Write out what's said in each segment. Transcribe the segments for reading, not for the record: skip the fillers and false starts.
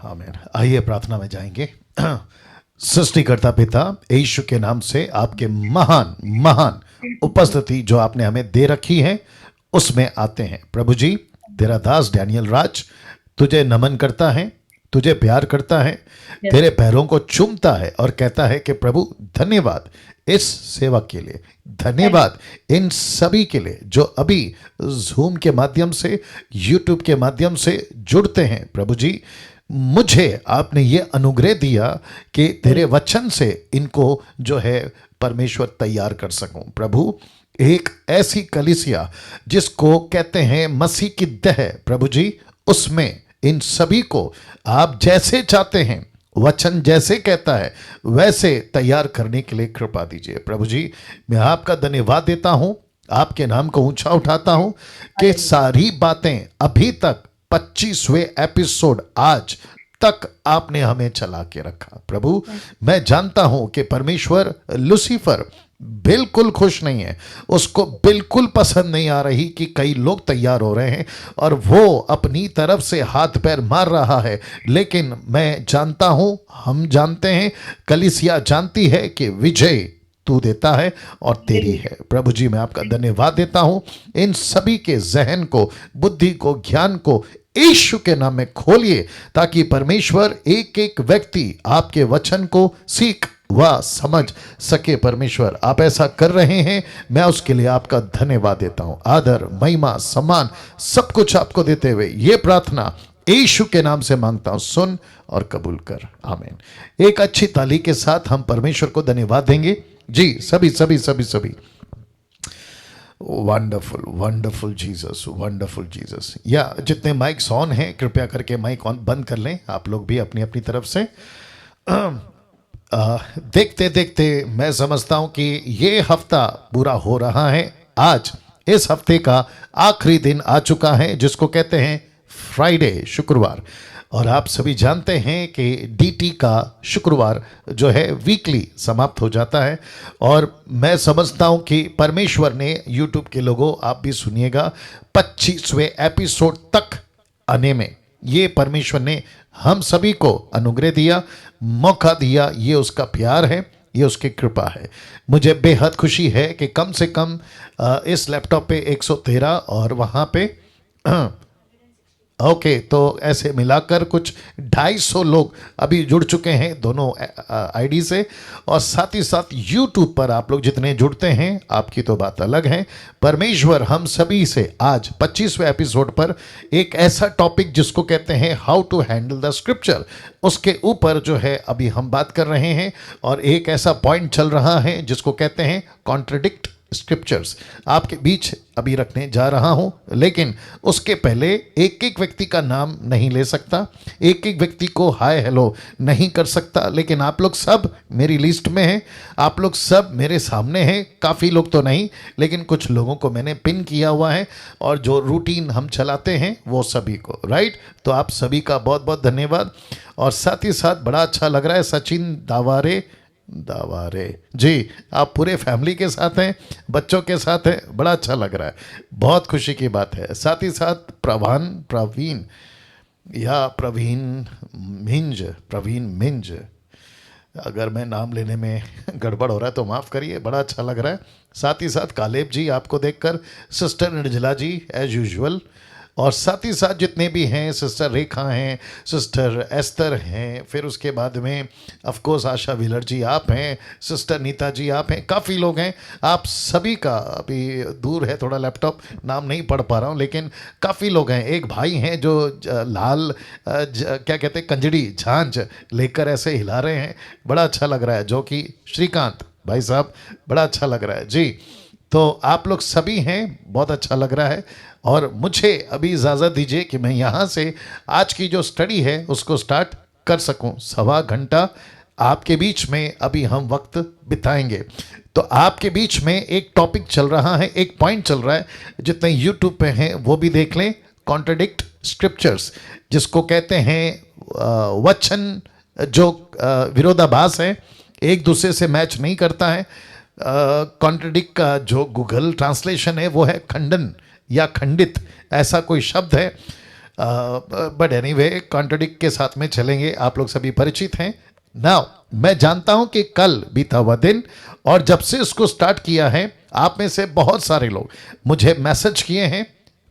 आमीन। आइए प्रार्थना में जाएंगे। सृष्टिकर्ता पिता यीशु के नाम से आपके महान महान उपस्थिति जो आपने हमें दे रखी है उसमें आते हैं। प्रभु जी, तेरा दास डैनियल राज तुझे नमन करता है, तुझे प्यार करता है, तेरे पैरों को चूमता है और कहता है कि प्रभु धन्यवाद इस सेवा के लिए, धन्यवाद इन सभी के लिए जो अभी जूम के माध्यम से, यूट्यूब के माध्यम से जुड़ते हैं। प्रभु जी, मुझे आपने ये अनुग्रह दिया कि तेरे वचन से इनको जो है परमेश्वर तैयार कर सकूं। प्रभु, एक ऐसी कलीसिया जिसको कहते हैं मसीह की देह, प्रभु जी, उसमें इन सभी को आप जैसे चाहते हैं, वचन जैसे कहता है वैसे तैयार करने के लिए कृपा दीजिए। प्रभु जी, मैं आपका धन्यवाद देता हूं, आपके नाम को ऊंचा उठाता हूं कि सारी बातें अभी तक 25वें एपिसोड आज तक आपने हमें चला के रखा। प्रभु, मैं जानता हूं कि परमेश्वर लूसीफर बिल्कुल खुश नहीं है, उसको बिल्कुल पसंद नहीं आ रही कि कई लोग तैयार हो रहे हैं और वो अपनी तरफ से हाथ पैर मार रहा है। लेकिन मैं जानता हूं, हम जानते हैं, कलीसिया जानती है कि विजय तू देता है और तेरी है। प्रभु जी, मैं आपका धन्यवाद देता हूं, इन सभी के जहन को, बुद्धि को, ज्ञान को यीशु के नाम में खोलिए ताकि परमेश्वर एक एक व्यक्ति आपके वचन को सीख वह समझ सके। परमेश्वर, आप ऐसा कर रहे हैं, मैं उसके लिए आपका धन्यवाद देता हूं। आदर, महिमा, सम्मान सब कुछ आपको देते हुए ये प्रार्थना यीशु के नाम से मांगता हूं, सुन और कबूल कर। आमीन। एक अच्छी ताली के साथ हम परमेश्वर को धन्यवाद देंगे। जी, सभी सभी सभी सभी। Wonderful wonderful Jesus, wonderful Jesus. या जितने माइक्स ऑन हैं कृपया करके माइक ऑन बंद कर लें, आप लोग भी अपनी अपनी तरफ से। देखते देखते मैं समझता हूं कि ये हफ्ता पूरा हो रहा है। आज इस हफ्ते का आखिरी दिन आ चुका है जिसको कहते हैं फ्राइडे, शुक्रवार। और आप सभी जानते हैं कि डीटी का शुक्रवार जो है वीकली समाप्त हो जाता है। और मैं समझता हूं कि परमेश्वर ने, यूट्यूब के लोगों आप भी सुनिएगा, 25वें एपिसोड तक आने में ये परमेश्वर ने हम सभी को अनुग्रह दिया, मौका दिया। ये उसका प्यार है, ये उसकी कृपा है। मुझे बेहद खुशी है कि कम से कम इस लैपटॉप पे 113 और वहाँ पे ओके, तो ऐसे मिलाकर कुछ 250 लोग अभी जुड़ चुके हैं दोनों आईडी से। और साथ ही साथ यूट्यूब पर आप लोग जितने जुड़ते हैं, आपकी तो बात अलग है। परमेश्वर हम सभी से आज 25वें एपिसोड पर एक ऐसा टॉपिक जिसको कहते हैं how to handle the scripture, उसके ऊपर जो है अभी हम बात कर रहे हैं। और एक ऐसा पॉइंट चल रहा है जिसको कहते हैं कॉन्ट्रडिक्ट स्क्रिप्चर्स, आपके बीच अभी रखने जा रहा हूं। लेकिन उसके पहले एक एक व्यक्ति का नाम नहीं ले सकता, एक एक व्यक्ति को हाय हेलो नहीं कर सकता। लेकिन आप लोग सब मेरी लिस्ट में हैं, आप लोग सब मेरे सामने हैं। काफ़ी लोग तो नहीं, लेकिन कुछ लोगों को मैंने पिन किया हुआ है और जो रूटीन हम चलाते हैं वो सभी को, राइट। तो आप सभी का बहुत बहुत धन्यवाद। और साथ ही साथ बड़ा अच्छा लग रहा है, सचिन दावारे जी, आप पूरे फैमिली के साथ हैं, बच्चों के साथ हैं, बड़ा अच्छा लग रहा है, बहुत खुशी की बात है। साथ ही साथ प्रवीण मिंज, अगर मैं नाम लेने में गड़बड़ हो रहा है तो माफ़ करिए, बड़ा अच्छा लग रहा है। साथ ही साथ कालेब जी, आपको देखकर, सिस्टर निर्जला जी एज यूजुअल, और साथ ही साथ जितने भी हैं, सिस्टर रेखा हैं, सिस्टर एस्तर हैं, फिर उसके बाद में ऑफ कोर्स आशा व्हीलर जी आप हैं, सिस्टर नीता जी आप हैं, काफ़ी लोग हैं। आप सभी का, अभी दूर है थोड़ा लैपटॉप, नाम नहीं पढ़ पा रहा हूँ, लेकिन काफ़ी लोग हैं। एक भाई हैं जो लाल क्या कहते हैं, कंजड़ी झांझ लेकर ऐसे हिला रहे हैं, बड़ा अच्छा लग रहा है, जो कि श्रीकांत भाई साहब, बड़ा अच्छा लग रहा है जी। तो आप लोग सभी हैं, बहुत अच्छा लग रहा है। और मुझे अभी इजाज़त दीजिए कि मैं यहाँ से आज की जो स्टडी है उसको स्टार्ट कर सकूँ। 1.25 घंटा आपके बीच में अभी हम वक्त बिताएंगे। तो आपके बीच में एक टॉपिक चल रहा है, एक पॉइंट चल रहा है, जितने यूट्यूब पे हैं वो भी देख लें, कॉन्ट्रडिक्ट स्क्रिप्चर्स, जिसको कहते हैं वचन जो विरोधाभास है, एक दूसरे से मैच नहीं करता है। कॉन्ट्रडिक्ट का जो गूगल ट्रांसलेशन है वो है खंडन या खंडित, ऐसा कोई शब्द है। बट एनीवे कॉन्ट्रडिक्ट के साथ में चलेंगे, आप लोग सभी परिचित हैं। नाउ मैं जानता हूं कि कल बीता हुआ दिन और जब से इसको स्टार्ट किया है आप में से बहुत सारे लोग मुझे मैसेज किए हैं,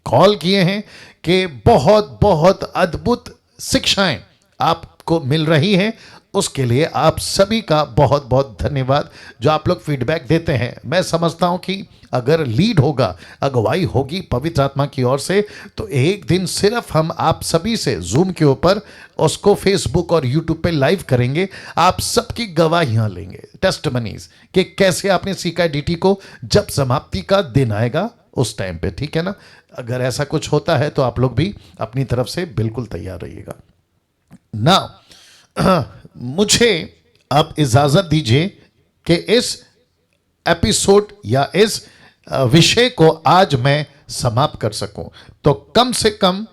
कॉल किए हैं कि बहुत बहुत अद्भुत शिक्षाएं आपको मिल रही हैं। उसके लिए आप सभी का बहुत बहुत धन्यवाद जो आप लोग फीडबैक देते हैं। मैं समझता हूं कि अगर लीड होगा, अगुवाई होगी पवित्र आत्मा की ओर से, तो एक दिन सिर्फ हम आप सभी से जूम के ऊपर उसको फेसबुक और यूट्यूब पे लाइव करेंगे। आप सबकी गवाहियां लेंगे, टेस्टमनीज, कि कैसे आपने सीखा डीटी को जब समाप्ति का दिन आएगा उस टाइम पे, ठीक है ना। अगर ऐसा कुछ होता है तो आप लोग भी अपनी तरफ से बिल्कुल तैयार रहिएगा ना। मुझे अब इजाजत दीजिए कि इस एपिसोड या इस विषय को आज मैं समाप्त कर सकूं। तो कम से कम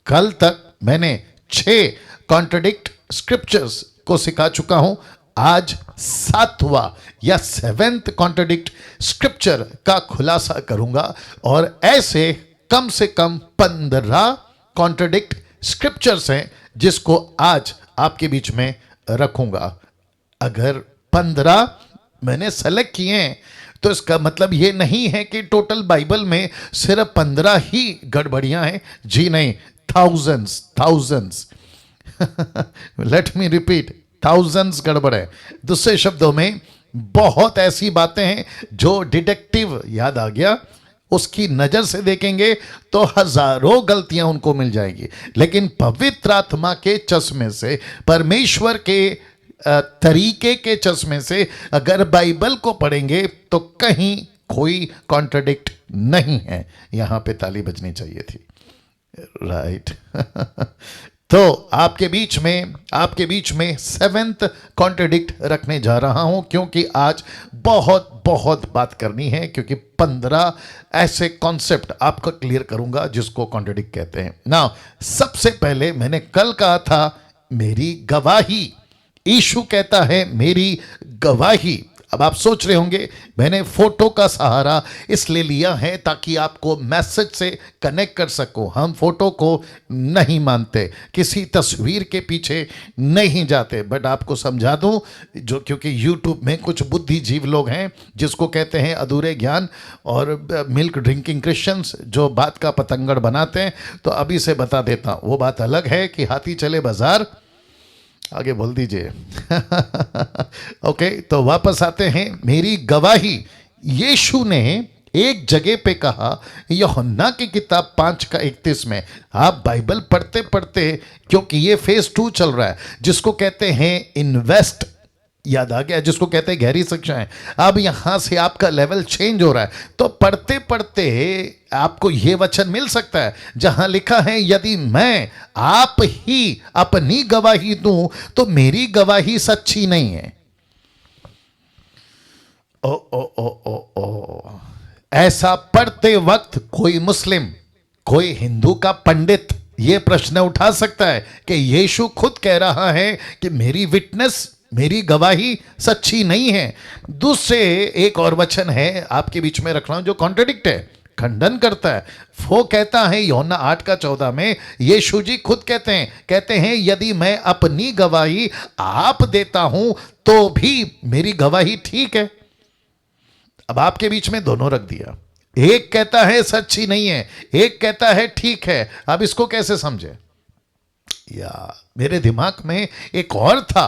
कल तक मैंने 6 कॉन्ट्रडिक्ट स्क्रिप्चर्स को सिखा चुका हूं। आज 7वां या 7th कॉन्ट्रडिक्ट स्क्रिप्चर का खुलासा करूंगा और ऐसे कम से कम 15 कॉन्ट्रडिक्ट स्क्रिप्चर्स हैं जिसको आज आपके बीच में रखूंगा। अगर 15 मैंने सेलेक्ट किए हैं तो इसका मतलब ये नहीं है कि टोटल बाइबल में सिर्फ 15 ही गड़बड़ियां हैं। जी नहीं, thousands let me repeat, thousands गड़बड़ है। दूसरे शब्दों में बहुत ऐसी बातें हैं जो डिटेक्टिव याद आ गया उसकी नजर से देखेंगे तो हजारों गलतियां उनको मिल जाएगी, लेकिन पवित्र आत्मा के चश्मे से, परमेश्वर के तरीके के चश्मे से अगर बाइबल को पढ़ेंगे तो कहीं कोई कॉन्ट्रडिक्ट नहीं है। यहां पे ताली बजनी चाहिए थी, राइट। तो आपके बीच में 7th कॉन्ट्रडिक्ट रखने जा रहा हूं क्योंकि आज बहुत बहुत बात करनी है, क्योंकि 15 ऐसे कॉन्सेप्ट आपको क्लियर करूंगा जिसको कॉन्ट्रडिक्ट कहते हैं ना। सबसे पहले मैंने कल कहा था मेरी गवाही, यीशु कहता है मेरी गवाही। अब आप सोच रहे होंगे मैंने फोटो का सहारा इसलिए लिया है ताकि आपको मैसेज से कनेक्ट कर सको। हम फोटो को नहीं मानते, किसी तस्वीर के पीछे नहीं जाते। बट आपको समझा दूं, जो क्योंकि यूट्यूब में कुछ बुद्धिजीव लोग हैं जिसको कहते हैं अधूरे ज्ञान और मिल्क ड्रिंकिंग क्रिश्चियंस, जो बात का पतंगड़ बनाते हैं। तो अभी से बता देता हूं, वो बात अलग है कि हाथी चले बाजार, आगे बोल दीजिए। ओके, तो वापस आते हैं। मेरी गवाही, यीशु ने एक जगह पे कहा, यूहन्ना की किताब 5:31 में। आप बाइबल पढ़ते पढ़ते, क्योंकि ये फेज 2 चल रहा है जिसको कहते हैं इन्वेस्ट, याद आ गया, जिसको कहते हैं गहरी शिक्षाएं। अब यहां से आपका लेवल चेंज हो रहा है, तो पढ़ते पढ़ते आपको यह वचन मिल सकता है जहां लिखा है यदि मैं आप ही अपनी गवाही दूं तो मेरी गवाही सच्ची नहीं है। ओ ओ ओ ओ ओ ऐसा पढ़ते वक्त कोई मुस्लिम, कोई हिंदू का पंडित यह प्रश्न उठा सकता है कि यीशु खुद कह रहा है कि मेरी विटनेस, मेरी गवाही सच्ची नहीं है। दूसरे एक और वचन है आपके बीच में रख रहा हूं जो कॉन्ट्रडिक्ट है, खंडन करता है। वो कहता है यूहन्ना 8:14 में, यीशु जी खुद कहते हैं यदि मैं अपनी गवाही आप देता हूं तो भी मेरी गवाही ठीक है। अब आपके बीच में दोनों रख दिया, एक कहता है सच्ची नहीं है, एक कहता है ठीक है। अब इसको कैसे समझे? या मेरे दिमाग में एक और था,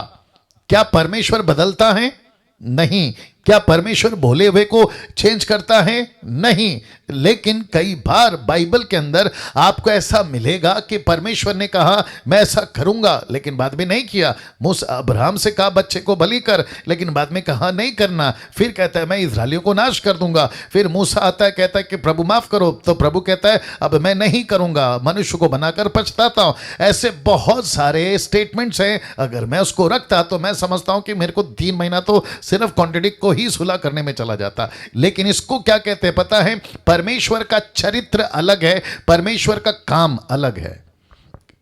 क्या परमेश्वर बदलता है? नहीं। क्या परमेश्वर भोले हुए को चेंज करता है? नहीं। लेकिन कई बार बाइबल के अंदर आपको ऐसा मिलेगा कि परमेश्वर ने कहा मैं ऐसा करूंगा, लेकिन बाद में नहीं किया। मूसा अब्राहम से कहा बच्चे को बलि कर, लेकिन बाद में कहा नहीं करना। फिर कहता है मैं इस्राएलियों को नाश कर दूंगा। फिर मूसा आता है, कहता है कि प्रभु माफ करो, तो प्रभु कहता है अब मैं नहीं करूंगा, मनुष्य को बनाकर पछताता हूं। ऐसे बहुत सारे स्टेटमेंट्स हैं। अगर मैं उसको रखता तो मैं समझता हूं कि मेरे को 3 महीना तो सिर्फ कॉन्ट्रडिक्ट को ही सुलह करने में चला जाता। लेकिन इसको क्या कहते हैं पता है? परमेश्वर का चरित्र अलग है, परमेश्वर का काम अलग है।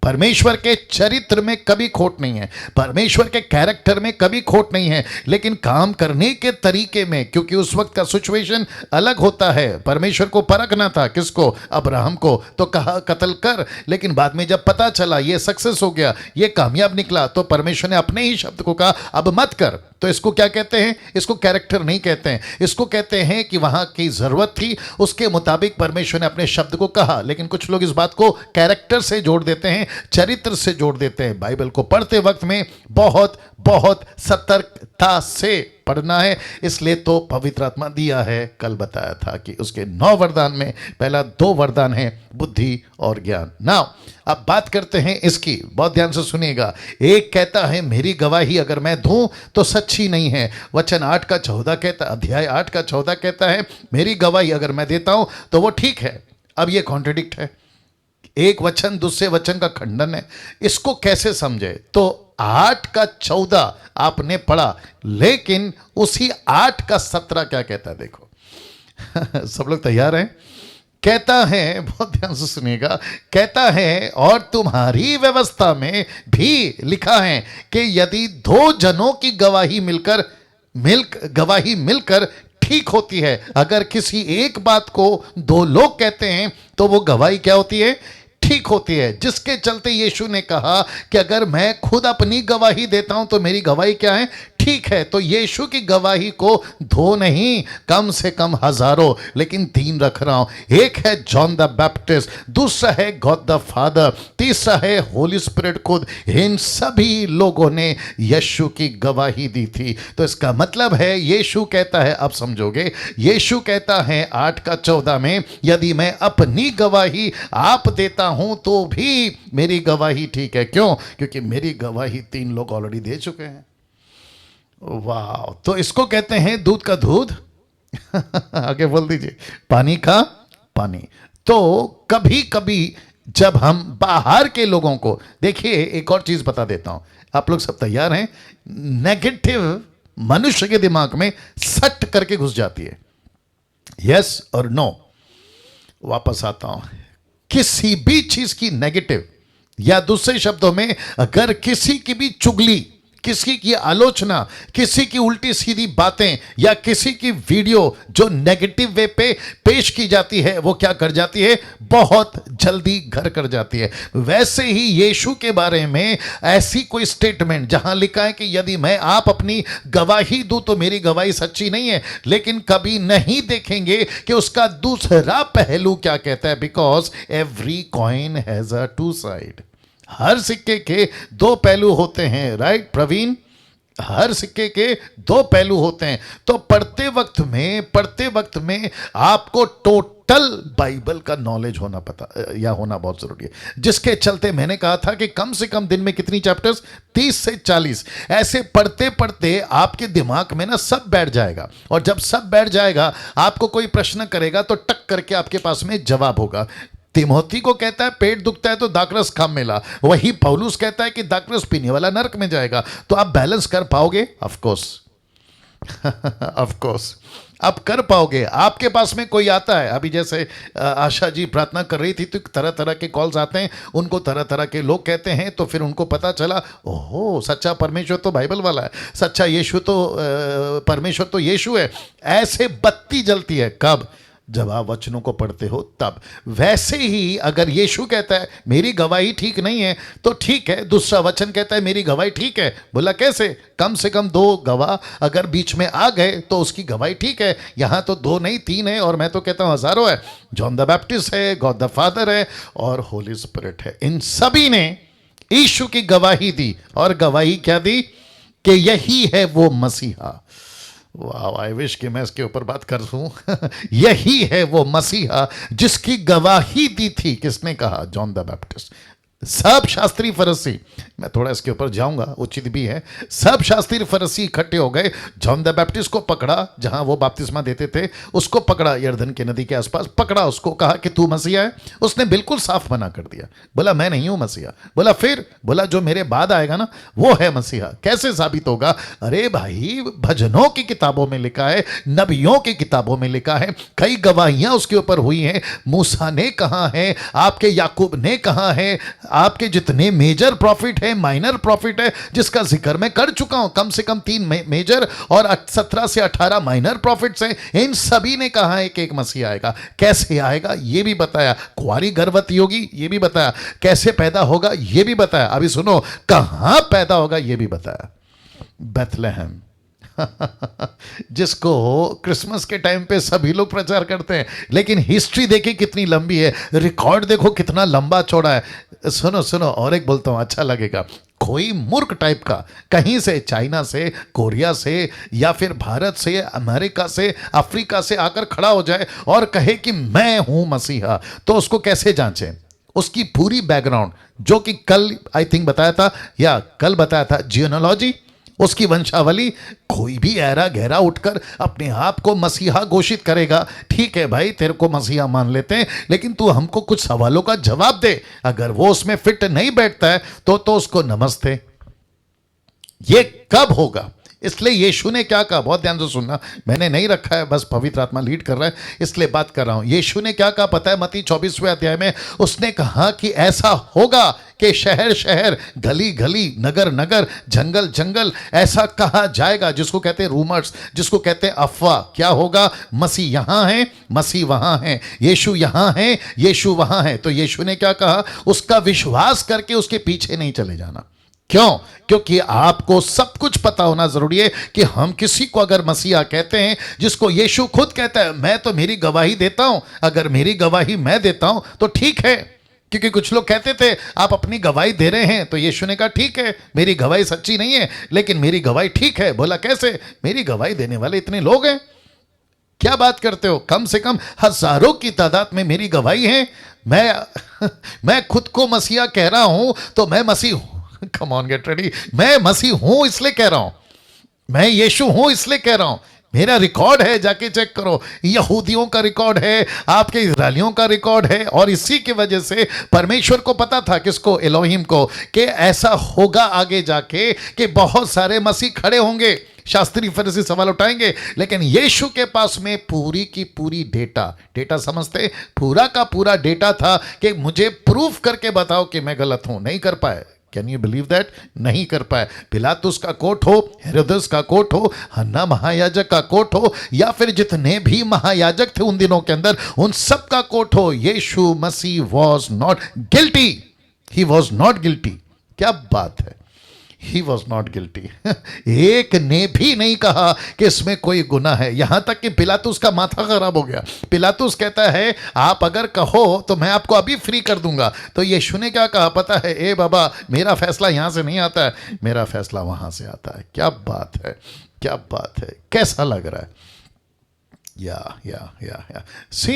परमेश्वर के चरित्र में कभी खोट नहीं है, परमेश्वर के कैरेक्टर में कभी खोट नहीं है, लेकिन काम करने के तरीके में, क्योंकि उस वक्त का सिचुएशन अलग होता है। परमेश्वर को परखना था, किसको? अब्राहम को। तो कहा कत्ल कर, लेकिन बाद में जब पता चला ये सक्सेस हो गया, ये कामयाब निकला, तो परमेश्वर ने अपने ही शब्द को कहा अब मत कर। तो इसको क्या कहते हैं? इसको कैरेक्टर नहीं कहते हैं, इसको कहते हैं कि वहां की जरूरत थी, उसके मुताबिक परमेश्वर ने अपने शब्द को कहा। लेकिन कुछ लोग इस बात को कैरेक्टर से जोड़ देते हैं, चरित्र से जोड़ देते हैं। बाइबल को पढ़ते वक्त में बहुत बहुत सतर्कता से पढ़ना है। इसलिए तो पवित्र आत्मा दिया है, कल बताया था कि उसके 9 वरदान में पहला 2 वरदान है बुद्धि और ज्ञान। नाउ अब बात करते हैं इसकी, बहुत ध्यान से सुनिएगा। एक कहता है मेरी गवाही अगर मैं दूं तो सच्ची नहीं है। वचन 8 का 14 कहता, अध्याय 8 का 14 कहता है मेरी गवाही अगर मैं देता हूं तो वो ठीक है। अब ये कॉन्ट्रडिक्ट है, एक वचन दूसरे वचन का खंडन है। इसको कैसे समझे? तो 8 का 14 आपने पढ़ा, लेकिन उसी 8 का 17 क्या कहता है देखो। सब लोग तैयार हैं? कहता है, बहुत ध्यान से सुनिएगा, कहता है और तुम्हारी व्यवस्था में भी लिखा है कि यदि 2 जनों की गवाही मिलकर ठीक होती है। अगर किसी एक बात को 2 लोग कहते हैं तो वो गवाही क्या होती है? ठीक होती है। जिसके चलते यीशु ने कहा कि अगर मैं खुद अपनी गवाही देता हूं तो मेरी गवाही क्या है? ठीक है। तो यीशु की गवाही को 2 नहीं, कम से कम हजारों, लेकिन 3 रख रहा हूं। एक है जॉन द बैप्टिस्ट, दूसरा है गॉड द फादर, तीसरा है होली स्पिरिट खुद। इन सभी लोगों ने यीशु की गवाही दी थी। तो इसका मतलब है यीशु कहता है, अब समझोगे, यीशु कहता है 8 का 14 में यदि मैं अपनी गवाही आप देता हूं तो भी मेरी गवाही ठीक है। क्यों? क्योंकि मेरी गवाही 3 लोग ऑलरेडी दे चुके हैं। वाह! तो इसको कहते हैं दूध का दूध आगे बोल दीजिए, पानी का पानी। तो कभी कभी जब हम बाहर के लोगों को देखिए, एक और चीज बता देता हूं, आप लोग सब तैयार हैं? नेगेटिव मनुष्य के दिमाग में सट करके घुस जाती है, यस और नो। वापस आता हूं, किसी भी चीज की नेगेटिव, या दूसरे शब्दों में अगर किसी की भी चुगली, किसी की आलोचना, किसी की उल्टी सीधी बातें, या किसी की वीडियो जो नेगेटिव वे पे पेश की जाती है, वो क्या कर जाती है? बहुत जल्दी घर कर जाती है। वैसे ही यीशु के बारे में ऐसी कोई स्टेटमेंट जहां लिखा है कि यदि मैं आप अपनी गवाही दूं तो मेरी गवाही सच्ची नहीं है, लेकिन कभी नहीं देखेंगे कि उसका दूसरा पहलू क्या कहता है। Because every coin has a 2 side. हर सिक्के के 2 पहलू होते हैं, राइट प्रवीण? हर सिक्के के 2 पहलू होते हैं। तो पढ़ते वक्त में आपको टोटल बाइबल का नॉलेज होना होना बहुत जरूरी है। जिसके चलते मैंने कहा था कि कम से कम दिन में कितनी चैप्टर्स? 30 से 40। ऐसे पढ़ते पढ़ते आपके दिमाग में ना सब बैठ जाएगा, और जब सब बैठ जाएगा आपको कोई प्रश्न करेगा तो टक करके आपके पास में जवाब होगा। तिमोथी को कहता है पेट दुखता है तो दाखरस खा मिला, वही पौलुस कहता है कि दाखरस पीने वाला नरक में जाएगा। तो आप बैलेंस कर पाओगे? ऑफ कोर्स आप कर पाओगे। आपके पास में कोई आता है, अभी जैसे आशा जी प्रार्थना कर रही थी तो तरह तरह के कॉल्स आते हैं, उनको तरह तरह के लोग कहते हैं, तो फिर उनको पता चला ओहो सच्चा परमेश्वर तो बाइबल वाला है, सच्चा यीशु तो परमेश्वर तो यीशु है। ऐसे बत्ती जलती है। कब? जब आप वचनों को पढ़ते हो तब। वैसे ही अगर यीशु कहता है मेरी गवाही ठीक नहीं है तो ठीक है, दूसरा वचन कहता है मेरी गवाही ठीक है। बोला कैसे? कम से कम 2 गवाह अगर बीच में आ गए तो उसकी गवाही ठीक है। यहां तो 2 नहीं 3 है, और मैं तो कहता हूं हजारों है। जॉन द बैप्टिस्ट है, गॉड द फादर है, और होली स्पिरिट है। इन सभी ने यीशु की गवाही दी, और गवाही क्या दी? कि यही है वो मसीहा। वाह, आई विश कि मैं इसके ऊपर बात कर दूं। यही है वो मसीहा जिसकी गवाही दी थी। किसने कहा? John the Baptist. सब शास्त्री फरीसी, मैं थोड़ा इसके ऊपर जाऊंगा, उचित भी है। सब शास्त्री फरीसी इकट्ठे हो गए, जॉन द बैप्टिस्ट को पकड़ा, जहां वो बपतिस्मा देते थे, उसको पकड़ा, यरदन के नदी के आसपास पकड़ा, उसको कहा कि तू मसीहा है। उसने बिल्कुल साफ मना कर दिया, बोला मैं नहीं हूं मसीहा। बोला फिर? बोला जो मेरे बाद आएगा ना वो है मसीहा। कैसे साबित होगा? अरे भाई, भजनों की किताबों में लिखा है, नबियों की किताबों में लिखा है, कई गवाहियां उसके ऊपर हुई हैं। मूसा ने कहा है, आपके याकूब ने कहा है, आपके जितने मेजर प्रॉफिट है, माइनर प्रॉफिट है, जिसका जिक्र मैं कर चुका हूं, कम से कम 3 मेजर और 17 से 18 माइनर प्रॉफिट्स हैं, इन सभी ने कहा है कि एक मसीह आएगा। कैसे आएगा ये भी बताया, कुंवारी गर्भवती होगी ये भी बताया, कैसे पैदा होगा ये भी बताया, अभी सुनो कहां पैदा होगा ये भी बताया, बेथलेहम। जिसको क्रिसमस के टाइम पे सभी लोग प्रचार करते हैं, लेकिन हिस्ट्री देखिए कितनी लंबी है, रिकॉर्ड देखो कितना लंबा चौड़ा है। सुनो सुनो और एक बोलता हूं, अच्छा लगेगा। कोई मूर्ख टाइप का कहीं से, चाइना से, कोरिया से, या फिर भारत से, अमेरिका से, अफ्रीका से आकर खड़ा हो जाए और कहे कि मैं हूं मसीहा, तो उसको कैसे जांचें? उसकी पूरी बैकग्राउंड, जो कि कल आई थिंक बताया था, या कल बताया था, जियोनोलॉजी, उसकी वंशावली, कोई भी ऐरा गहरा उठकर अपने आप को मसीहा घोषित करेगा। ठीक है भाई, तेरे को मसीहा मान लेते हैं, लेकिन तू हमको कुछ सवालों का जवाब दे। अगर वो उसमें फिट नहीं बैठता है तो उसको नमस्ते। ये कब होगा? इसलिए यीशु ने क्या कहा, बहुत ध्यान से सुनना, मैंने नहीं रखा है, बस पवित्र आत्मा लीड कर रहा है इसलिए बात कर रहा हूं। यीशु ने क्या कहा पता है? मत्ती 24वें अध्याय में उसने कहा कि ऐसा होगा कि शहर शहर, गली गली, नगर नगर, जंगल जंगल, ऐसा कहा जाएगा, जिसको कहते हैं रूमर्स, जिसको कहते हैं अफवाह। क्या होगा? मसीह यहां है, मसीह वहां है, यीशु यहां है, यीशु वहां है। तो यीशु ने क्या कहा? उसका विश्वास करके उसके पीछे नहीं चले जाना। क्यों? क्योंकि आपको सब कुछ पता होना जरूरी है कि हम किसी को अगर मसीहा कहते हैं, जिसको यीशु खुद कहता है मैं तो मेरी गवाही देता हूं, अगर मेरी गवाही मैं देता हूं तो ठीक है। क्योंकि कुछ लोग कहते थे आप अपनी गवाही दे रहे हैं, तो यीशु ने कहा ठीक है, मेरी गवाही सच्ची नहीं है लेकिन मेरी गवाही ठीक है। बोला कैसे? मेरी गवाही देने वाले इतने लोग हैं, क्या बात करते हो? कम से कम हजारों की तादाद में मेरी गवाही है। मैं खुद को मसीहा कह रहा हूं तो मैं मसीह हूं। Come on get ready. मैं मसीह हूं इसलिए कह रहा हूं, मैं यीशु हूं इसलिए कह रहा हूं। मेरा रिकॉर्ड है, जाके चेक करो, यहूदियों का रिकॉर्ड है, आपके इजरायलियों का रिकॉर्ड है। और इसी की वजह से परमेश्वर को पता था, किसको? एलोहिम को, कि ऐसा होगा आगे जाके कि बहुत सारे मसीह खड़े होंगे। शास्त्री फरीसी सवाल उठाएंगे, लेकिन यीशु के पास में पूरी की पूरी डेटा समझते, पूरा का पूरा डेटा था कि मुझे प्रूफ करके बताओ कि मैं गलत हूं। नहीं कर पाए। Can you believe that? नहीं कर पाए। पिलातुस का कोट हो, हेरोदेस का कोट हो, हन्ना महायाजक का कोट हो, या फिर जितने भी महायाजक थे उन दिनों के अंदर, उन सब का कोट हो, Yeshu Masih was not guilty. He was not guilty. क्या बात है, ही वॉज नॉट गिल्टी। एक ने भी नहीं कहा कि इसमें कोई गुनाह है। यहां तक कि पिलातुस का माथा खराब हो गया। पिलातुस कहता है आप अगर कहो तो मैं आपको अभी फ्री कर दूंगा। तो यीशु ने क्या कहा पता है? ए बाबा, मेरा फैसला यहां से नहीं आता है, मेरा फैसला वहां से आता है। क्या बात है, क्या बात है, कैसा लग रहा है? या सी,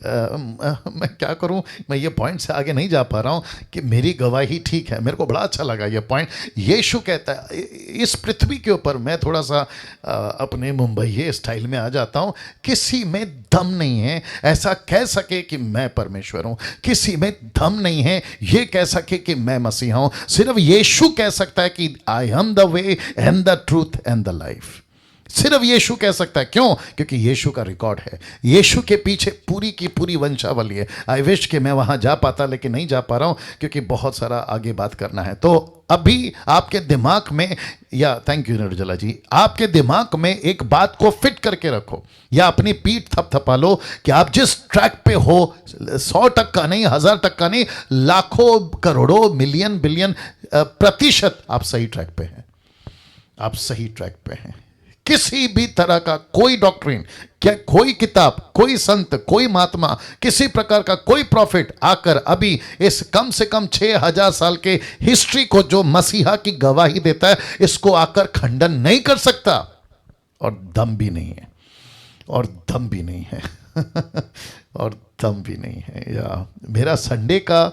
मैं क्या करूं, मैं ये पॉइंट से आगे नहीं जा पा रहा हूं कि मेरी गवाही ठीक है। मेरे को बड़ा अच्छा लगा ये पॉइंट। यीशु कहता है इस पृथ्वी के ऊपर, मैं थोड़ा सा अपने मुंबई स्टाइल में आ जाता हूं, किसी में दम नहीं है ऐसा कह सके कि मैं परमेश्वर हूं। किसी में दम नहीं है ये कह सके कि मैं मसीहा हूं। सिर्फ यीशु कह सकता है कि I am the way and the truth and the life. सिर्फ यीशु कह सकता है। क्यों? क्योंकि यीशु का रिकॉर्ड है, यीशु के पीछे पूरी की पूरी वंशावली है। आई विश कि मैं वहां जा पाता, लेकिन नहीं जा पा रहा हूं क्योंकि बहुत सारा आगे बात करना है। तो अभी आपके दिमाग में, या थैंक यू निर्जला जी, आपके दिमाग में एक बात को फिट करके रखो, या अपनी पीठ थपथपा लो कि आप जिस ट्रैक पे हो, 100 का नहीं, 1000 का नहीं, लाखों, करोड़ों, मिलियन, बिलियन प्रतिशत आप सही ट्रैक पे हैं। आप सही ट्रैक पे हैं। किसी भी तरह का कोई डॉक्ट्रिन, क्या कोई किताब, कोई संत, कोई महात्मा, किसी प्रकार का कोई प्रॉफिट आकर अभी इस कम से कम 6000 साल के हिस्ट्री को जो मसीहा की गवाही देता है, इसको आकर खंडन नहीं कर सकता। और दम भी नहीं है, और दम भी नहीं है और दम भी नहीं है। या मेरा संडे का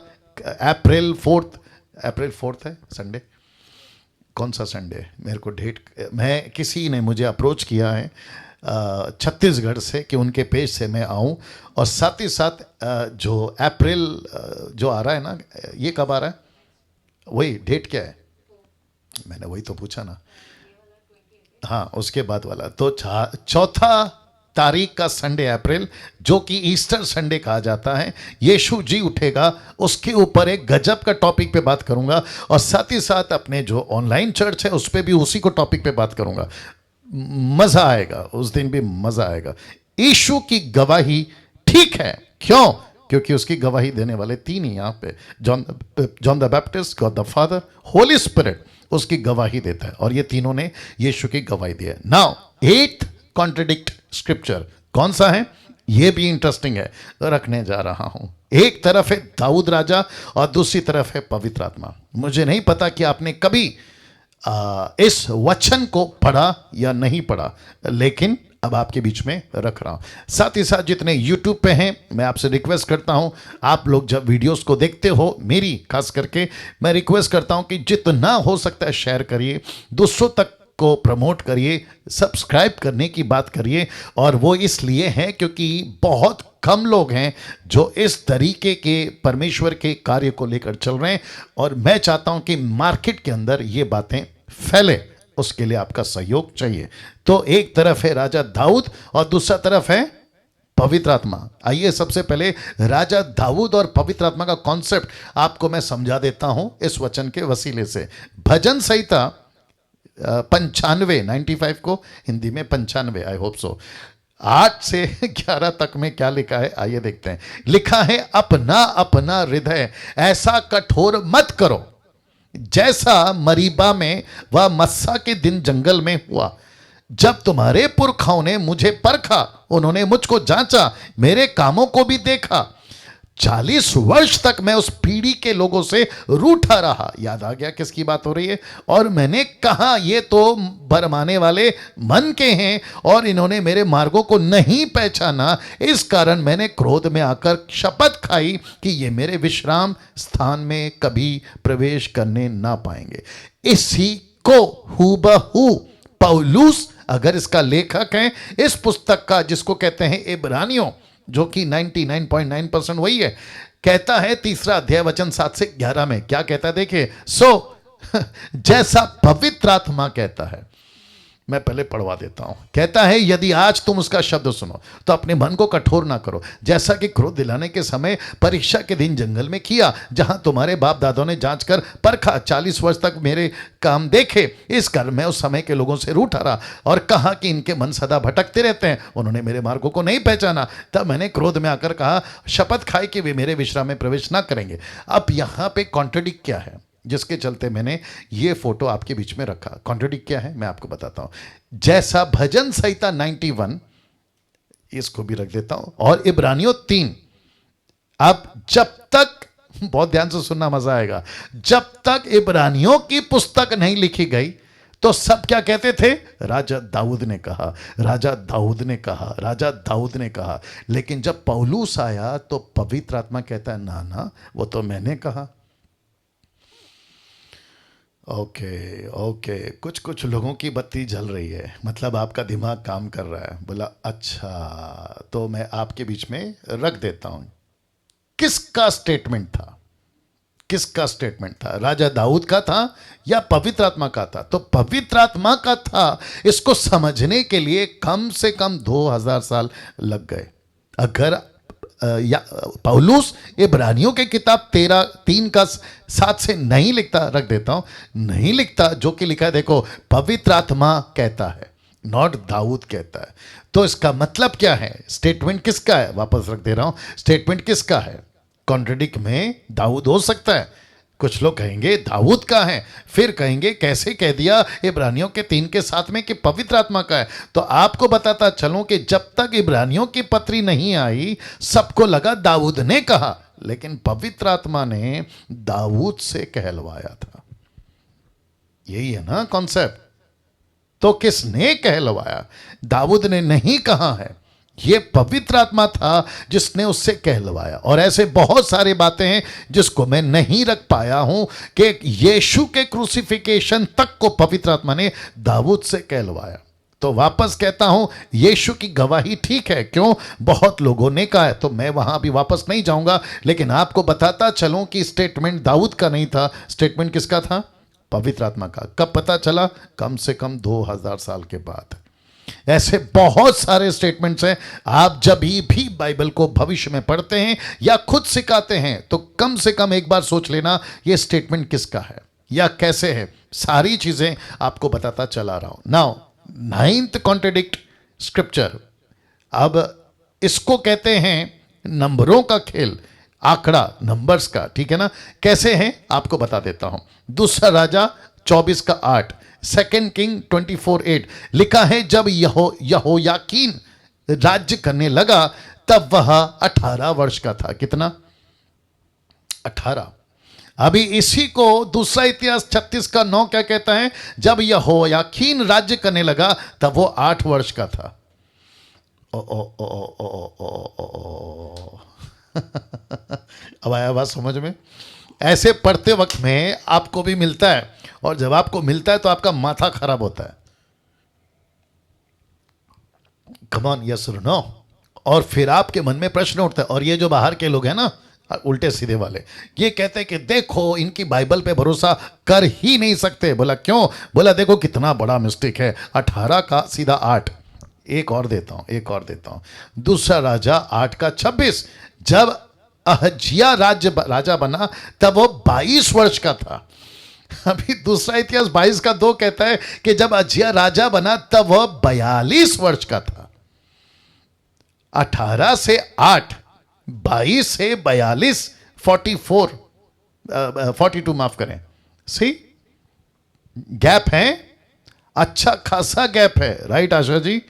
अप्रैल 4 है संडे। कौन सा संडे? मेरे को डेट, मैं, किसी ने मुझे अप्रोच किया है छत्तीसगढ़ से कि उनके पेज से मैं आऊं, और साथ ही साथ जो अप्रैल जो आ रहा है ना, ये कब आ रहा है? वही डेट क्या है? मैंने वही तो पूछा ना। हाँ, उसके बाद वाला तो चौथा तारीख का संडे अप्रैल, जो कि ईस्टर संडे कहा जाता है, यीशु जी उठेगा, उसके ऊपर एक गजब का टॉपिक पे बात करूंगा और साथ ही साथ अपने जो ऑनलाइन चर्च है उस पे भी उसी को टॉपिक पे बात करूंगा। मजा आएगा, उस दिन भी मजा आएगा। यीशु की गवाही ठीक है, क्यों? क्योंकि उसकी गवाही देने वाले तीन ही यहां पे, John the Baptist, God the Father, Holy Spirit उसकी गवाही देता है और ये तीनों ने यीशु की गवाही दी है। नाउ 8th कॉन्ट्रडिक्ट स्क्रिप्चर कौन सा है? ये भी इंटरेस्टिंग है, रखने जा रहा हूं। एक तरफ है दाऊद राजा और दूसरी तरफ है पवित्र आत्मा। मुझे नहीं पता कि आपने कभी इस वचन को पढ़ा या नहीं पढ़ा, लेकिन अब आपके बीच में रख रहा हूं। साथ ही साथ जितने YouTube पे हैं, मैं आपसे रिक्वेस्ट करता हूं, आप लोग जब वीडियोस को देखते हो, मेरी खास करके मैं रिक्वेस्ट करता हूं कि जितना हो सकता है शेयर करिए, दूसरों तक को प्रमोट करिए, सब्सक्राइब करने की बात करिए। और वो इसलिए है क्योंकि बहुत कम लोग हैं जो इस तरीके के परमेश्वर के कार्य को लेकर चल रहे हैं और मैं चाहता हूं कि मार्केट के अंदर ये बातें फैले, उसके लिए आपका सहयोग चाहिए। तो एक तरफ है राजा दाऊद और दूसरा तरफ है पवित्र आत्मा। आइए सबसे पहले राजा दाऊद और पवित्र आत्मा का कॉन्सेप्ट आपको मैं समझा देता हूं इस वचन के वसीले से। भजन संहिता 95 को हिंदी में 95, आई होप सो, 8 से 11 तक में क्या लिखा है, आइए देखते हैं। लिखा है, अपना अपना हृदय ऐसा कठोर मत करो जैसा मरीबा में व मस्सा के दिन जंगल में हुआ, जब तुम्हारे पुरखाओं ने मुझे परखा, उन्होंने मुझको जांचा, मेरे कामों को भी देखा। 40 वर्ष तक मैं उस पीढ़ी के लोगों से रूठा रहा। याद आ गया किसकी बात हो रही है? और मैंने कहा, ये तो भरमाने वाले मन के हैं और इन्होंने मेरे मार्गों को नहीं पहचाना। इस कारण मैंने क्रोध में आकर शपथ खाई कि ये मेरे विश्राम स्थान में कभी प्रवेश करने ना पाएंगे। इसी को हूबहू पौलुस, अगर इसका लेखक है इस पुस्तक का, जिसको कहते हैं इब्रानियों, जो कि 99.9% वही है, कहता है 3 अध्याय वचन 7 से 11 में क्या कहता है, देखिए। जैसा पवित्र आत्मा कहता है, मैं पहले पढ़वा देता हूं। कहता है, यदि आज तुम उसका शब्द सुनो तो अपने मन को कठोर ना करो, जैसा कि क्रोध दिलाने के समय परीक्षा के दिन जंगल में किया, जहां तुम्हारे बाप दादों ने जांच कर परखा, 40 वर्ष तक मेरे काम देखे। इस कारण मैं उस समय के लोगों से रूठा रहा और कहा कि इनके मन सदा भटकते रहते हैं, उन्होंने मेरे मार्गों को नहीं पहचाना। तब मैंने क्रोध में आकर कहा, शपथ खाई कि वे मेरे विश्राम में प्रवेश ना करेंगे। अब यहां पर कॉन्ट्रडिक्ट क्या है, जिसके चलते मैंने ये फोटो आपके बीच में रखा। कॉन्ट्रडिक्ट क्या है मैं आपको बताता हूं। जैसा भजन संहिता 91, इसको भी रख देता हूं, और इब्रानियों 3। अब जब तक, बहुत ध्यान से सुनना, मजा आएगा, जब तक इब्रानियों की पुस्तक नहीं लिखी गई तो सब क्या कहते थे? राजा दाऊद ने कहा, राजा दाऊद ने कहा, राजा दाऊद ने कहा। लेकिन जब पौलुस आया तो पवित्र आत्मा कहता है, ना ना, वो तो मैंने कहा। ओके, कुछ लोगों की बत्ती जल रही है, मतलब आपका दिमाग काम कर रहा है। बोला अच्छा, तो मैं आपके बीच में रख देता हूं। किसका स्टेटमेंट था? किसका स्टेटमेंट था? राजा दाऊद का था या पवित्र आत्मा का था? तो पवित्र आत्मा का था। इसको समझने के लिए कम से कम 2000 साल लग गए। अगर पौलुस इब्रानियों के किताब 3 का 7 से नहीं लिखता, रख देता हूं, नहीं लिखता, जो कि लिखा है, देखो, पवित्र आत्मा कहता है, नॉट दाऊद कहता है। तो इसका मतलब क्या है? स्टेटमेंट किसका है? वापस रख दे रहा हूं, स्टेटमेंट किसका है? कॉन्ट्रडिक्ट में दाऊद हो सकता है, कुछ लोग कहेंगे दाऊद का है, फिर कहेंगे कैसे कह दिया इब्रानियों के 3 के 7 में कि पवित्र आत्मा का है। तो आपको बताता चलूं कि जब तक इब्रानियों की पत्री नहीं आई, सबको लगा दाऊद ने कहा, लेकिन पवित्र आत्मा ने दाऊद से कहलवाया था। यही है ना कॉन्सेप्ट। तो किसने कहलवाया? दाऊद ने नहीं कहा है, ये पवित्र आत्मा था जिसने उससे कहलवाया। और ऐसे बहुत सारे बातें हैं जिसको मैं नहीं रख पाया हूं कि यीशु के क्रूसिफिकेशन तक को पवित्र आत्मा ने दाऊद से कहलवाया। तो वापस कहता हूं, यीशु की गवाही ठीक है, क्यों? बहुत लोगों ने कहा है, तो मैं वहां भी वापस नहीं जाऊंगा, लेकिन आपको बताता चलूं कि स्टेटमेंट दाऊद का नहीं था, स्टेटमेंट किसका था? पवित्र आत्मा का। कब पता चला? कम से कम 2000 साल के बाद। ऐसे बहुत सारे स्टेटमेंट्स हैं। आप जब भी बाइबल को भविष्य में पढ़ते हैं या खुद सिखाते हैं तो कम से कम एक बार सोच लेना ये स्टेटमेंट किसका है या कैसे है। सारी चीजें आपको बताता चला रहा हूं। Now 9th contradict scripture. अब इसको कहते हैं नंबरों का खेल, आंकड़ा, नंबर्स का, ठीक है ना। कैसे हैं आपको बता देता हूं। दूसरा राजा 24 का 8, 2 किंग 24:8 लिखा है, जब यहोयाकीन राज्य करने लगा तब वह 18 वर्ष का था। कितना? 18। अभी इसी को दूसरा इतिहास 36 का 9 क्या कहता है? जब यहोयाकीन राज्य करने लगा तब वो 8 वर्ष का था। ओ ओ ओ ओ ओ ओ ओ अब आया बात समझ में? ऐसे पढ़ते वक्त में आपको भी मिलता है, और जब आपको मिलता है तो आपका माथा खराब होता है। कम ऑन, यस और नो। और फिर आपके मन में प्रश्न उठता है। और ये जो बाहर के लोग हैं ना, उल्टे सीधे वाले, ये कहते हैं कि देखो इनकी बाइबल पे भरोसा कर ही नहीं सकते। बोला क्यों? बोला देखो कितना बड़ा मिस्टेक है, 18 का सीधा 8। एक और देता हूं। दूसरा राजा 8 का 26, जब अहज्याह राजा बना तब वो 22 वर्ष का था। अभी दूसरा इतिहास 22 का 2 कहता है कि जब अहज्याह राजा बना तब वह 42 वर्ष का था। 18 से 8, 22 से 42, 42 माफ करें। सी गैप है, अच्छा खासा गैप है, राइट आशा जी?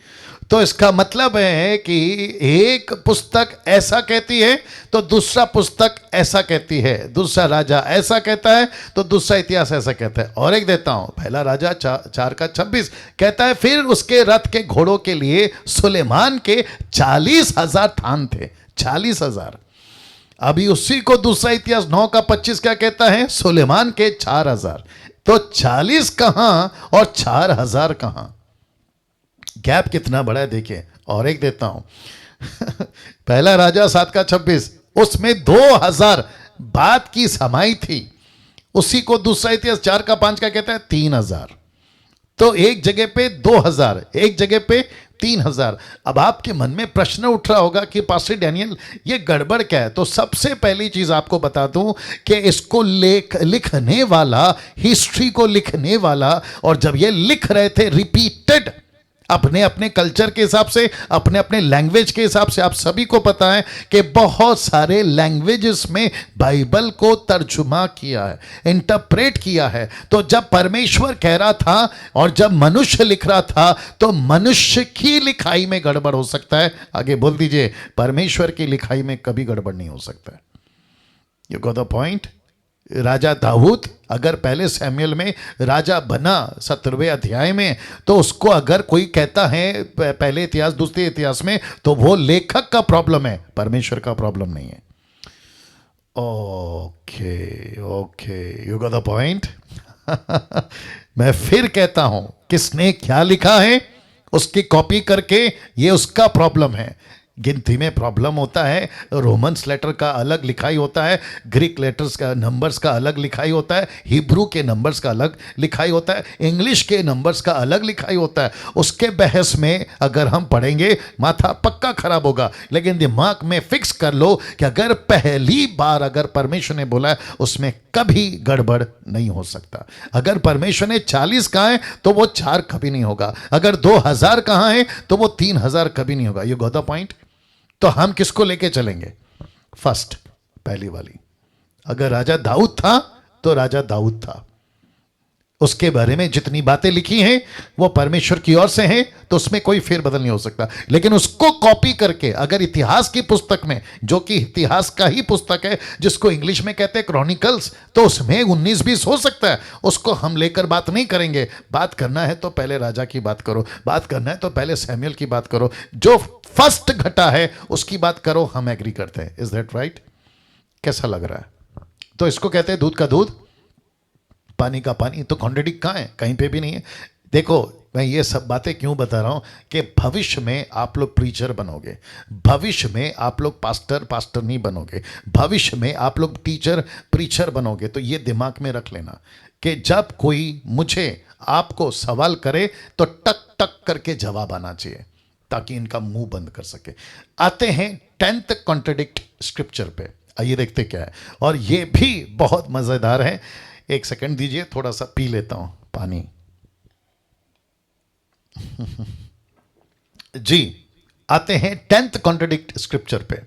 तो इसका मतलब है कि एक पुस्तक ऐसा कहती है तो दूसरा पुस्तक ऐसा कहती है, दूसरा राजा ऐसा कहता है तो दूसरा इतिहास ऐसा कहता है। और एक देता हूं, पहला राजा 4 का 26 कहता है, फिर उसके रथ के घोड़ों के लिए सुलेमान के 40,000 थान थे। 40,000। अभी उसी को दूसरा इतिहास 9 का 25 क्या कहता है? सुलेमान के 4,000। तो 40 कहां और 4,000 कहां? गैप कितना बड़ा है देखिए। और एक देता हूं पहला राजा 7 का 26, उसमें 2,000 बात की समाई थी। उसी को दूसरा इतिहास 4 का 5 का कहता है 3,000। तो एक जगह पे 2,000, एक जगह पे 3,000। अब आपके मन में प्रश्न उठ रहा होगा कि पास्टर डैनियल ये गड़बड़ क्या है? तो सबसे पहली चीज आपको बता दूं कि इसको लिखने वाला, हिस्ट्री को लिखने वाला, और जब ये लिख रहे थे रिपीटेड अपने अपने कल्चर के हिसाब से, अपने अपने लैंग्वेज के हिसाब से, आप सभी को पता है कि बहुत सारे लैंग्वेजेस में बाइबल को तर्जुमा किया है, इंटरप्रेट किया है। तो जब परमेश्वर कह रहा था और जब मनुष्य लिख रहा था तो मनुष्य की लिखाई में गड़बड़ हो सकता है। आगे बोल दीजिए, परमेश्वर की लिखाई में कभी गड़बड़ नहीं हो सकता है। You got the point? राजा दाऊद अगर पहले सैमुएल में राजा बना 17वें अध्याय में, तो उसको अगर कोई कहता है पहले इतिहास दूसरे इतिहास में, तो वो लेखक का प्रॉब्लम है, परमेश्वर का प्रॉब्लम नहीं है। Okay, you got the point? मैं फिर कहता हूं, किसने क्या लिखा है उसकी कॉपी करके, ये उसका प्रॉब्लम है। गिनती में प्रॉब्लम होता है, रोमन्स लेटर का अलग लिखाई होता है, ग्रीक लेटर्स का नंबर्स का अलग लिखाई होता है, हिब्रू के नंबर्स का अलग लिखाई होता है, इंग्लिश के नंबर्स का अलग लिखाई होता है। उसके बहस में अगर हम पढ़ेंगे माथा पक्का खराब होगा। लेकिन दिमाग में फिक्स कर लो कि अगर पहली बार अगर परमेश्वर ने बोला है उसमें कभी गड़बड़ नहीं हो सकता। अगर परमेश्वर ने 40 कहा है तो वो 4 कभी नहीं होगा। अगर 2,000 कहा है तो वो 3,000 कभी नहीं होगा। You got the point? तो हम किसको लेके चलेंगे? फर्स्ट, पहली वाली। अगर राजा दाऊद था तो राजा दाऊद था, उसके बारे में जितनी बातें लिखी हैं वो परमेश्वर की ओर से हैं, तो उसमें कोई फेरबदल नहीं हो सकता। लेकिन उसको कॉपी करके अगर इतिहास की पुस्तक में, जो कि इतिहास का ही पुस्तक है जिसको इंग्लिश में कहते हैं क्रॉनिकल्स, तो उसमें 19-20 हो सकता है, उसको हम लेकर बात नहीं करेंगे। बात करना है तो पहले राजा की बात करो, बात करना है तो पहले सैमुएल की बात करो, जो फर्स्ट घटा है उसकी बात करो। हम एग्री करते हैं। Is that right? कैसा लग रहा है? तो इसको कहते हैं दूध का दूध, पानी का पानी। तो कॉन्ट्रडिक्ट कहाँ है? कहीं पे भी नहीं है। देखो, मैं ये सब बातें क्यों बता रहा हूं कि भविष्य में आप लोग प्रीचर बनोगे, भविष्य में आप लोग पास्टर नहीं बनोगे, भविष्य में आप लोग टीचर प्रीचर बनोगे। तो ये दिमाग में रख लेना कि जब कोई मुझे आपको सवाल करे तो टक टक करके जवाब आना चाहिए ताकि इनका मुंह बंद कर सके। आते हैं 10th कॉन्ट्रडिक्ट स्क्रिप्चर पे। आइए देखते क्या है, और ये भी बहुत मजेदार है। एक सेकंड दीजिए, थोड़ा सा पी लेता हूं पानी। जी, आते हैं 10th कॉन्ट्रडिक्ट स्क्रिप्चर पे।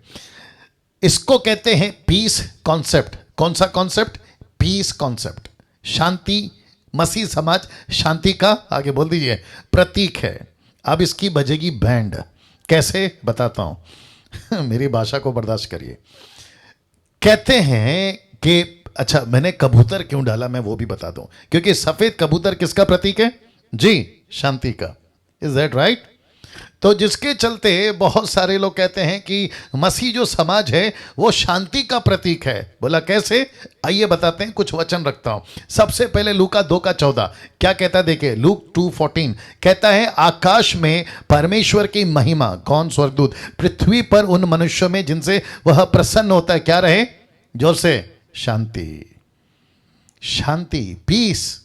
इसको कहते हैं पीस कॉन्सेप्ट। कौन सा कॉन्सेप्ट? Peace concept. शांति, मसीह समाज शांति का, आगे बोल दीजिए, प्रतीक है। अब इसकी बजेगी बैंड। कैसे बताता हूं मेरी भाषा को बर्दाश्त करिए। कहते हैं कि, अच्छा मैंने कबूतर क्यों डाला मैं वो भी बता दूं, क्योंकि सफेद कबूतर किसका प्रतीक है? जी, शांति का। Is that right? तो जिसके चलते बहुत सारे लोग कहते हैं कि मसीह जो समाज है वो शांति का प्रतीक है। बोला कैसे? आइए बताते हैं, कुछ वचन रखता हूं। सबसे पहले लूका 2:14 क्या कहता है? देखिए, लूक 2:14 कहता है, आकाश में परमेश्वर की महिमा, कौन? स्वर्गदूत, पृथ्वी पर उन मनुष्यों में जिनसे वह प्रसन्न होता है। क्या रहे? जोर से, शांति। शांति, पीस।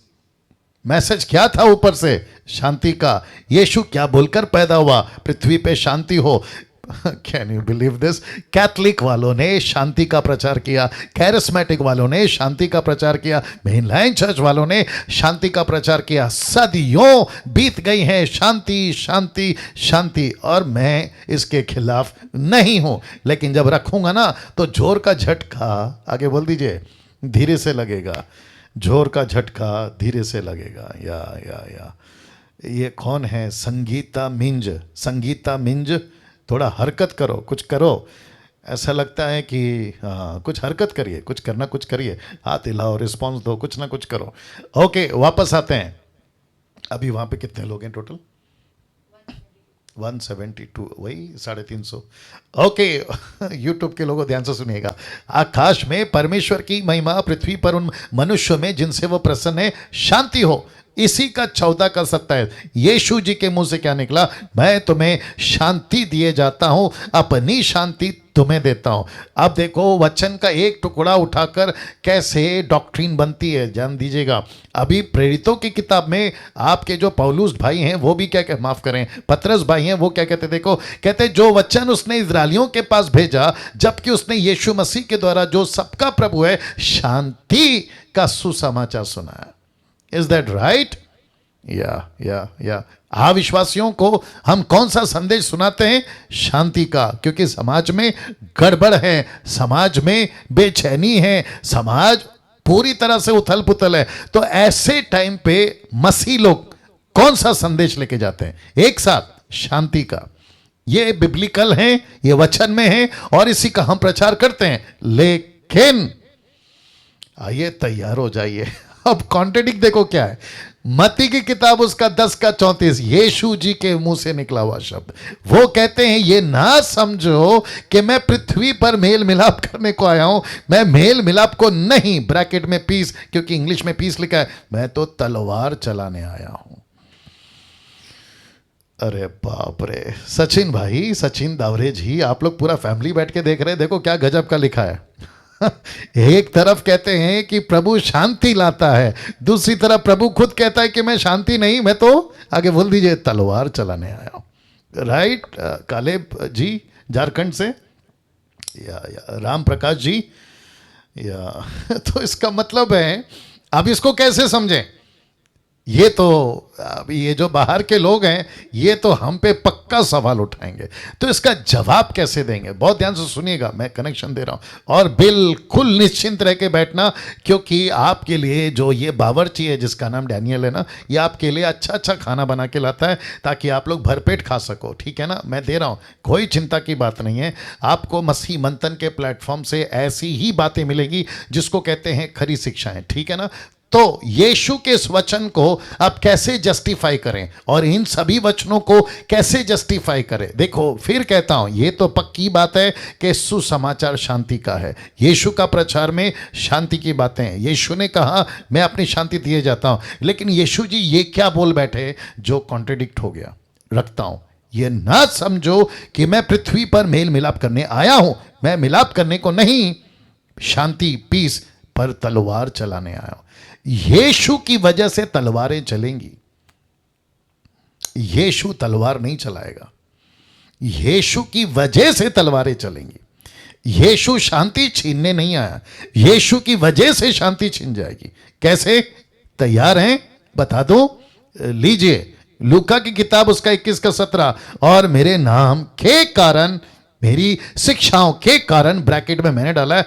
मैसेज क्या था ऊपर से? शांति का। यीशु क्या बोलकर पैदा हुआ? पृथ्वी पे शांति हो। Can you believe this? Catholic वालों ने शांति का प्रचार किया, कैरिस्मेटिक वालों ने शांति का प्रचार किया, मेनलाइन चर्च वालों ने शांति का प्रचार किया। सदियों बीत गई हैं, शांति शांति शांति, और मैं इसके खिलाफ नहीं हूं। लेकिन जब रखूंगा ना तो जोर का झटका, आगे बोल दीजिए, धीरे से लगेगा। जोर का झटका धीरे से लगेगा। या ये कौन है? संगीता मिंज। संगीता मिंज, थोड़ा हरकत करो, कुछ करो। ऐसा लगता है कि हाँ, कुछ हरकत करिए, कुछ करना कुछ करिए, हाथ हिलाओ, रिस्पॉन्स दो, कुछ ना कुछ करो। ओके, वापस आते हैं। अभी वहाँ पे कितने लोग हैं टोटल? 172, वही 350। ओके, यूट्यूब के लोगों ध्यान से सुनिएगा। आकाश में परमेश्वर की महिमा, पृथ्वी पर उन मनुष्यों में जिनसे वो प्रसन्न है, शांति हो। इसी का 14 का 27 यीशु जी के मुंह से क्या निकला? मैं तुम्हें शांति दिए जाता हूं, अपनी शांति तुम्हें देता हूं। अब देखो, वचन का एक टुकड़ा उठाकर कैसे डॉक्ट्रिन बनती है, जान दीजिएगा। अभी प्रेरितों की किताब में आपके जो पौलुस भाई हैं वो भी क्या माफ करें, पतरस भाई हैं, वो क्या कहते? देखो, कहते जो वचन उसने इजरायलियों के पास भेजा, जबकि उसने यीशु मसीह के द्वारा जो सबका प्रभु है, शांति का सुसमाचार सुनाया। Is that right? या अविश्वासियों को हम कौन सा संदेश सुनाते हैं? शांति का। क्योंकि समाज में गड़बड़ है, समाज में बेचैनी है, समाज पूरी तरह से उथल पुथल है। तो ऐसे टाइम पे मसीह लोग कौन सा संदेश लेके जाते हैं? एक साथ, शांति का। ये बिब्लिकल है, ये वचन में है, और इसी का हम प्रचार करते हैं। लेकिन आइए तैयार हो जाइए। अब कॉन्ट्रडिक्ट देखो क्या है। मत्ती की किताब उसका 10 का 34 यीशु जी के मुंह से निकला हुआ शब्द। वो कहते हैं, ये ना समझो कि मैं पृथ्वी पर मेल मिलाप करने को आया हूं। मैं मेल मिलाप को नहीं, ब्रैकेट में पीस, क्योंकि इंग्लिश में पीस लिखा है, मैं तो तलवार चलाने आया हूं। अरे बाप रे, सचिन भाई, सचिन दावरे जी, आप लोग पूरा फैमिली बैठ के देख रहे हैं। देखो क्या गजब का लिखा है। एक तरफ कहते हैं कि प्रभु शांति लाता है, दूसरी तरफ प्रभु खुद कहता है कि मैं शांति नहीं, मैं तो, आगे बोल दीजिए, तलवार चलाने आया हूं। राइट? कालेब जी झारखंड से, या राम प्रकाश जी, या तो इसका मतलब है, अब इसको कैसे समझें? ये तो अभी ये जो बाहर के लोग हैं, ये तो हम पे पक्का सवाल उठाएंगे। तो इसका जवाब कैसे देंगे? बहुत ध्यान से सुनिएगा, मैं कनेक्शन दे रहा हूं, और बिल्कुल निश्चिंत रह के बैठना, क्योंकि आपके लिए जो ये बावर्ची है जिसका नाम डैनियल है ना, ये आपके लिए अच्छा अच्छा खाना बना के लाता है ताकि आप लोग भरपेट खा सको। ठीक है ना? मैं दे रहा हूं, कोई चिंता की बात नहीं है। आपको मसीह मंथन के प्लेटफॉर्म से ऐसी ही बातें मिलेगी जिसको कहते हैं खरी शिक्षाएं। ठीक है ना? तो यीशु के इस वचन को अब कैसे जस्टिफाई करें, और इन सभी वचनों को कैसे जस्टिफाई करें? देखो, फिर कहता हूं, ये तो पक्की बात है कि सुसमाचार शांति का है। यीशु का प्रचार में शांति की बातें हैं। यीशु ने कहा, मैं अपनी शांति दिए जाता हूं। लेकिन यीशु जी ये क्या बोल बैठे जो कॉन्ट्रडिक्ट हो गया? रखता हूं, ये ना समझो कि मैं पृथ्वी पर मेल मिलाप करने आया हूं। मैं मिलाप करने को नहीं, शांति, पीस, पर तलवार चलाने आया हूं। यीशु की वजह से तलवारें चलेंगी। यीशु तलवार नहीं चलाएगा, यीशु की वजह से तलवारें चलेंगी। यीशु शांति छीनने नहीं आया, यीशु की वजह से शांति छीन जाएगी। कैसे? तैयार हैं? बता दो। लीजिए लूका की किताब उसका 21 का 17, और मेरे नाम के कारण, मेरी शिक्षाओं के कारण, ब्रैकेट में मैंने डाला है,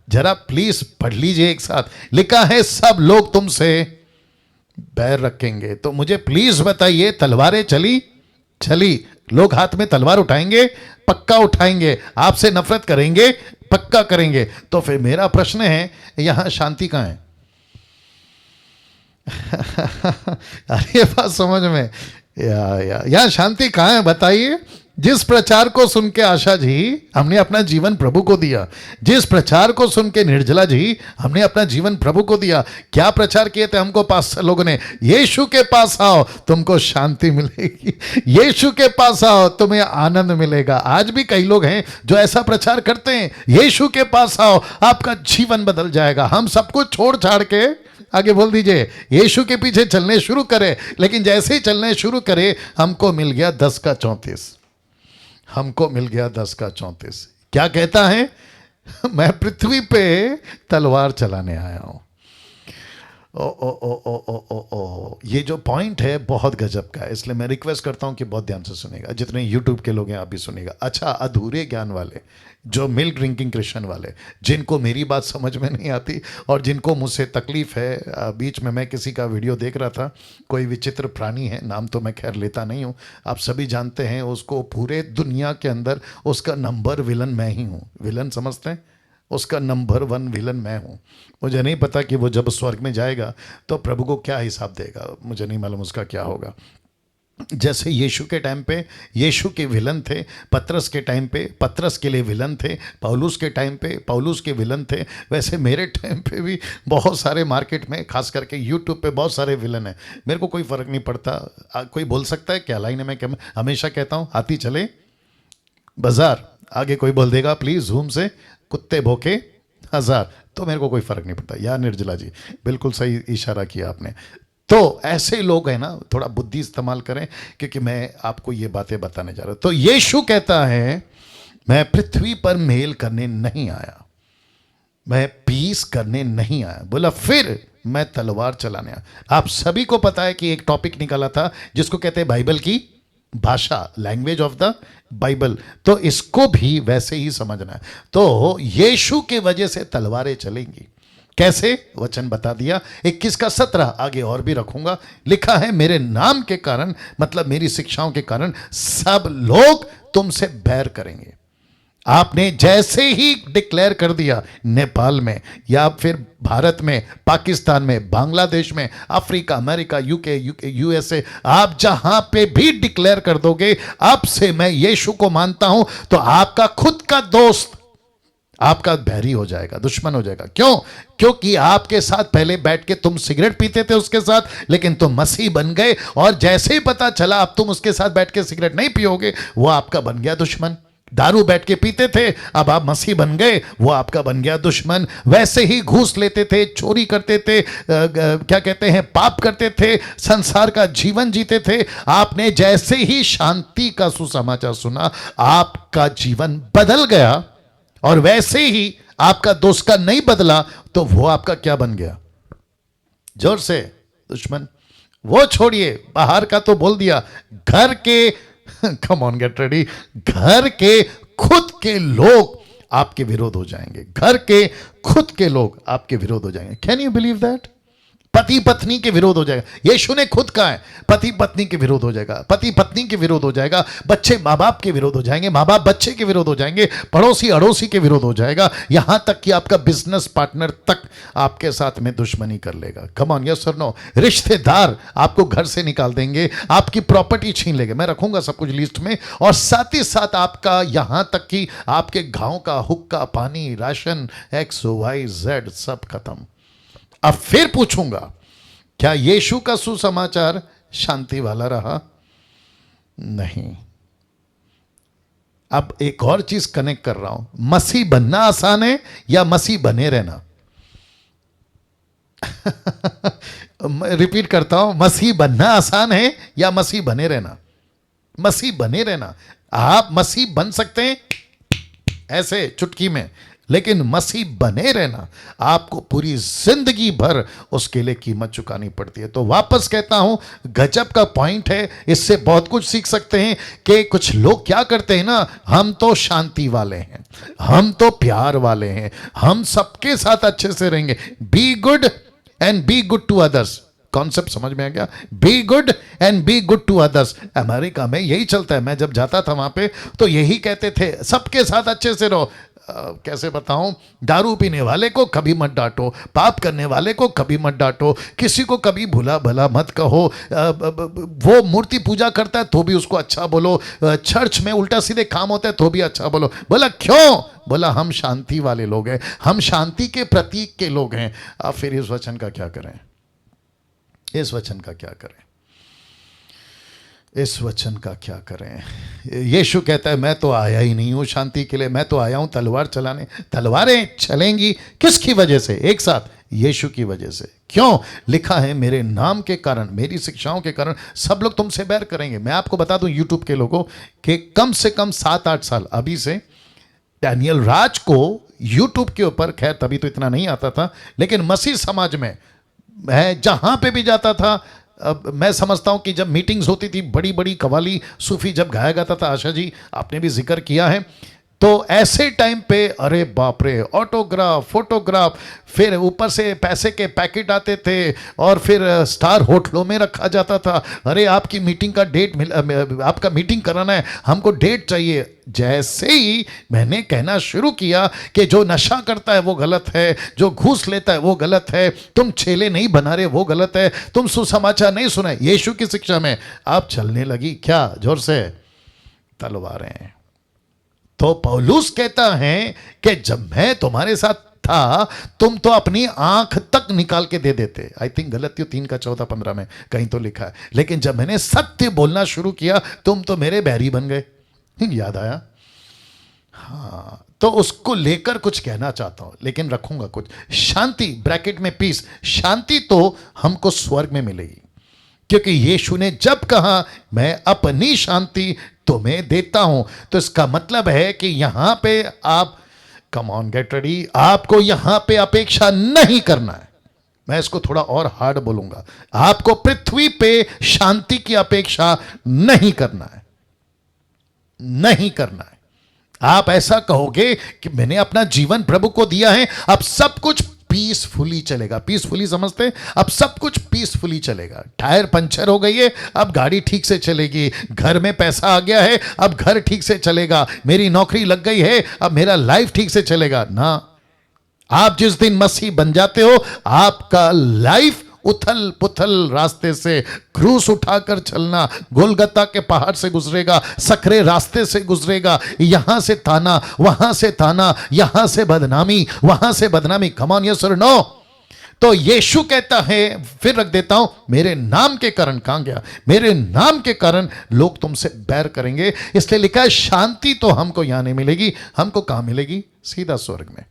जरा प्लीज पढ़ लीजिए एक साथ। लिखा है सब लोग तुमसे बैर रखेंगे। तो मुझे प्लीज बताइए, तलवारें चली? चली। लोग हाथ में तलवार उठाएंगे? पक्का उठाएंगे। आपसे नफरत करेंगे? पक्का करेंगे। तो फिर मेरा प्रश्न है, यहां शांति कहां है? अरे बात समझ में यहां शांति कहां है बताइए? जिस प्रचार को सुन के आशा जी हमने अपना जीवन प्रभु को दिया, जिस प्रचार को सुन के निर्जला जी हमने अपना जीवन प्रभु को दिया, क्या प्रचार किए थे हमको पास्टर लोगों ने? यीशु के पास आओ तुमको शांति मिलेगी, यीशु के पास आओ तुम्हें आनंद मिलेगा। आज भी कई लोग हैं जो ऐसा प्रचार करते हैं, यीशु के पास आओ आपका जीवन बदल जाएगा। हम सब कुछ छोड़ छाड़ के, आगे बोल दीजिए, यीशु के पीछे चलने शुरू करें। लेकिन जैसे ही चलने शुरू करें हमको मिल गया 10 का 34, हमको मिल गया 10 का 34। क्या कहता है? मैं पृथ्वी पे तलवार चलाने आया हूं। ओ ओ ओ ओ ओ ओ ओ, ये जो पॉइंट है बहुत गजब का है, इसलिए मैं रिक्वेस्ट करता हूं कि बहुत ध्यान से सुनेगा। जितने यूट्यूब के लोग हैं आप भी सुनेगा। अच्छा, अधूरे ज्ञान वाले, जो मिल्क ड्रिंकिंग क्रिश्चियन वाले, जिनको मेरी बात समझ में नहीं आती और जिनको मुझसे तकलीफ है। बीच में मैं किसी का वीडियो देख रहा था, कोई विचित्र प्राणी है, नाम तो मैं खैर लेता नहीं हूँ, आप सभी जानते हैं उसको। पूरे दुनिया के अंदर उसका नंबर विलन मैं ही हूँ। विलन समझते हैं? उसका नंबर 1 विलन मैं हूँ। मुझे नहीं पता कि वो जब स्वर्ग में जाएगा तो प्रभु को क्या हिसाब देगा, मुझे नहीं मालूम उसका क्या होगा। जैसे यीशु के टाइम पे यीशु के विलन थे, पतरस के टाइम पे पतरस के लिए विलन थे, पौलुस के टाइम पे पौलुस के विलन थे, वैसे मेरे टाइम पे भी बहुत सारे मार्केट में, खास करके यूट्यूब पे बहुत सारे विलन हैं। मेरे को कोई फ़र्क नहीं पड़ता। कोई बोल सकता है क्या लाइन है? मैं क्या हमेशा कहता हूँ, हाथी चले बाजार, आगे कोई बोल देगा प्लीज़ जूम से, कुत्ते भोके 1000, तो मेरे को कोई फ़र्क नहीं पड़ता। यार निर्जला जी बिल्कुल सही इशारा किया आपने। तो ऐसे लोग हैं ना, थोड़ा बुद्धि इस्तेमाल करें, क्योंकि मैं आपको ये बातें बताने जा रहा हूं। तो यीशु कहता है मैं पृथ्वी पर मेल करने नहीं आया, मैं पीस करने नहीं आया। बोला फिर मैं तलवार चलाने आया। आप सभी को पता है कि एक टॉपिक निकाला था जिसको कहते हैं बाइबल की भाषा, लैंग्वेज ऑफ द बाइबल। तो इसको भी वैसे ही समझना है। तो यीशु के वजह से तलवारें चलेंगी। कैसे? वचन बता दिया 21 का 17, आगे और भी रखूंगा। लिखा है मेरे नाम के कारण, मतलब मेरी शिक्षाओं के कारण सब लोग तुमसे बैर करेंगे। आपने जैसे ही डिक्लेयर कर दिया नेपाल में या फिर भारत में, पाकिस्तान में, बांग्लादेश में, अफ्रीका, अमेरिका, यूके, यूएसए, आप जहां पे भी डिक्लेयर कर दोगे अब से मैं यीशु को मानता हूं, तो आपका खुद का दोस्त आपका बैरी हो जाएगा, दुश्मन हो जाएगा। क्यों? क्योंकि आपके साथ पहले बैठ के तुम सिगरेट पीते थे उसके साथ, लेकिन तुम मसीह बन गए, और जैसे ही पता चला अब तुम उसके साथ बैठ के सिगरेट नहीं पियोगे, वो आपका बन गया दुश्मन। दारू बैठ के पीते थे, अब आप मसीह बन गए, वो आपका बन गया दुश्मन। वैसे ही घूस लेते थे, चोरी करते थे, क्या कहते हैं, पाप करते थे, संसार का जीवन जीते थे। आपने जैसे ही शांति का सुसमाचार सुना, आपका जीवन बदल गया। और वैसे ही आपका दोस्त का नहीं बदला, तो वो आपका क्या बन गया? जोर से, दुश्मन। वो छोड़िए, बाहर का तो बोल दिया, घर के कम ऑन गेट रेडी, घर के खुद के लोग आपके विरोध हो जाएंगे। घर के खुद के लोग आपके विरोध हो जाएंगे। Can you believe that? पति पत्नी के विरोध हो जाएगा। यीशु ने खुद कहा है पति पत्नी के विरोध हो जाएगा, पति पत्नी के विरोध हो जाएगा, बच्चे माँ बाप के विरोध हो जाएंगे, माँ बाप बच्चे के विरोध हो जाएंगे, पड़ोसी अड़ोसी के विरोध हो जाएगा, यहां तक कि आपका बिजनेस पार्टनर तक आपके साथ में दुश्मनी कर लेगा। कम ऑन, यस और नो? रिश्तेदार आपको घर से निकाल देंगे, आपकी प्रॉपर्टी छीन लेंगे। मैं रखूंगा सब कुछ लिस्ट में। और साथ ही साथ आपका, यहां तक कि आपके गांव का हुक्का, पानी, राशन, XYZ सब खत्म। अब फिर पूछूंगा, क्या यीशु का सुसमाचार शांति वाला रहा? नहीं। अब एक और चीज कनेक्ट कर रहा हूं, मसीह बनना आसान है या मसीह बने रहना? रिपीट करता हूं, मसीह बनना आसान है या मसीह बने रहना? मसीह बने रहना। आप मसीह बन सकते हैं ऐसे चुटकी में, लेकिन मसीह बने रहना आपको पूरी जिंदगी भर उसके लिए कीमत चुकानी पड़ती है। तो वापस कहता हूं, गजब का पॉइंट है, इससे बहुत कुछ सीख सकते हैं कि कुछ लोग क्या करते हैं ना, हम तो शांति वाले हैं, हम तो प्यार वाले हैं, हम सबके साथ अच्छे से रहेंगे। Be good and be good to others, concept समझ में आ गया? Be good and be good to others. America में यही चलता है। मैं जब जाता था वहां पे तो यही कहते थे, सबके साथ अच्छे से रहो। कैसे बताऊं, दारू पीने वाले को कभी मत डांटो, पाप करने वाले को कभी मत डांटो, किसी को कभी भुला भला मत कहो, वो मूर्ति पूजा करता है तो भी उसको अच्छा बोलो, चर्च में उल्टा सीधे काम होता है तो भी अच्छा बोलो। बोला क्यों? बोला हम शांति वाले लोग हैं, हम शांति के प्रतीक के लोग हैं। अब फिर इस वचन का क्या करें? इस वचन का क्या करें? इस वचन का क्या करें? यीशु कहता है मैं तो आया ही नहीं हूं शांति के लिए, मैं तो आया हूं तलवार चलाने। तलवारें चलेंगी किसकी वजह से? एक साथ, यीशु की वजह से। क्यों? लिखा है मेरे नाम के कारण, मेरी शिक्षाओं के कारण सब लोग तुमसे बैर करेंगे। मैं आपको बता दूं यूट्यूब के लोगों कि कम से कम 7-8 साल अभी से डैनियल राज को यूट्यूब के ऊपर, खैर तभी तो इतना नहीं आता था, लेकिन मसीह समाज में मैं जहां पे भी जाता था, अब मैं समझता हूं कि जब मीटिंग्स होती थी, बड़ी बड़ी कवाली सूफी जब गाया जाता था, आशा जी आपने भी जिक्र किया है, तो ऐसे टाइम पे अरे बाप रे, ऑटोग्राफ, फोटोग्राफ, फिर ऊपर से पैसे के पैकेट आते थे और फिर स्टार होटलों में रखा जाता था। अरे आपकी मीटिंग का डेट आपका मीटिंग कराना है, हमको डेट चाहिए। जैसे ही मैंने कहना शुरू किया कि जो नशा करता है वो गलत है, जो घूस लेता है वो गलत है, तुम छेले नहीं बना रहे वो गलत है, तुम सुसमाचार नहीं सुना यीशु की शिक्षा में, आप चलने लगी क्या जोर से तलवारें। तो पौलुस कहता है कि जब मैं तुम्हारे साथ था तुम तो अपनी आंख तक निकाल के दे देते। आई थिंक गलतियों 3:14-15 में कहीं तो लिखा है, लेकिन जब मैंने सत्य बोलना शुरू किया तुम तो मेरे बैरी बन गए। याद आया? हाँ, तो उसको लेकर कुछ कहना चाहता हूं, लेकिन रखूंगा कुछ। शांति ब्रैकेट में पीस, शांति तो हमको स्वर्ग में मिलेगी, क्योंकि यीशु ने जब कहा मैं अपनी शांति तुम्हें देता हूं, तो इसका मतलब है कि यहां पे आप, कम ऑन गेट रेडी, आपको यहां पे अपेक्षा नहीं करना है। मैं इसको थोड़ा और हार्ड बोलूंगा, आपको पृथ्वी पे शांति की अपेक्षा नहीं करना है, नहीं करना है। आप ऐसा कहोगे कि मैंने अपना जीवन प्रभु को दिया है, अब सब कुछ पीसफुली चलेगा। पीसफुली समझते हैं? अब सब कुछ पीसफुली चलेगा। टायर पंचर हो गई है, अब गाड़ी ठीक से चलेगी। घर में पैसा आ गया है, अब घर ठीक से चलेगा। मेरी नौकरी लग गई है, अब मेरा लाइफ ठीक से चलेगा ना। आप जिस दिन मसीह बन जाते हो, आपका लाइफ उथल पुथल रास्ते से, क्रूस उठाकर चलना, गोलगत्ता के पहाड़ से गुजरेगा, सकरे रास्ते से गुजरेगा, यहां से ताना, वहां से ताना, यहां से बदनामी, वहां से बदनामी। कम ऑन, यस और नो? तो यीशु कहता है, फिर रख देता हूं, मेरे नाम के कारण, कहां गया? मेरे नाम के कारण लोग तुमसे बैर करेंगे। इसलिए लिखा है शांति तो हमको यहां नहीं मिलेगी, हमको कहां मिलेगी? सीधा स्वर्ग में,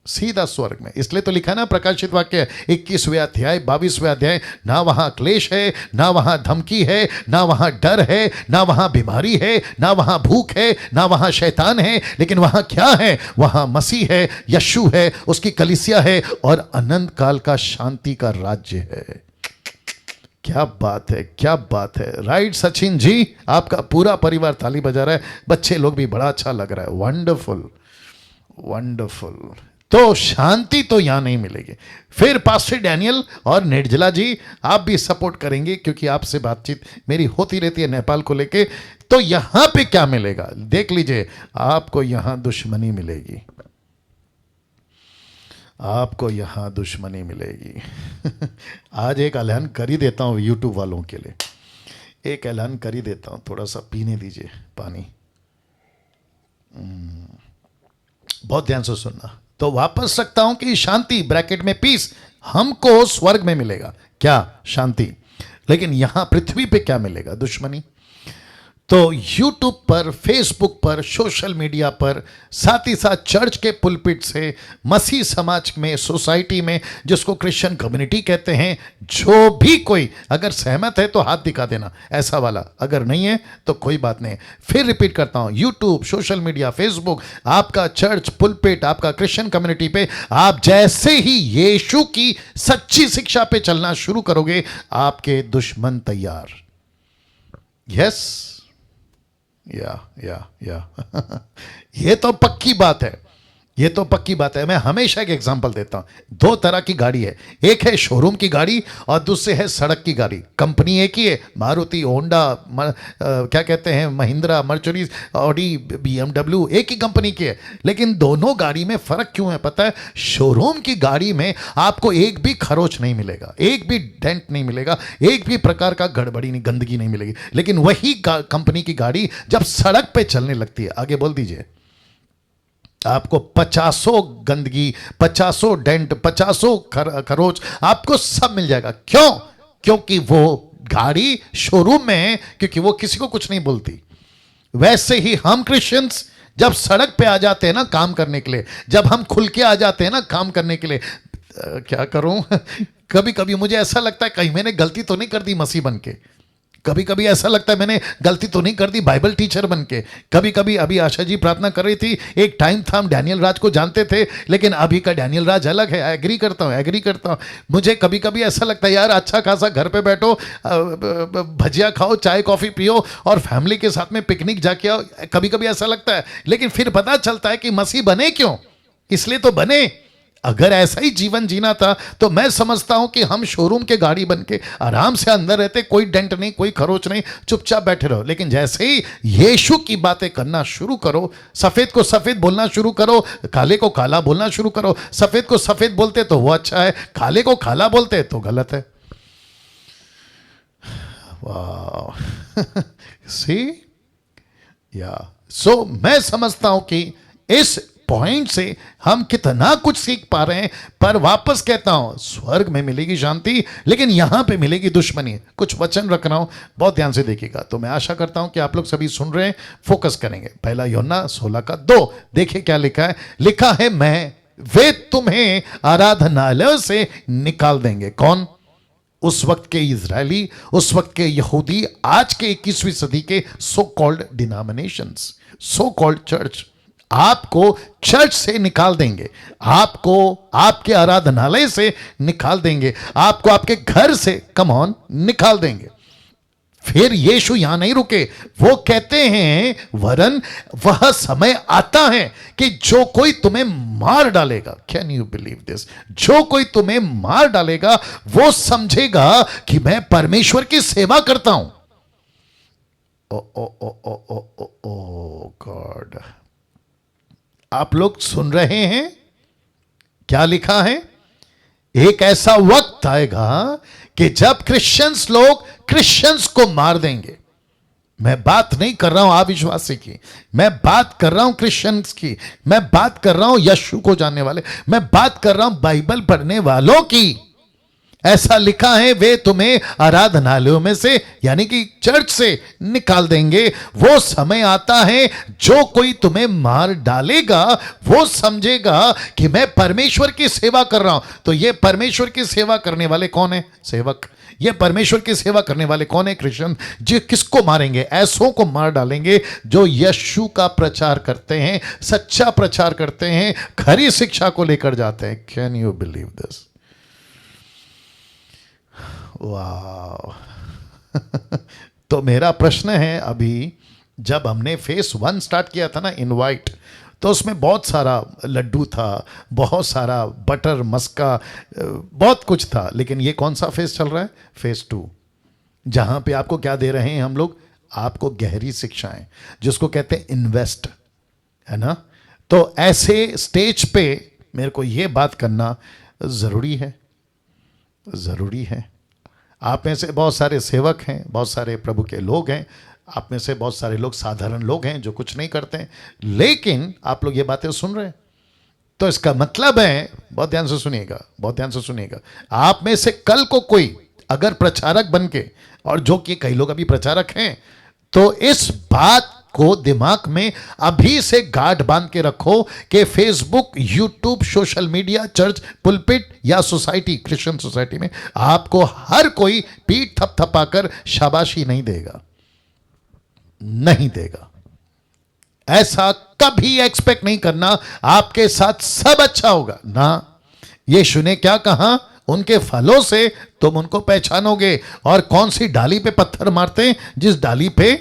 सीधा स्वर्ग में। इसलिए तो लिखा ना प्रकाशित वाक्य 21वें अध्याय 22वें अध्याय, ना वहां क्लेश है, ना वहां धमकी है, ना वहां डर है, ना वहां बीमारी है, ना वहां भूख है, ना वहां शैतान है, लेकिन वहां क्या है? वहां मसीह है, यशु है, उसकी कलीसिया है और अनंत काल का शांति का राज्य है। क्या बात है, क्या बात है। राइट सचिन जी, आपका पूरा परिवार ताली बजा रहा है, बच्चे लोग भी, बड़ा अच्छा लग रहा है। Wonderful, wonderful. तो शांति तो यहां नहीं मिलेगी। फिर पास्टर डैनियल और निर्जला जी, आप भी सपोर्ट करेंगे क्योंकि आपसे बातचीत मेरी होती रहती है नेपाल को लेके। तो यहां पे क्या मिलेगा? देख लीजिए, आपको यहां दुश्मनी मिलेगी, आपको यहां दुश्मनी मिलेगी। आज एक ऐलान कर ही देता हूं यूट्यूब वालों के लिए, एक ऐलान कर ही देता हूं। थोड़ा सा पीने दीजिए पानी, बहुत ध्यान से सुनना। तो वापस रखता हूं कि शांति ब्रैकेट में पीस हमको स्वर्ग में मिलेगा। क्या? शांति। लेकिन यहां पृथ्वी पे क्या मिलेगा? दुश्मनी। तो YouTube पर, Facebook पर, सोशल मीडिया पर, साथ ही साथ चर्च के पुलपिट से, मसीह समाज में, सोसाइटी में, जिसको क्रिश्चियन कम्युनिटी कहते हैं, जो भी कोई अगर सहमत है तो हाथ दिखा देना, ऐसा वाला। अगर नहीं है तो कोई बात नहीं। फिर रिपीट करता हूं, YouTube, सोशल मीडिया, फेसबुक, आपका चर्च पुलपिट, आपका क्रिश्चियन कम्युनिटी पे आप जैसे ही यीशु की सच्ची शिक्षा पे चलना शुरू करोगे, आपके दुश्मन तैयार। यस, या ये तो पक्की बात है, ये तो पक्की बात है। मैं हमेशा एक एग्जांपल देता हूं। दो तरह की गाड़ी है, एक है शोरूम की गाड़ी और दूसरी है सड़क की गाड़ी। कंपनी एक ही है, मारुति, होंडा, क्या कहते हैं, महिंद्रा, मर्चुडीज, ऑडी, BMW, एक ही कंपनी की है। लेकिन दोनों गाड़ी में फर्क क्यों है पता है? शोरूम की गाड़ी में आपको एक भी खरोच नहीं मिलेगा, एक भी डेंट नहीं मिलेगा, एक भी प्रकार का गड़बड़ी नहीं, गंदगी नहीं मिलेगी। लेकिन वही कंपनी की गाड़ी जब सड़क पे चलने लगती है, आगे बोल दीजिए, आपको 50 गंदगी, 50 डेंट, 50 खरोच आपको सब मिल जाएगा। क्यों? क्योंकि वो गाड़ी शोरूम में है, क्योंकि वो किसी को कुछ नहीं बोलती। वैसे ही हम क्रिश्चियंस जब सड़क पे आ जाते हैं ना काम करने के लिए, जब हम खुल के आ जाते हैं ना काम करने के लिए, क्या करूं कभी कभी मुझे ऐसा लगता है कहीं मैंने गलती तो नहीं कर दी मसीह बन के। कभी कभी ऐसा लगता है मैंने गलती तो नहीं कर दी बाइबल टीचर बन के। कभी कभी, अभी आशा जी प्रार्थना कर रही थी, एक टाइम था हम डैनियल राज को जानते थे, लेकिन अभी का डैनियल राज अलग है। एग्री करता हूँ। मुझे कभी कभी ऐसा लगता है यार, अच्छा खासा घर पे बैठो, भजिया खाओ, चाय कॉफ़ी पियो और फैमिली के साथ में पिकनिक जाके आओ। कभी कभी ऐसा लगता है, लेकिन फिर पता चलता है कि मसीह बने क्यों? इसलिए तो बने। अगर ऐसा ही जीवन जीना था तो मैं समझता हूं कि हम शोरूम के गाड़ी बन के आराम से अंदर रहते, कोई डेंट नहीं, कोई खरोच नहीं, चुपचाप बैठे रहो। लेकिन जैसे ही यीशु की बातें करना शुरू करो, सफेद को सफेद बोलना शुरू करो, काले को काला बोलना शुरू करो। सफेद को सफेद बोलते तो वो अच्छा है, काले को काला बोलते तो गलत है। वाह सी या सो मैं समझता हूं कि इस पॉइंट से हम कितना कुछ सीख पा रहे हैं। पर वापस कहता हूं, स्वर्ग में मिलेगी शांति, लेकिन यहां पे मिलेगी दुश्मनी। कुछ वचन रख रहा हूं, बहुत ध्यान से देखिएगा। तो मैं आशा करता हूं कि आप लोग सभी सुन रहे हैं, फोकस करेंगे। पहला यूहन्ना 16:2 देखिए क्या लिखा है। लिखा है, वे तुम्हें आराधनालयों से निकाल देंगे। कौन? उस वक्त के इजरायली, उस वक्त के यहूदी, आज के 21वीं सदी के so called denominations, so called church आपको चर्च से निकाल देंगे, आपको आपके आराधनालय से निकाल देंगे, आपको आपके घर से, कम ऑन, निकाल देंगे। फिर यीशु यहां नहीं रुके, वो कहते हैं, वरन वह समय आता है कि जो कोई तुम्हें मार डालेगा। Can you believe this? जो कोई तुम्हें मार डालेगा वो समझेगा कि मैं परमेश्वर की सेवा करता हूं। ओ ओ ओ ओ ओ ओ ओ गॉड, आप लोग सुन रहे हैं क्या लिखा है? एक ऐसा वक्त आएगा कि जब क्रिश्चियंस लोग क्रिश्चियंस को मार देंगे। मैं बात नहीं कर रहा हूं अविश्वासी की, मैं बात कर रहा हूं क्रिश्चियंस की, मैं बात कर रहा हूं यीशु को जानने वाले, मैं बात कर रहा हूं बाइबल पढ़ने वालों की। ऐसा लिखा है, वे तुम्हें आराधनालयों में से, यानी कि चर्च से निकाल देंगे। वो समय आता है, जो कोई तुम्हें मार डालेगा वो समझेगा कि मैं परमेश्वर की सेवा कर रहा हूं। तो ये परमेश्वर की सेवा करने वाले कौन है? सेवक। ये परमेश्वर की सेवा करने वाले कौन है? क्रिश्चियन। जो किसको मारेंगे? ऐसों को मार डालेंगे जो यीशु का प्रचार करते हैं, सच्चा प्रचार करते हैं, खरी शिक्षा को लेकर जाते हैं। Can you believe this? वाह तो मेरा प्रश्न है, अभी जब हमने फेस 1 स्टार्ट किया था ना, इनवाइट, तो उसमें बहुत सारा लड्डू था, बहुत सारा बटर मस्का, बहुत कुछ था। लेकिन ये कौन सा फेस चल रहा है? फेस 2, जहां पे आपको क्या दे रहे हैं हम लोग? आपको गहरी शिक्षाएं, जिसको कहते हैं इन्वेस्ट, है ना। तो ऐसे स्टेज पे मेरे को ये बात करना ज़रूरी है, ज़रूरी है। आप में से बहुत सारे सेवक हैं, बहुत सारे प्रभु के लोग हैं, आप में से बहुत सारे लोग साधारण लोग हैं जो कुछ नहीं करते हैं, लेकिन आप लोग ये बातें सुन रहे हैं। तो इसका मतलब है, बहुत ध्यान से सुनिएगा, बहुत ध्यान से सुनिएगा, आप में से कल को कोई अगर प्रचारक बन के, और जो कि कई लोग अभी प्रचारक हैं, तो इस बात को दिमाग में अभी से गांठ बांध के रखो कि Facebook, YouTube, social media, church, pulpit या सोसाइटी, क्रिश्चियन सोसाइटी में आपको हर कोई पीठ थपथपाकर शाबाशी नहीं देगा, नहीं देगा। ऐसा कभी एक्सपेक्ट नहीं करना आपके साथ सब अच्छा होगा ना। यीशु ने क्या कहा? उनके फलों से तुम उनको पहचानोगे। और कौन सी डाली पे पत्थर मारते हैं? जिस डाली पे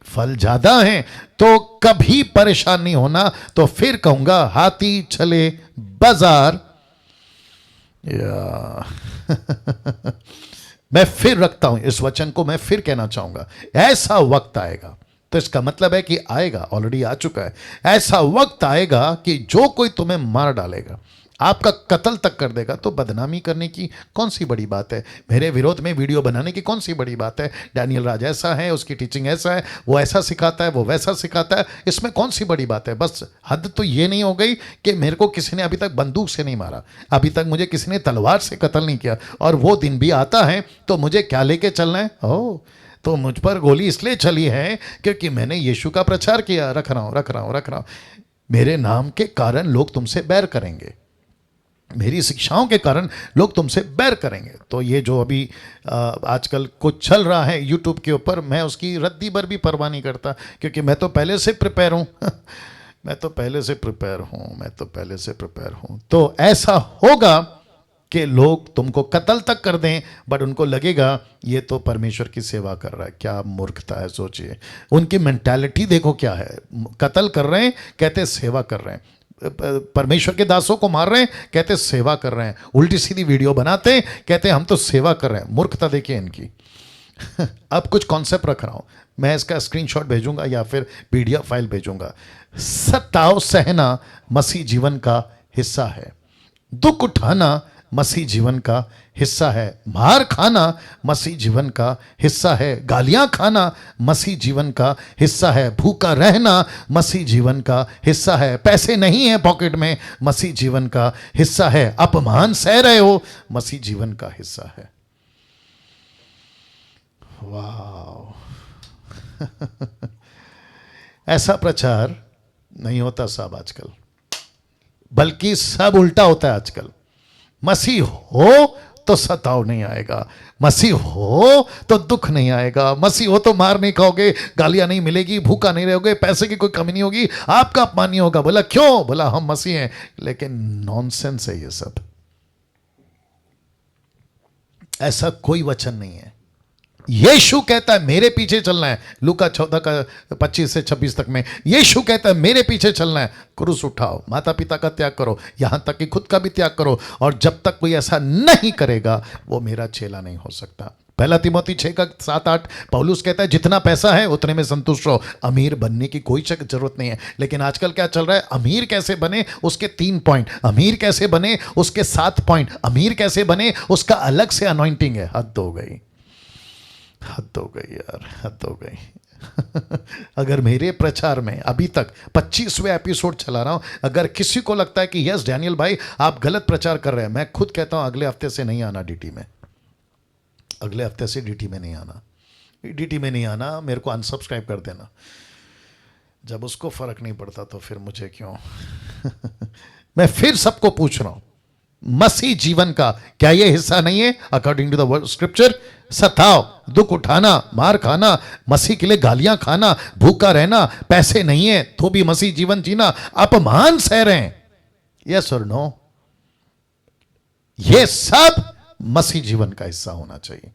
फल ज्यादा हैं। तो कभी परेशान नहीं होना। तो फिर कहूंगा, हाथी चले बाजार या मैं फिर रखता हूं इस वचन को, मैं फिर कहना चाहूंगा, ऐसा वक्त आएगा। तो इसका मतलब है कि आएगा, ऑलरेडी आ चुका है। ऐसा वक्त आएगा कि जो कोई तुम्हें मार डालेगा, आपका कत्ल तक कर देगा, तो बदनामी करने की कौन सी बड़ी बात है? मेरे विरोध में वीडियो बनाने की कौन सी बड़ी बात है? डैनियल राज ऐसा है, उसकी टीचिंग ऐसा है, वो ऐसा सिखाता है, वो वैसा सिखाता है, इसमें कौन सी बड़ी बात है? बस हद तो ये नहीं हो गई कि मेरे को किसी ने अभी तक बंदूक से नहीं मारा, अभी तक मुझे किसी ने तलवार से कत्ल नहीं किया, और वो दिन भी आता है तो मुझे क्या लेके चलना है? ओह, तो मुझ पर गोली इसलिए चली है क्योंकि मैंने यीशु का प्रचार किया। रख रहा हूं। मेरे नाम के कारण लोग तुमसे बैर करेंगे, मेरी शिक्षाओं के कारण लोग तुमसे बैर करेंगे। तो ये जो अभी आजकल कुछ चल रहा है यूट्यूब के ऊपर, मैं उसकी रद्दी भर भी परवाह नहीं करता, क्योंकि मैं तो पहले से प्रिपेयर हूँ मैं तो पहले से प्रिपेयर हूँ। तो ऐसा होगा कि लोग तुमको कत्ल तक कर दें, बट उनको लगेगा ये तो परमेश्वर की सेवा कर रहा है। क्या मूर्खता है, सोचिए। उनकी मेंटालिटी देखो क्या है। कत्ल कर रहे हैं, कहते सेवा कर रहे हैं। परमेश्वर के दासों को मार रहे हैं, कहते सेवा कर रहे हैं। उल्टी सीधी वीडियो बनाते हैं, कहते हम तो सेवा कर रहे हैं। मूर्खता देखिए इनकी अब कुछ कॉन्सेप्ट रख रहा हूं मैं, इसका स्क्रीनशॉट भेजूंगा या फिर पीडीएफ फाइल भेजूंगा। सताव सहना मसीह जीवन का हिस्सा है। दुख उठाना मसीह जीवन का हिस्सा है। मार खाना मसीह जीवन का हिस्सा है। गालियां खाना मसीह जीवन का हिस्सा है। भूखा रहना मसीह जीवन का हिस्सा है। पैसे नहीं है पॉकेट में, मसीह जीवन का हिस्सा है। अपमान सह रहे हो, मसीह जीवन का हिस्सा है। वाह ऐसा प्रचार नहीं होता साहब आजकल, बल्कि सब उल्टा होता है आजकल। मसीह हो तो सताव नहीं आएगा, मसीह हो तो दुख नहीं आएगा, मसीह हो तो मार नहीं खाओगे, गालियां नहीं मिलेगी, भूखा नहीं रहोगे, पैसे की कोई कमी नहीं होगी, आपका अपमान नहीं होगा। बोला क्यों? बोला हम मसीह हैं। लेकिन नॉनसेंस है ये सब। ऐसा कोई वचन नहीं है। यीशु कहता है मेरे पीछे चलना है। लूका 14 का 25 से 26 तक में यीशु कहता है मेरे पीछे चलना है। क्रूस उठाओ, माता पिता का त्याग करो, यहां तक कि खुद का भी त्याग करो, और जब तक कोई ऐसा नहीं करेगा वो मेरा चेला नहीं हो सकता। पहला तिमोथी 6 का 7-8 पौलुस कहता है जितना पैसा है उतने में संतुष्ट रहो, अमीर बनने की कोई जरूरत नहीं है। लेकिन आजकल क्या चल रहा है? अमीर कैसे बने उसके 3 पॉइंट, अमीर कैसे बने उसके 7 पॉइंट, अमीर कैसे बने उसका अलग से अनॉइंटिंग है। हद हो गई, हद हो गई यार, हद हो गई अगर मेरे प्रचार में अभी तक 25वें एपिसोड चला रहा हूं, अगर किसी को लगता है कि यस डैनियल भाई आप गलत प्रचार कर रहे हैं, मैं खुद कहता हूं अगले हफ्ते से नहीं आना डीटी में। अगले हफ्ते से डीटी में नहीं आना, डीटी में नहीं आना, मेरे को अनसब्सक्राइब कर देना। जब उसको फर्क नहीं पड़ता तो फिर मुझे क्यों मैं फिर सबको पूछ रहा हूं, मसीह जीवन का क्या यह हिस्सा नहीं है? According to the word scripture, सताव, दुख उठाना, मार खाना, मसीह के लिए गालियां खाना, भूखा रहना, पैसे नहीं है तो भी मसीह जीवन जीना, अपमान सह रहे हैं, यस और नो? ये सब मसीह जीवन का हिस्सा होना चाहिए।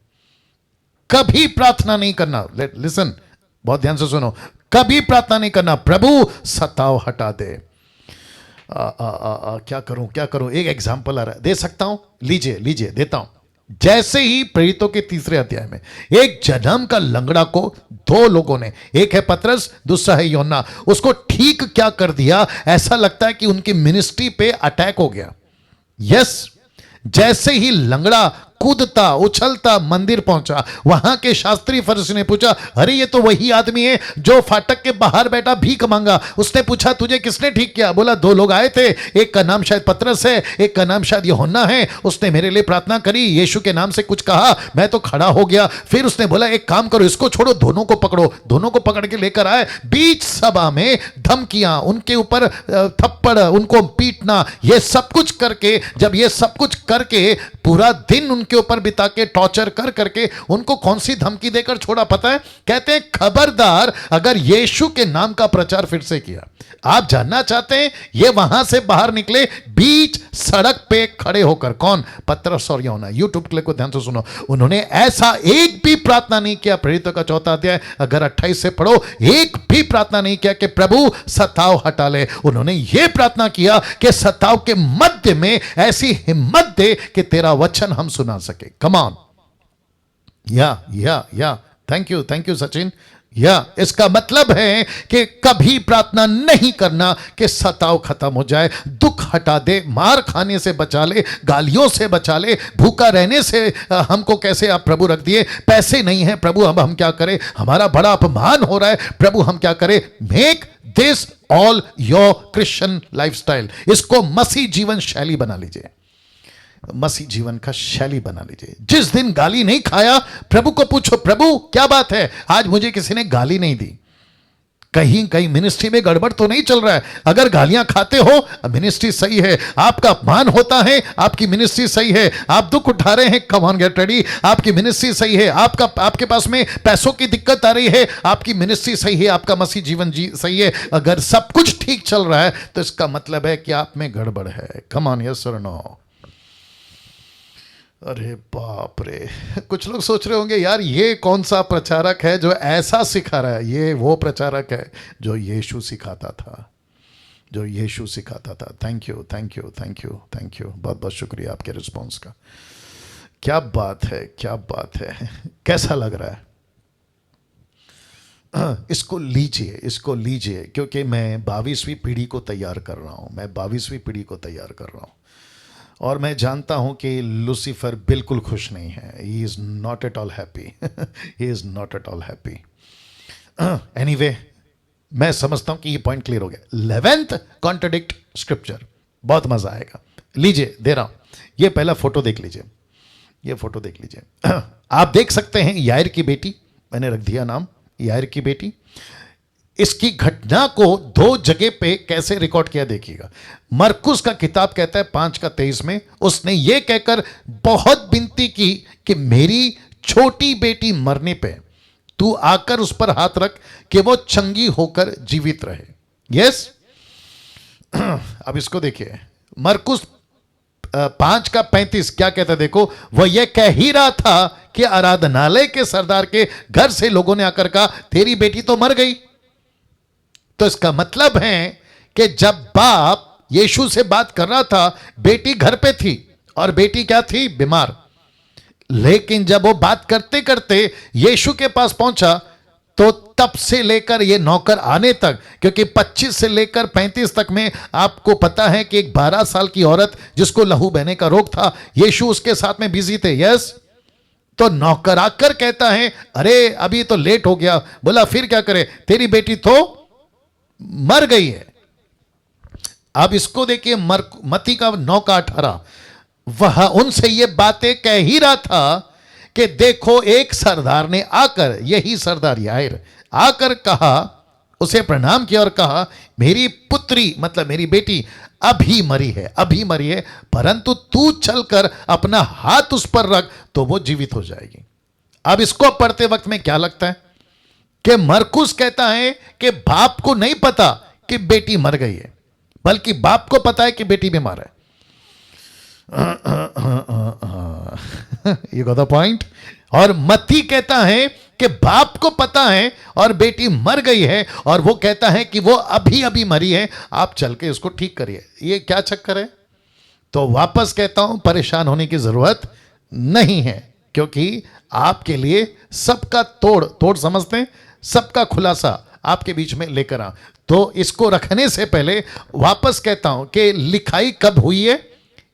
कभी प्रार्थना नहीं करना, लिसन, बहुत ध्यान से सुनो, कभी प्रार्थना नहीं करना प्रभु सताव हटा दे। क्या करूं? एक एग्जाम्पल आ रहा है, दे सकता हूं? लीजिए देता हूं। जैसे ही प्रेरितों के 3 अध्याय में एक जन्म का लंगड़ा को 2 लोगों ने, एक है पतरस, दूसरा है योना, उसको ठीक क्या कर दिया, ऐसा लगता है कि उनकी मिनिस्ट्री पे अटैक हो गया। यस, जैसे ही लंगड़ा कूदता उछलता मंदिर पहुंचा। वहां के शास्त्री फरीसी ने पूछा, अरे ये तो वही आदमी है जो फाटक के बाहर बैठा भीख मांगा। उसने पूछा, तुझे किसने ठीक किया? बोला, दो लोग आए थे, एक का नाम शायद पतरस है, एक का नाम शायद यूहन्ना है। उसने मेरे लिए प्रार्थना करी, यीशु के नाम से कुछ कहा, मैं तो खड़ा हो गया। फिर उसने बोला, एक काम करो, इसको छोड़ो, दोनों को पकड़ो। दोनों को पकड़ के लेकर आए। बीच सभा में धमकियां, उनके ऊपर थप्पड़, उनको पीटना, ये सब कुछ करके, जब ये सब कुछ करके पूरा दिन उनके ऊपर बिता के टॉर्चर कर करके उनको कौन सी धमकी देकर छोड़ा पता है? कहते हैं, खबरदार अगर यीशु के नाम का प्रचार फिर से किया। आप जानना चाहते हैं, ये वहां से बाहर निकले बीच सड़क पे खड़े होकर। कौन? पतरस और यूहन्ना। यूट्यूब क्लिक को ध्यान से सुनो। उन्होंने ऐसा एक भी प्रार्थना नहीं किया, प्रेरितों का 4 अध्याय अगर 28 से पढ़ो, एक भी प्रार्थना नहीं किया कि प्रभु सताव हटा ले। उन्होंने ये प्रार्थना किया कि सताव के मध्य में ऐसी हिम्मत दे कि तेरा वचन हम सुना सके। Come on. या थैंक यू सचिन। या इसका मतलब है कि कभी प्रार्थना नहीं करना कि सताव खत्म हो जाए, दुख हटा दे, मार खाने से बचा ले, गालियों से बचा ले, भूखा रहने से हमको कैसे आप प्रभु रख दिए, पैसे नहीं है प्रभु, अब हम क्या करें, हमारा बड़ा अपमान हो रहा है प्रभु, हम क्या करें। Make this all your Christian lifestyle. इसको मसीह जीवन शैली बना लीजिए, मसीह जीवन का शैली बना लीजिए। जिस दिन गाली नहीं खाया, प्रभु को पूछो, प्रभु क्या बात है, आज मुझे किसी ने गाली नहीं दी, कहीं कहीं मिनिस्ट्री में गड़बड़ तो नहीं चल रहा है। अगर गालियां खाते हो, मिनिस्ट्री सही है, आपका अपमान होता है, आपकी मिनिस्ट्री सही है, आप दुख उठा रहे हैं, कम ऑन गेट रेडी, आपकी मिनिस्ट्री सही है, आपके पास में पैसों की दिक्कत आ रही है, आपकी मिनिस्ट्री सही है, आपका मसीह जीवन सही है। अगर सब कुछ ठीक चल रहा है तो इसका मतलब है कि आप में गड़बड़ है। कम ऑन, यस और नो। अरे बाप रे, कुछ लोग सोच रहे होंगे, यार ये कौन सा प्रचारक है जो ऐसा सिखा रहा है? ये वो प्रचारक है जो यीशु सिखाता था, जो यीशु सिखाता था। थैंक यू, बहुत बहुत शुक्रिया आपके रिस्पॉन्स का। क्या बात है, क्या बात है, कैसा लग रहा है? इसको लीजिए, क्योंकि मैं 22वीं पीढ़ी को तैयार कर रहा हूं, और मैं जानता हूं कि लूसीफर बिल्कुल खुश नहीं है। He is not at all happy. Anyway, मैं समझता हूं कि ये पॉइंट क्लियर हो गया। 11th कॉन्ट्रडिक्ट स्क्रिप्चर, बहुत मजा आएगा। लीजिए, दे रहा हूं, ये पहला फोटो देख लीजिए, आप देख सकते हैं यायर की बेटी, मैंने रख दिया नाम यायर की बेटी। इसकी घटना को 2 जगह पे कैसे रिकॉर्ड किया देखिएगा। मरकुस का किताब कहता है 5:23 में, उसने ये कहकर बहुत विनती की कि मेरी छोटी बेटी मरने पे तू आकर उस पर हाथ रख कि वो चंगी होकर जीवित रहे। यस, अब इसको देखिए, मरकुस 5:35 क्या कहता है देखो। वह यह कह ही रहा था कि आराधनालय के सरदार के घर से लोगों ने आकर कहा, तेरी बेटी तो मर गई। तो इसका मतलब है कि जब बाप यीशु से बात कर रहा था, बेटी घर पे थी, और बेटी क्या थी? बीमार। लेकिन जब वो बात करते करते यीशु के पास पहुंचा, तो तब से लेकर ये नौकर आने तक, क्योंकि 25 से लेकर 35 तक में आपको पता है कि एक 12 साल की औरत जिसको लहू बहने का रोग था, यीशु उसके साथ में बिजी थे। यस, तो नौकर आकर कहता है, अरे अभी तो लेट हो गया। बोला, फिर क्या करे, तेरी बेटी तो मर गई है। अब इसको देखिए, मत्ती का 9:18, वह उनसे ये बातें कह ही रहा था कि देखो एक सरदार ने आकर, यही सरदार यायर आकर कहा, उसे प्रणाम किया और कहा, मेरी पुत्री मतलब मेरी बेटी अभी मरी है, परंतु तू चलकर अपना हाथ उस पर रख तो वो जीवित हो जाएगी। अब इसको पढ़ते वक्त में क्या लगता है कि मरकुस कहता है कि बाप को नहीं पता कि बेटी मर गई है, बल्कि बाप को पता है कि बेटी बीमार है। You got the point. और मत्ती कहता है कि बाप को पता है और बेटी मर गई है, और वो कहता है कि वो अभी अभी मरी है, आप चल के उसको ठीक करिए। ये क्या चक्कर है? तो वापस कहता हूं, परेशान होने की जरूरत नहीं है, क्योंकि आपके लिए सबका तोड़ समझते हैं, सबका खुलासा आपके बीच में लेकर आ। तो इसको रखने से पहले वापस कहता हूं कि लिखाई कब हुई है?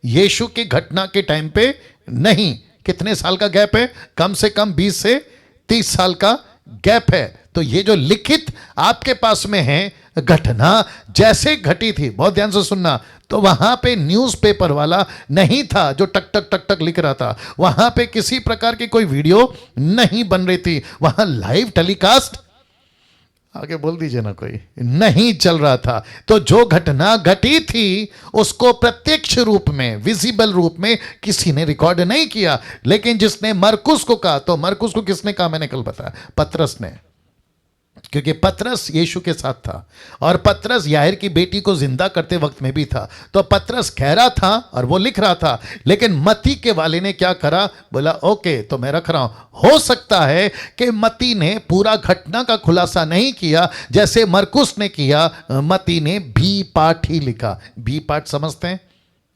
यीशु की घटना के टाइम पे नहीं, कितने साल का गैप है? कम से कम 20 से 30 साल का गैप है। तो ये जो लिखित आपके पास में है घटना जैसे घटी थी, बहुत ध्यान से सुनना, तो वहां पे न्यूज़पेपर वाला नहीं था जो टक टक टक टक लिख रहा था, वहां पे किसी प्रकार की कोई वीडियो नहीं बन रही थी, वहां लाइव टेलीकास्ट, आगे बोल दीजिए ना कोई, नहीं चल रहा था। तो जो घटना घटी थी उसको प्रत्यक्ष रूप में, विजिबल रूप में किसी ने रिकॉर्ड नहीं किया, लेकिन जिसने मरकुस को कहा, तो मरकुस को किसने कहा? मैंने कल बताया, पतरस ने, क्योंकि पतरस यीशु के साथ था और पतरस याहिर की बेटी को जिंदा करते वक्त में भी था। तो पतरस कह रहा था और वो लिख रहा था, लेकिन मत्ती के वाले ने क्या करा? बोला ओके तो मैं रख रहा हूं। हो सकता है कि मत्ती ने पूरा घटना का खुलासा नहीं किया जैसे मरकुस ने किया, मत्ती ने बी पार्ट ही लिखा। बी पार्ट समझते हैं?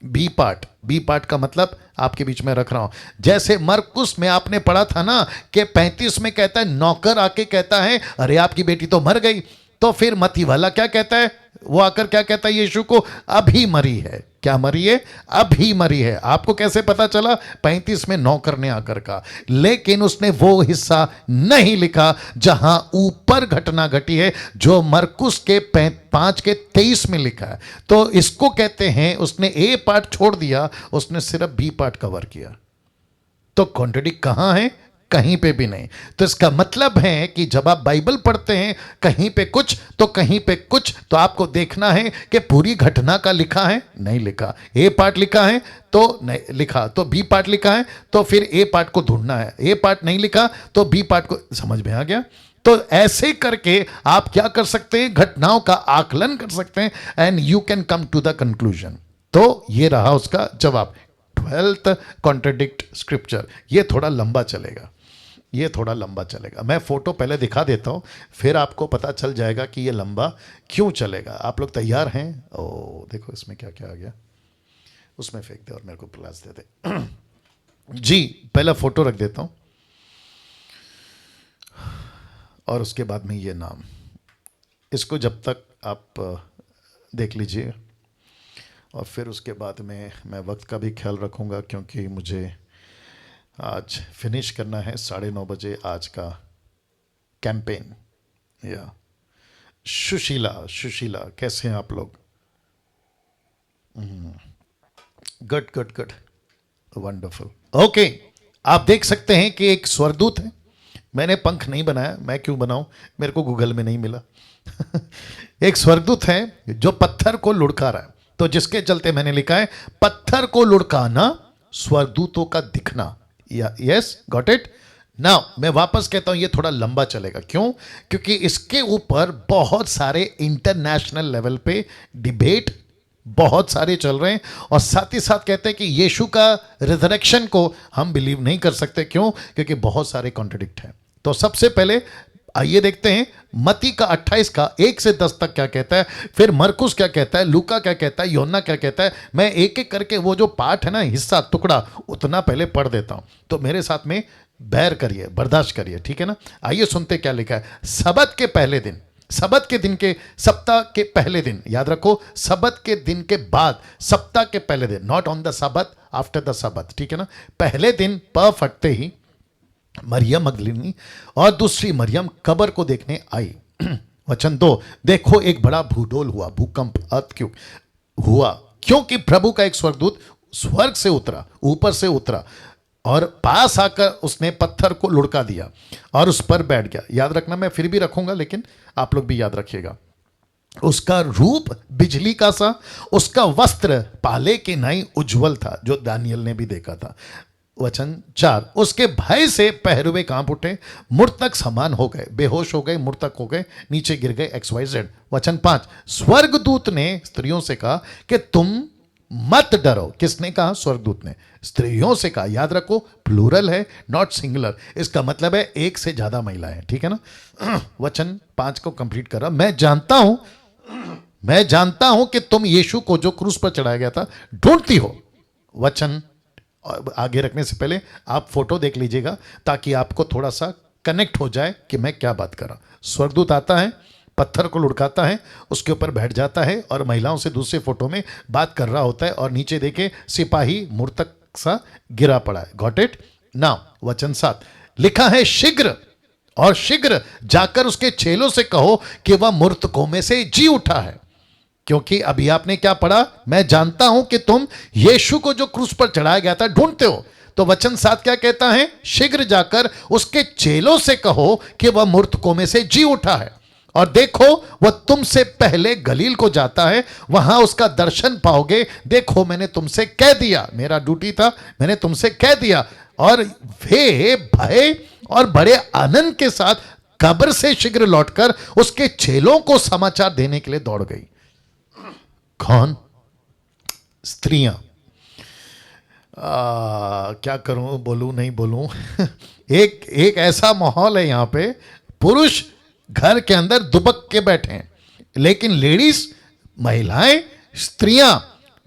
बी पार्ट, बी पार्ट का मतलब आपके बीच में रख रहा हूं। जैसे मरकुस में आपने पढ़ा था ना कि 35 में कहता है, नौकर आके कहता है अरे आपकी बेटी तो मर गई, तो फिर मत्ती वाला क्या कहता है? वो आकर क्या कहता है यीशु को? अभी मरी है। क्या मरी है? अभी मरी है। आपको कैसे पता चला? 35 में नौकर ने आकर कहा, लेकिन उसने वो हिस्सा नहीं लिखा जहां ऊपर घटना घटी है, जो मरकुस के 5 के 23 में लिखा है। तो इसको कहते हैं उसने ए पार्ट छोड़ दिया, उसने सिर्फ बी पार्ट कवर किया। तो कॉन्ट्रडिक्ट कहां है? कहीं पे भी नहीं। तो इसका मतलब है कि जब आप बाइबल पढ़ते हैं कहीं पे कुछ तो कहीं पे कुछ, तो आपको देखना है कि पूरी घटना का लिखा है, नहीं लिखा। ए पार्ट लिखा है तो नहीं लिखा, तो बी पार्ट लिखा है तो फिर ए पार्ट को ढूंढना है। ए पार्ट नहीं लिखा तो बी पार्ट को, समझ में आ गया? तो ऐसे करके आप क्या कर सकते हैं? घटनाओं का आकलन कर सकते हैं and you can come to the conclusion. तो ये रहा उसका जवाब, 12th कॉन्ट्रडिक्ट स्क्रिप्चर। ये थोड़ा लंबा चलेगा, ये थोड़ा लंबा चलेगा। मैं फोटो पहले दिखा देता हूं, फिर आपको पता चल जाएगा कि ये लंबा क्यों चलेगा। आप लोग तैयार हैं? ओ देखो इसमें क्या क्या आ गया, उसमें फेंक दे और मेरे को प्लास दे दे। जी पहला फोटो रख देता हूं और उसके बाद में ये नाम। इसको जब तक आप देख लीजिए और फिर उसके बाद में मैं वक्त का भी ख्याल रखूंगा, क्योंकि मुझे आज फिनिश करना है 9:30 बजे आज का कैंपेन। या सुशीला, सुशीला कैसे हैं आप लोग? Good good good, wonderful. Okay, आप देख सकते हैं कि एक स्वर्गदूत है। मैंने पंख नहीं बनाया, मैं क्यों बनाऊं, मेरे को गूगल में नहीं मिला। एक स्वर्गदूत है जो पत्थर को लुढ़का रहा है, तो जिसके चलते मैंने लिखा है पत्थर को लुढ़काना, स्वर्गदूतों का दिखना। Yes, got it. नाउ मैं वापस कहता हूं ये थोड़ा लंबा चलेगा। क्यों? क्योंकि इसके ऊपर बहुत सारे इंटरनेशनल लेवल पे डिबेट बहुत सारे चल रहे हैं, और साथ ही साथ कहते हैं कि यीशु का रिजरेक्शन को हम बिलीव नहीं कर सकते। क्यों? क्योंकि बहुत सारे कॉन्ट्रडिक्ट हैं। तो सबसे पहले आइए देखते हैं मत्ती का 28 का 1 से 10 तक क्या कहता है, फिर मरकुस क्या कहता है, लूका क्या कहता है, यूहन्ना क्या कहता है। मैं एक एक करके वो जो पार्ट है ना, हिस्सा टुकड़ा, उतना पहले पढ़ देता हूं, तो मेरे साथ में बैर करिए, बर्दाश्त करिए, ठीक है ना। आइए सुनते क्या लिखा है। सबत के पहले दिन, सबत के दिन के, सप्ताह के पहले दिन, याद रखो, सबत के दिन के बाद, सप्ताह के पहले दिन, not on the Sabbath, after the Sabbath, ठीक है ना। पहले दिन प फटते ही मरियम मगदलीनी और दूसरी मरियम कब्र को देखने आई। वचन 2, देखो एक बड़ा भूडोल हुआ, भूकंप, अर्थक्वेक हुआ, क्योंकि प्रभु का एक स्वर्गदूत स्वर्ग से उतरा, ऊपर से उतरा, और पास आकर उसने पत्थर को लुढ़का दिया और उस पर बैठ गया। याद रखना, मैं फिर भी रखूंगा लेकिन आप लोग भी याद रखिएगा। उसका रूप बिजली का सा, उसका वस्त्र पाले के नाई उज्जवल था, जो दानियल ने भी देखा था। वचन 4, उसके भय से पहरुए कांप उठे, मूर्तक समान हो गए, बेहोश हो गए, मूर्तक हो गए, नीचे गिर गए, XYZ। वचन 5, स्वर्गदूत ने स्त्रियों से कहा कि तुम मत डरो। किसने कहा? स्वर्गदूत ने स्त्रियों से कहा। याद रखो, प्लूरल है, नॉट सिंगुलर। इसका मतलब है एक से ज्यादा महिलाएं, ठीक है ना। वचन 5 को कंप्लीट कर रहा, मैं जानता हूं कि तुम यीशु को जो क्रूस पर चढ़ाया गया था ढूंढती हो। वचन आगे रखने से पहले आप फोटो देख लीजिएगा ताकि आपको थोड़ा सा कनेक्ट हो जाए कि मैं क्या बात कर रहा हूं। स्वर्गदूत आता है, पत्थर को लुढ़काता है, उसके ऊपर बैठ जाता है और महिलाओं से दूसरे फोटो में बात कर रहा होता है, और नीचे देखे सिपाही मूर्तक सा गिरा पड़ा है। Got it? ना वचन 7 लिखा है, शीघ्र और शीघ्र जाकर उसके चेलों से कहो कि वह मृतकों में से जी उठा है। क्योंकि अभी आपने क्या पढ़ा, मैं जानता हूं कि तुम यीशु को जो क्रूस पर चढ़ाया गया था ढूंढते हो। तो वचन 7 क्या कहता है, शीघ्र जाकर उसके चेलों से कहो कि वह मृतकों में से जी उठा है, और देखो वह तुमसे पहले गलील को जाता है, वहां उसका दर्शन पाओगे। देखो मैंने तुमसे कह दिया, मेरा ड्यूटी था, मैंने तुमसे कह दिया। और वे भय और बड़े आनंद के साथ कब्र से शीघ्र लौटकर उसके चेलों को समाचार देने के लिए दौड़ गई। कौन? स्त्रियां। क्या करूं, बोलूं नहीं बोलूं? एक ऐसा माहौल है यहां पे, पुरुष घर के अंदर दुबक के बैठे हैं, लेकिन लेडीज, महिलाएं, स्त्रियां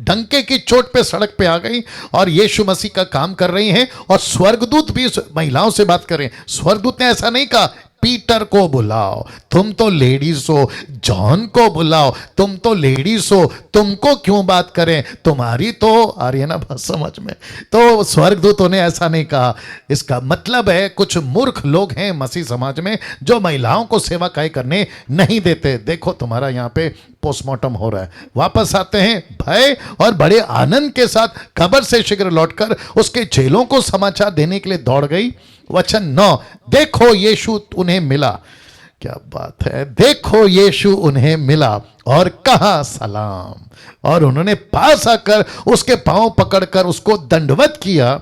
डंके की चोट पे सड़क पे आ गई और यीशु मसीह का काम कर रही हैं। और स्वर्गदूत भी महिलाओं से बात कर रहे हैं। स्वर्गदूत ने ऐसा नहीं कहा पीटर को बुलाओ, तुम तो लेडीज हो, जॉन को बुलाओ, तुम तो लेडीज हो, तुमको क्यों बात करें, तुम्हारी तो आ रही है ना बात समझ में। तो स्वर्गदूतों ने ऐसा नहीं कहा। इसका मतलब है कुछ मूर्ख लोग हैं मसीह समाज में जो महिलाओं को सेवा काय करने नहीं देते। देखो तुम्हारा यहाँ पे पोस्टमार्टम हो रहा है। वापस आते हैं, भय और बड़े आनंद के साथ कब्र से शीघ्र लौटकर उसके चेलों को समाचार देने के लिए दौड़ गई। वचन 9, देखो यीशु उन्हें मिला। क्या बात है, देखो यीशु उन्हें मिला और कहा सलाम, और उन्होंने पास आकर उसके पांव पकड़कर उसको दंडवत किया।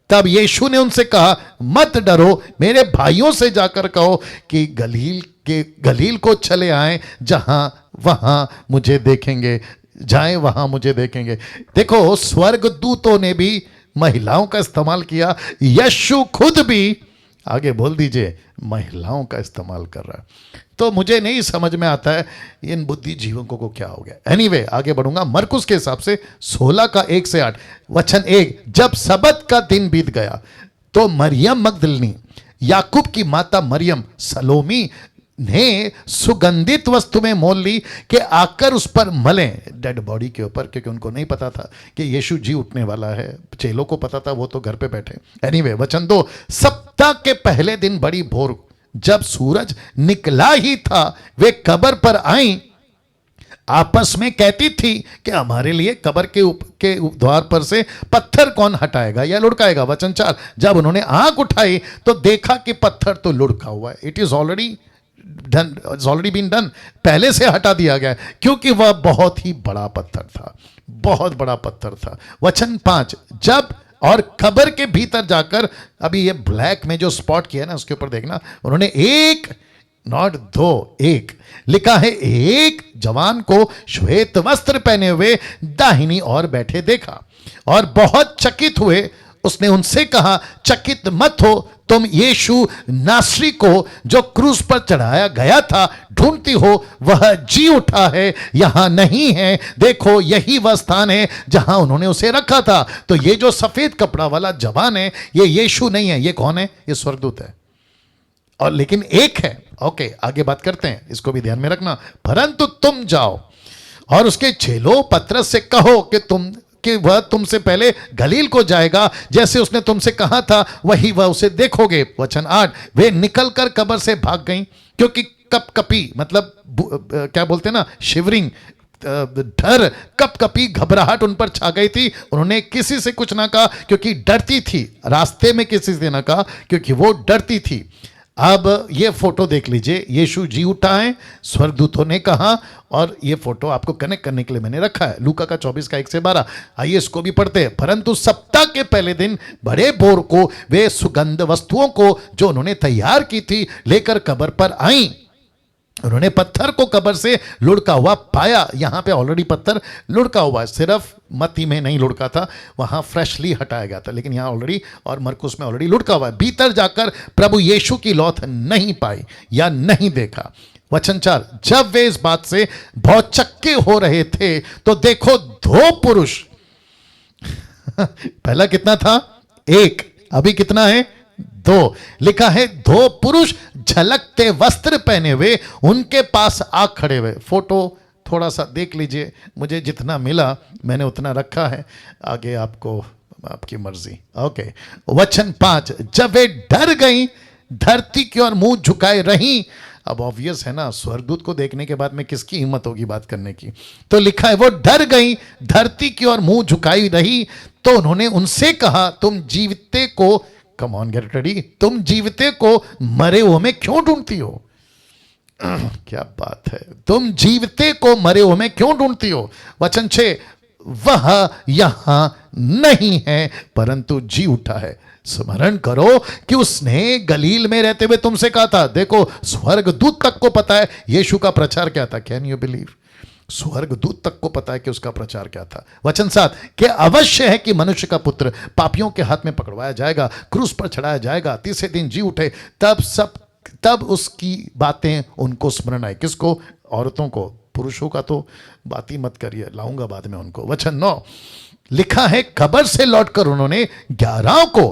तब यीशु ने उनसे कहा, मत डरो, मेरे भाइयों से जाकर कहो कि गलील को चले आए, जहां वहां मुझे देखेंगे, जाएं वहां मुझे देखेंगे। देखो स्वर्गदूतों ने भी महिलाओं का इस्तेमाल किया, यीशु खुद भी, आगे बोल दीजिए, महिलाओं का इस्तेमाल कर रहा है। तो मुझे नहीं समझ में आता है इन बुद्धिजीवों को क्या हो गया। एनीवे आगे बढ़ूंगा। मरकुस के हिसाब से 16 का 1 से 8, वचन 1, जब सबत का दिन बीत गया तो मरियम मगदलिनी, याकूब की माता मरियम, सलोमी ने सुगंधित वस्तु में मोल ली कि आकर उस पर मलें, डेड बॉडी के ऊपर, क्योंकि उनको नहीं पता था कि यीशु जी उठने वाला है। चेलों को पता था, वो तो घर पे बैठे। एनीवे वचन 2, सप्ताह के पहले दिन बड़ी भोर, जब सूरज निकला ही था, वे कब्र पर आई, आपस में कहती थी कि हमारे लिए कब्र के द्वार पर से पत्थर कौन हटाएगा या लुढ़काएगा। वचन 4, जब उन्होंने आंख उठाई तो देखा कि पत्थर तो लुढ़का हुआ है। It is already been done, पहले से हटा दिया गया, क्योंकि वह बहुत ही बड़ा पत्थर था, बहुत बड़ा पत्थर था। वचन 5, जब और कब्र के भीतर जाकर, अभी ये ब्लैक में जो स्पॉट किया ना उसके ऊपर देखना, उन्होंने एक, नॉट दो, एक लिखा है, एक जवान को श्वेत वस्त्र पहने हुए दाहिनी ओर बैठे देखा और बहुत चकित हुए। उसने उनसे कहा, चकित मत हो, तुम यीशु नासरी को जो क्रूस पर चढ़ाया गया था ढूंढती हो, वह जी उठा है, यहां नहीं है। देखो यही वह स्थान है जहां उन्होंने उसे रखा था। तो ये जो सफेद कपड़ा वाला जवान है, ये यीशु नहीं है। ये कौन है? ये स्वर्गदूत है, और लेकिन एक है। ओके, आगे बात करते हैं, इसको भी ध्यान में रखना। परंतु तुम जाओ और उसके चेलों पतरस से कहो कि वह तुमसे पहले गलील को जाएगा, जैसे उसने तुमसे कहा था वही वह उसे देखोगे। वचन 8, वे निकलकर कब्र से भाग गईं, क्योंकि कपकपी, मतलब क्या बोलते हैं ना, शिवरिंग, डर, कपकपी घबराहट उन पर छा गई थी। उन्होंने किसी से कुछ ना कहा क्योंकि डरती थी, रास्ते में किसी से ना कहा क्योंकि वो डरती थी। अब ये फोटो देख लीजिए, यीशु जी उठा है, स्वर्गदूतों ने कहा, और ये फोटो आपको कनेक्ट करने के लिए मैंने रखा है, लूका का 24 का 1 से 12। आइए इसको भी पढ़ते हैं। परंतु सप्ताह के पहले दिन बड़े भोर को वे सुगंध वस्तुओं को जो उन्होंने तैयार की थी लेकर कब्र पर आई। उन्होंने पत्थर को कब्र से लुढ़का हुआ पाया। यहां पे ऑलरेडी पत्थर लुढ़का हुआ है, सिर्फ मत्ती में नहीं लुढ़का था, वहां फ्रेशली हटाया गया था, लेकिन यहां ऑलरेडी, और मरकुस में ऑलरेडी लुढ़का हुआ है। भीतर जाकर प्रभु यीशु की लौथ नहीं पाई या नहीं देखा। वचन 4, जब वे इस बात से भौचक्के हो रहे थे तो देखो दो पुरुष पहला कितना था? एक, अभी कितना है? दो। लिखा है, दो पुरुष झलकते वस्त्र पहने हुए उनके पास आ खड़े हुए। फोटो थोड़ा सा देख लीजिए, मुझे जितना मिला मैंने उतना रखा है, आगे आपको आपकी मर्जी। ओके, वचन 5, जब वे डर गई, धरती की ओर मुंह झुकाए रही। अब ऑब्वियस है ना, स्वर्गदूत को देखने के बाद में किसकी हिम्मत होगी बात करने की। तो लिखा है वो डर गई, धरती की ओर मुंह झुकाई रही। तो उन्होंने उनसे कहा, तुम जीवते को, कम ऑन गेट रेडी, तुम जीवते को मरे हुए में क्यों ढूंढती हो? क्या बात है, तुम जीवते को मरे हुए में क्यों ढूंढती हो? वचन 6, वह यहां नहीं है परंतु जी उठा है। स्मरण करो कि उसने गलील में रहते हुए तुमसे कहा था। देखो, स्वर्गदूत तक को पता है यीशु का प्रचार क्या था। Can you believe? स्वर्गदूत तक को पता है कि उसका प्रचार क्या था। वचन 7, कि अवश्य है कि मनुष्य का पुत्र पापियों के हाथ में पकड़वाया जाएगा, क्रूस पर चढ़ाया जाएगा, तीसरे दिन जी उठे। तब उसकी बातें उनको स्मरण आए। किसको? औरतों को। पुरुषों का तो बात ही मत करिए, लाऊंगा बाद में उनको। वचन 9, लिखा है कब्र से लौटकर उन्होंने 11 को,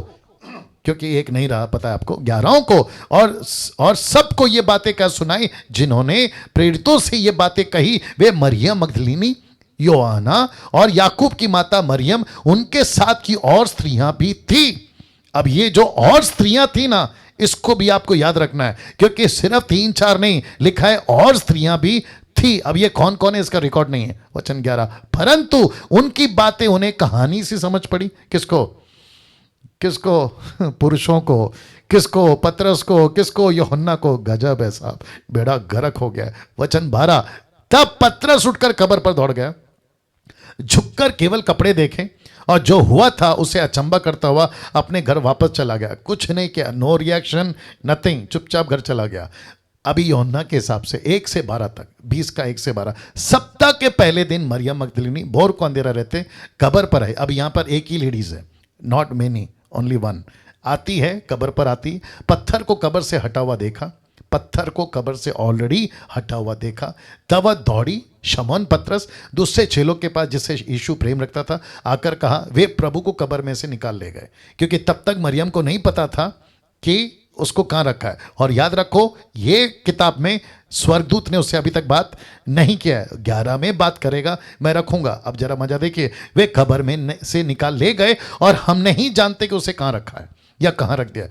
क्योंकि एक नहीं रहा, पता है आपको, 11 को और सबको ये बातें क्या सुनाई जिन्होंने प्रेरितों से ये बातें कही। वे मरियम मगदलीनी, योआना और याकूब की माता मरियम, उनके साथ की और स्त्रियां भी थी। अब ये जो और स्त्रियां थी ना, इसको भी आपको याद रखना है, क्योंकि सिर्फ 3-4 नहीं, लिखा है और स्त्रियां भी थी। अब ये कौन कौन है इसका रिकॉर्ड नहीं है। वचन 11, परंतु उनकी बातें उन्हें कहानी सी समझ पड़ी। किसको? पुरुषों को। किसको? पतरस को। किसको? यूहन्ना को। गजब है साहब, बेड़ा गर्क हो गया। वचन 12, तब पतरस उठकर कब्र पर दौड़ गया, झुककर केवल कपड़े देखे और जो हुआ था उसे अचंबा करता हुआ अपने घर वापस चला गया। कुछ नहीं किया, नो रिएक्शन, नथिंग, चुपचाप घर चला गया। अभी यूहन्ना के हिसाब से 1 से 12 तक, 20 का 1 से 12, सप्ताह के पहले दिन मरियम मगदलीनी भोर को अंधेरा रहते कब्र पर है। अब यहां पर एक ही लेडीज है, नॉट मेनी, ओनली वन आती है, कब्र पर आती, पत्थर को कब्र से हटा हुआ देखा, पत्थर को कब्र से ऑलरेडी हटा हुआ देखा। तब वह दौड़ी शमौन पतरस दूसरे चेलों के पास जिससे यीशु प्रेम रखता था, आकर कहा, वे प्रभु को कब्र में से निकाल ले गए। क्योंकि तब तक मरियम को नहीं पता था कि उसको कहां रखा है। और याद रखो, ये किताब में स्वर्गदूत ने उससे अभी तक बात नहीं किया है। 11 में बात करेगा, मैं रखूंगा। अब जरा मजा देखिए, वे कब्र में से निकाल ले गए और हम नहीं जानते कि उसे कहां रखा है या कहां रख दिया।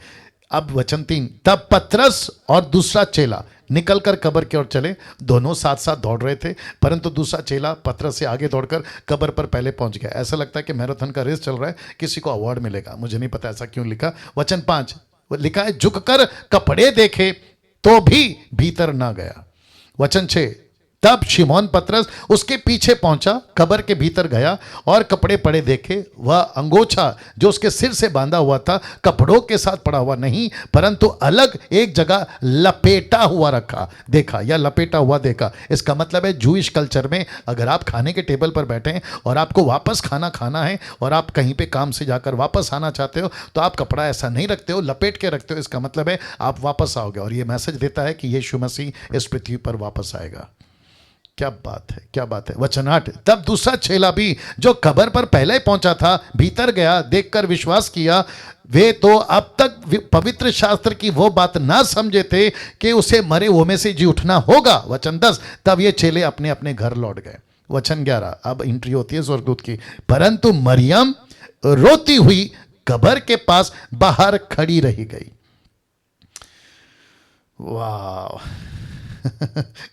अब वचन 3, तब पतरस और दूसरा चेला निकलकर कब्र की ओर चले। दोनों साथ साथ दौड़ रहे थे, परंतु दूसरा चेला पतरस से आगे दौड़कर कब्र पर पहले पहुंच गया। ऐसा लगता है कि मैराथन का रेस चल रहा है, किसी को अवार्ड मिलेगा, मुझे नहीं पता ऐसा क्यों लिखा। वचन 5 लिखा है, झुककर कपड़े देखे तो भी भीतर ना गया। वचन 6, तब शिमोन पतरस उसके पीछे पहुंचा, कब्र के भीतर गया और कपड़े पड़े देखे। वह अंगोछा जो उसके सिर से बांधा हुआ था कपड़ों के साथ पड़ा हुआ नहीं, परंतु अलग एक जगह लपेटा हुआ रखा देखा, या लपेटा हुआ देखा। इसका मतलब है जूइश कल्चर में अगर आप खाने के टेबल पर बैठे हैं और आपको वापस खाना है और आप कहीं पे काम से जाकर वापस आना चाहते हो, तो आप कपड़ा ऐसा नहीं रखते हो, लपेट के रखते हो। इसका मतलब है आप वापस आओगे, और ये मैसेज देता है कि यीशु मसीह इस पृथ्वी पर वापस आएगा। क्या बात है, क्या बात है। वचन 8, तब दूसरा चेला भी जो कब्र पर पहले पहुंचा था भीतर गया, देखकर विश्वास किया। वे तो अब तक पवित्र शास्त्र की वो बात ना समझे थे कि उसे मरे हुए में से जी उठना होगा। वचन 10, तब ये चेले अपने अपने घर लौट गए। वचन 11, अब एंट्री होती है स्वर्गदूत की। परंतु मरियम रोती हुई कब्र के पास बाहर खड़ी रही गई। वाह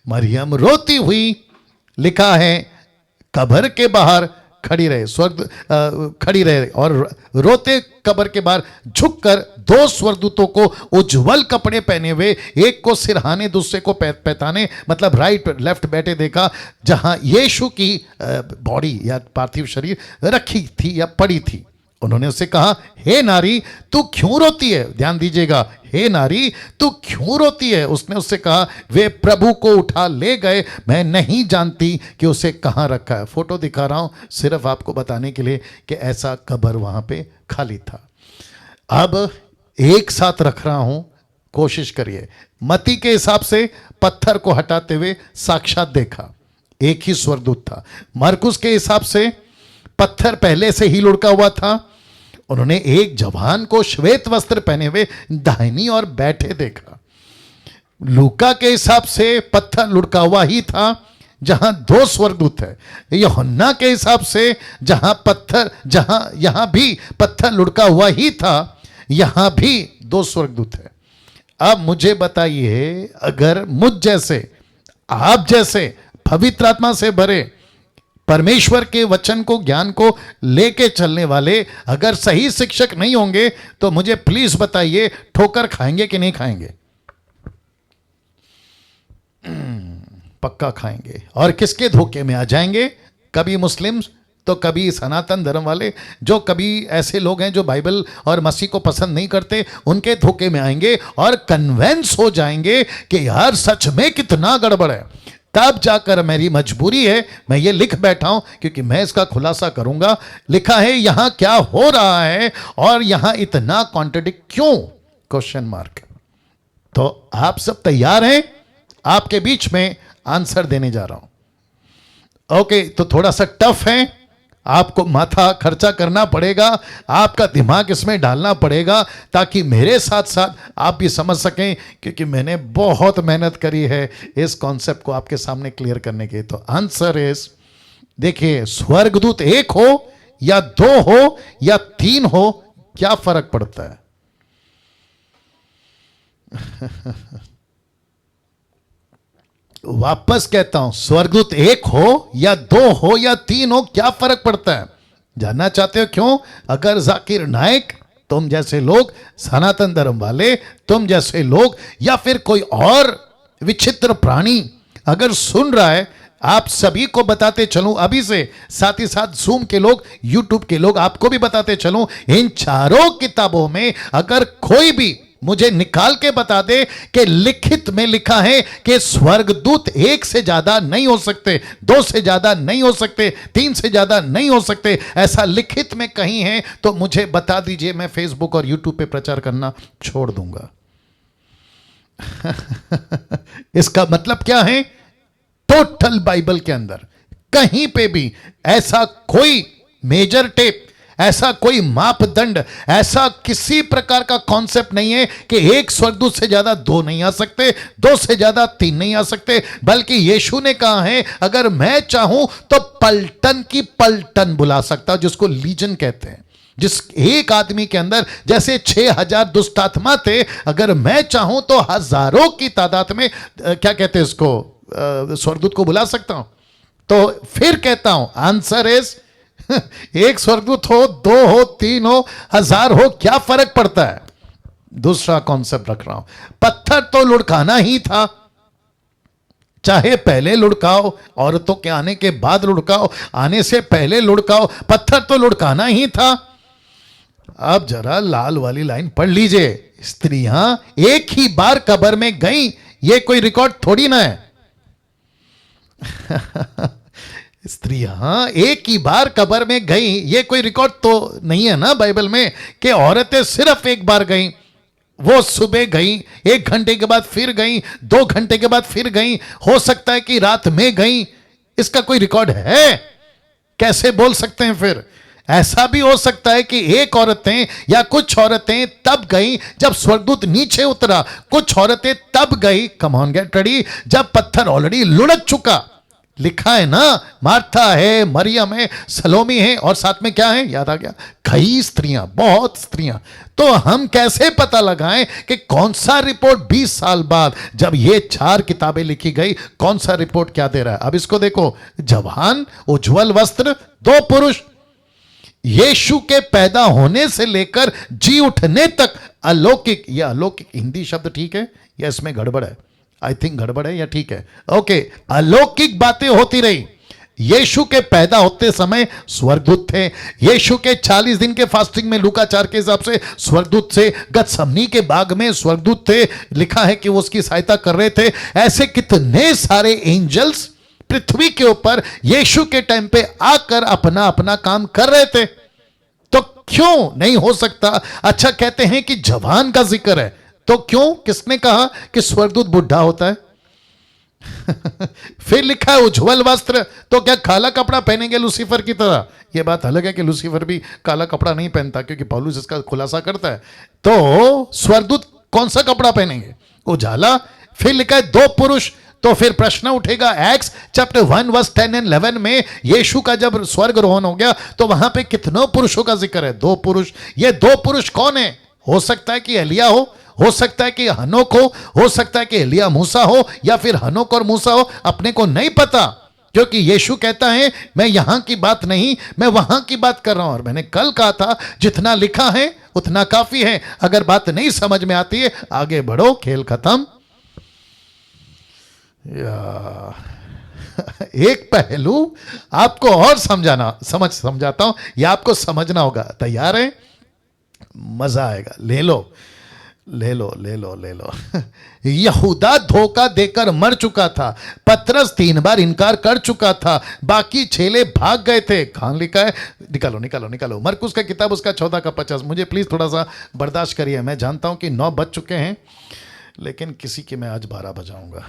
मरियम रोती हुई, लिखा है कब्र के बाहर खड़ी रहे, खड़ी रहे और रोते कब्र के बाहर झुककर 2 स्वर्गदूतों को उज्जवल कपड़े पहने हुए, एक को सिरहाने दूसरे को पैताने, मतलब राइट लेफ्ट बैठे देखा, जहां यीशु की बॉडी या पार्थिव शरीर रखी थी या पड़ी थी। उन्होंने उससे कहा, हे नारी तू क्यों रोती है? ध्यान दीजिएगा, हे नारी तू क्यों रोती है? उसने उससे कहा, वे प्रभु को उठा ले गए, मैं नहीं जानती कि उसे कहां रखा है। फोटो दिखा रहा हूं सिर्फ आपको बताने के लिए कि ऐसा कब्र वहां पे खाली था। अब एक साथ रख रहा हूं, कोशिश करिए। मती के हिसाब से पत्थर को हटाते हुए साक्षात देखा, एक ही स्वर्गदूत था। मरकुस के हिसाब से पत्थर पहले से ही लुढ़का हुआ था। उन्होंने एक जवान को श्वेत वस्त्र पहने हुए दाहिनी और बैठे देखा। लूका के हिसाब से पत्थर लुढ़का हुआ ही था, जहां दो स्वर्गदूत है। यूहन्ना के हिसाब से यहां भी पत्थर लुढ़का हुआ ही था, यहां भी दो स्वर्गदूत है। अब मुझे बताइए, अगर मुझ जैसे, आप जैसे पवित्र आत्मा से भरे, परमेश्वर के वचन को, ज्ञान को लेके चलने वाले अगर सही शिक्षक नहीं होंगे तो मुझे प्लीज बताइए, ठोकर खाएंगे कि नहीं खाएंगे? पक्का खाएंगे। और किसके धोखे में आ जाएंगे? कभी मुस्लिम्स तो कभी सनातन धर्म वाले, जो कभी ऐसे लोग हैं जो बाइबल और मसीह को पसंद नहीं करते, उनके धोखे में आएंगे और कन्वेंस हो जाएंगे कि यार सच में कितना गड़बड़ है। तब जाकर मेरी मजबूरी है, मैं ये लिख बैठा हूं क्योंकि मैं इसका खुलासा करूंगा। लिखा है यहां क्या हो रहा है और यहां इतना कॉन्ट्रडिक्ट क्यों? Question mark. तो आप सब तैयार हैं? आपके बीच में आंसर देने जा रहा हूं। ओके, तो थोड़ा सा टफ है, आपको माथा खर्चा करना पड़ेगा, आपका दिमाग इसमें डालना पड़ेगा ताकि मेरे साथ साथ आप भी समझ सकें, क्योंकि मैंने बहुत मेहनत करी है इस कॉन्सेप्ट को आपके सामने क्लियर करने के। तो आंसर इज, देखिए, स्वर्गदूत एक हो या दो हो या तीन हो, क्या फर्क पड़ता है? वापस कहता हूं, स्वर्गदूत एक हो या दो हो या तीन हो, क्या फर्क पड़ता है? जानना चाहते हो क्यों? अगर जाकिर नाइक, तुम जैसे लोग, सनातन धर्म वाले, तुम जैसे लोग, या फिर कोई और विचित्र प्राणी अगर सुन रहा है, आप सभी को बताते चलूं अभी से, साथ ही साथ जूम के लोग, यूट्यूब के लोग, आपको भी बताते चलूं, इन चारों किताबों में अगर कोई भी मुझे निकाल के बता दे कि लिखित में लिखा है कि स्वर्गदूत एक से ज्यादा नहीं हो सकते, दो से ज्यादा नहीं हो सकते, तीन से ज्यादा नहीं हो सकते, ऐसा लिखित में कहीं है तो मुझे बता दीजिए, मैं फेसबुक और यूट्यूब पे प्रचार करना छोड़ दूंगा। इसका मतलब क्या है? टोटल बाइबल के अंदर कहीं पे भी ऐसा कोई मेजर टेप, ऐसा कोई मापदंड, ऐसा किसी प्रकार का कॉन्सेप्ट नहीं है कि एक स्वर्गदूत से ज्यादा दो नहीं आ सकते, दो से ज्यादा तीन नहीं आ सकते, बल्कि यीशु ने कहा है अगर मैं चाहूं तो पलटन की पलटन बुला सकता हूं, जिसको लीजन कहते हैं। जिस एक आदमी के अंदर जैसे 6000 दुष्ट आत्मा थे, अगर मैं चाहूं तो हजारों की तादाद में क्या कहते हैं इसको, स्वर्गदूत को बुला सकता हूं। तो फिर कहता हूं, आंसर इज एक स्वर्गदूत हो, दो हो, तीन हो, हजार हो, क्या फर्क पड़ता है? दूसरा कॉन्सेप्ट रख रहा हूं, पत्थर तो लुढ़काना ही था, चाहे पहले लुढ़काओ, औरतों के आने के बाद लुढ़काओ, आने से पहले लुढ़काओ, पत्थर तो लुढ़काना ही था। अब जरा लाल वाली लाइन पढ़ लीजिए, स्त्रियां एक ही बार कब्र में गई, ये कोई रिकॉर्ड थोड़ी ना है। स्त्रियां एक ही बार कब्र में गई, ये कोई रिकॉर्ड तो नहीं है ना बाइबल में कि औरतें सिर्फ एक बार गई, वो सुबह गई, 1 घंटे के बाद फिर गई, 2 घंटे के बाद फिर गई, हो सकता है कि रात में गई। इसका कोई रिकॉर्ड है? कैसे बोल सकते हैं फिर? ऐसा भी हो सकता है कि एक औरतें या कुछ औरतें तब गई जब स्वर्गदूत नीचे उतरा, कुछ औरतें तब गई, कम ऑन गेट रेडी, जब पत्थर ऑलरेडी लुढ़क चुका। लिखा है ना, मार्था है, मरियम है, सलोमी है, और साथ में क्या है, याद आ गया, कई स्त्रियां, बहुत स्त्रियां। तो हम कैसे पता लगाएं कि कौन सा रिपोर्ट 20 साल बाद जब ये 4 किताबें लिखी गई, कौन सा रिपोर्ट क्या दे रहा है? अब इसको देखो, जवान, उज्जवल वस्त्र, 2 पुरुष, यीशु के पैदा होने से लेकर जी उठने तक अलौकिक। ये अलौकिक हिंदी शब्द ठीक है या इसमें गड़बड़ है? आई थिंक गड़बड़ है या ठीक है? ओके, अलौकिक बातें होती रही। यीशु के पैदा होते समय स्वर्गदूत थे, यीशु के 40 दिन के फास्टिंग में लूका 4 के हिसाब से स्वर्गदूत थे, गतसमनी के बाग में स्वर्गदूत थे, लिखा है कि वो उसकी सहायता कर रहे थे। ऐसे कितने सारे एंजल्स पृथ्वी के ऊपर यीशु के टाइम पे आकर अपना अपना काम कर रहे थे। तो क्यों नहीं हो सकता? अच्छा, कहते हैं कि जवान का जिक्र है, तो क्यों, किसने कहा कि स्वर्गदूत बुढ़ा होता है? फिर लिखा है उज्जवल वस्त्र, तो क्या काला कपड़ा पहनेंगे लूसीफर की तरह? यह बात अलग है कि लूसीफर भी काला कपड़ा नहीं पहनता, क्योंकि पौलुस इसका खुलासा करता है। तो स्वर्गदूत कौन सा कपड़ा पहनेंगे? उजाला। फिर लिखा है 2 पुरुष, तो फिर प्रश्न उठेगा, एक्स चैप्टर 1 वर्स 10 एंड 11 में यीशु का जब स्वर्गारोहण हो गया तो वहां पे कितनों पुरुषों का जिक्र है? 2 पुरुष। ये 2 पुरुष कौन है? हो सकता है कि एलिया हो सकता है कि हनोक हो सकता है कि एलिया मूसा हो, या फिर हनोक और मूसा हो, अपने को नहीं पता। क्योंकि यीशु कहता है मैं यहां की बात नहीं, मैं वहां की बात कर रहा हूं। और मैंने कल कहा था जितना लिखा है उतना काफी है। अगर बात नहीं समझ में आती है आगे बढ़ो, खेल खत्म। एक पहलू आपको और समझाता हूं, या आपको समझना होगा। तैयार है? मजा आएगा। ले लो। यहूदा धोखा देकर मर चुका था, पतरस 3 बार इनकार कर चुका था, बाकी चेले भाग गए थे। कहां लिखा है? निकालो। मरकुस का किताब उसका 14 का 50। मुझे प्लीज थोड़ा सा बर्दाश्त करिए। मैं जानता हूं कि 9 बज चुके हैं, लेकिन किसी की मैं आज 12 बजाऊंगा।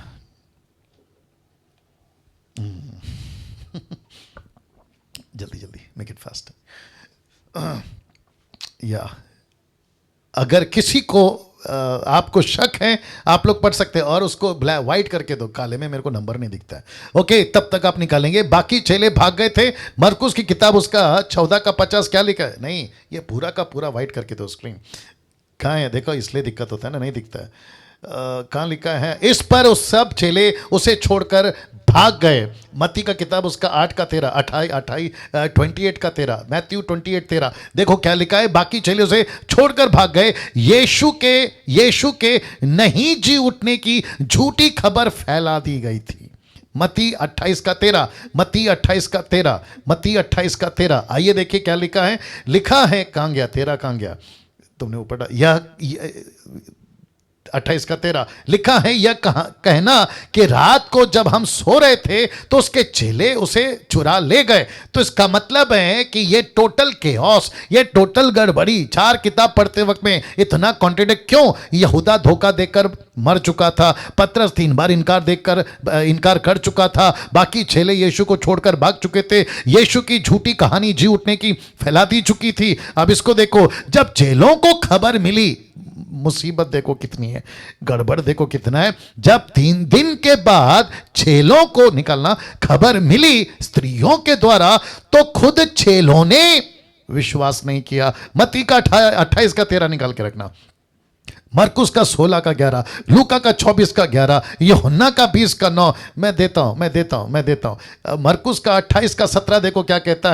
जल्दी मेक इट फास्ट। या अगर किसी को आपको शक है, आप लोग पढ़ सकते हैं, और उसको ब्लैक वाइट करके दो, काले में मेरे को नंबर नहीं दिखता है। ओके, तब तक आप निकालेंगे। बाकी चेले भाग गए थे, मरकुस की किताब उसका 14 का 50। क्या लिखा है? नहीं, ये पूरा का पूरा वाइट करके दो। स्क्रीन कहाँ है? देखो, इसलिए दिक्कत होता है ना, नहीं दिखता है। कहाँ लिखा है? इस पर उस सब चेले उसे छोड़कर भाग गए। मत्ती का किताब उसका 8 का 13, 28 का 13, मैथ्यू 28 13। देखो क्या लिखा है? बाकी चेले उसे छोड़कर भाग गए। यीशु के नहीं जी उठने की झूठी खबर फैला दी गई थी। मत्ती 28 का 13, मत्ती 28 का 13, मत्ती 28 का 13। आइए देखिए क्या लिखा है। लिखा है, कहां गया 13? कहां गया? तुमने ऊपर यह 28 का 13 लिखा है, यह कहना कि रात को जब हम सो रहे थे तो उसके चेले उसे चुरा ले गए। तो इसका मतलब है कि ये टोटल केओस, ये टोटल गड़बड़ी। 4 किताब पढ़ते वक्त में इतना कॉन्ट्रडिक्ट क्यों? यहूदा धोखा देकर मर चुका था, पतरस 3 बार इनकार कर चुका था, बाकी चेले यीशु को छोड़कर भाग चुके थे, यीशु की झूठी कहानी जी उठने की फैला दी चुकी थी। अब इसको देखो, जब चेलों को खबर मिली, मुसीबत देखो कितनी है, गड़बड़ देखो कितना है। जब 3 दिन के बाद चेलों को निकलना खबर मिली स्त्रियों के द्वारा, तो खुद चेलों ने विश्वास नहीं किया। मत्ती का 28 का 13 निकाल के रखना, मरकुस का 16 का 11, लूका का 24 का 11, यूहन्ना का 20 का 9। मैं देता हूं। मरकुस का 28 का 17 देखो क्या कहता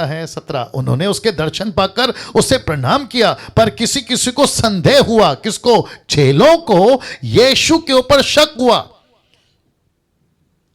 है 17। उन्होंने उसके दर्शन पाकर उसे प्रणाम किया, पर किसी को संदेह हुआ। किसको? चेलों को यीशु के ऊपर शक हुआ।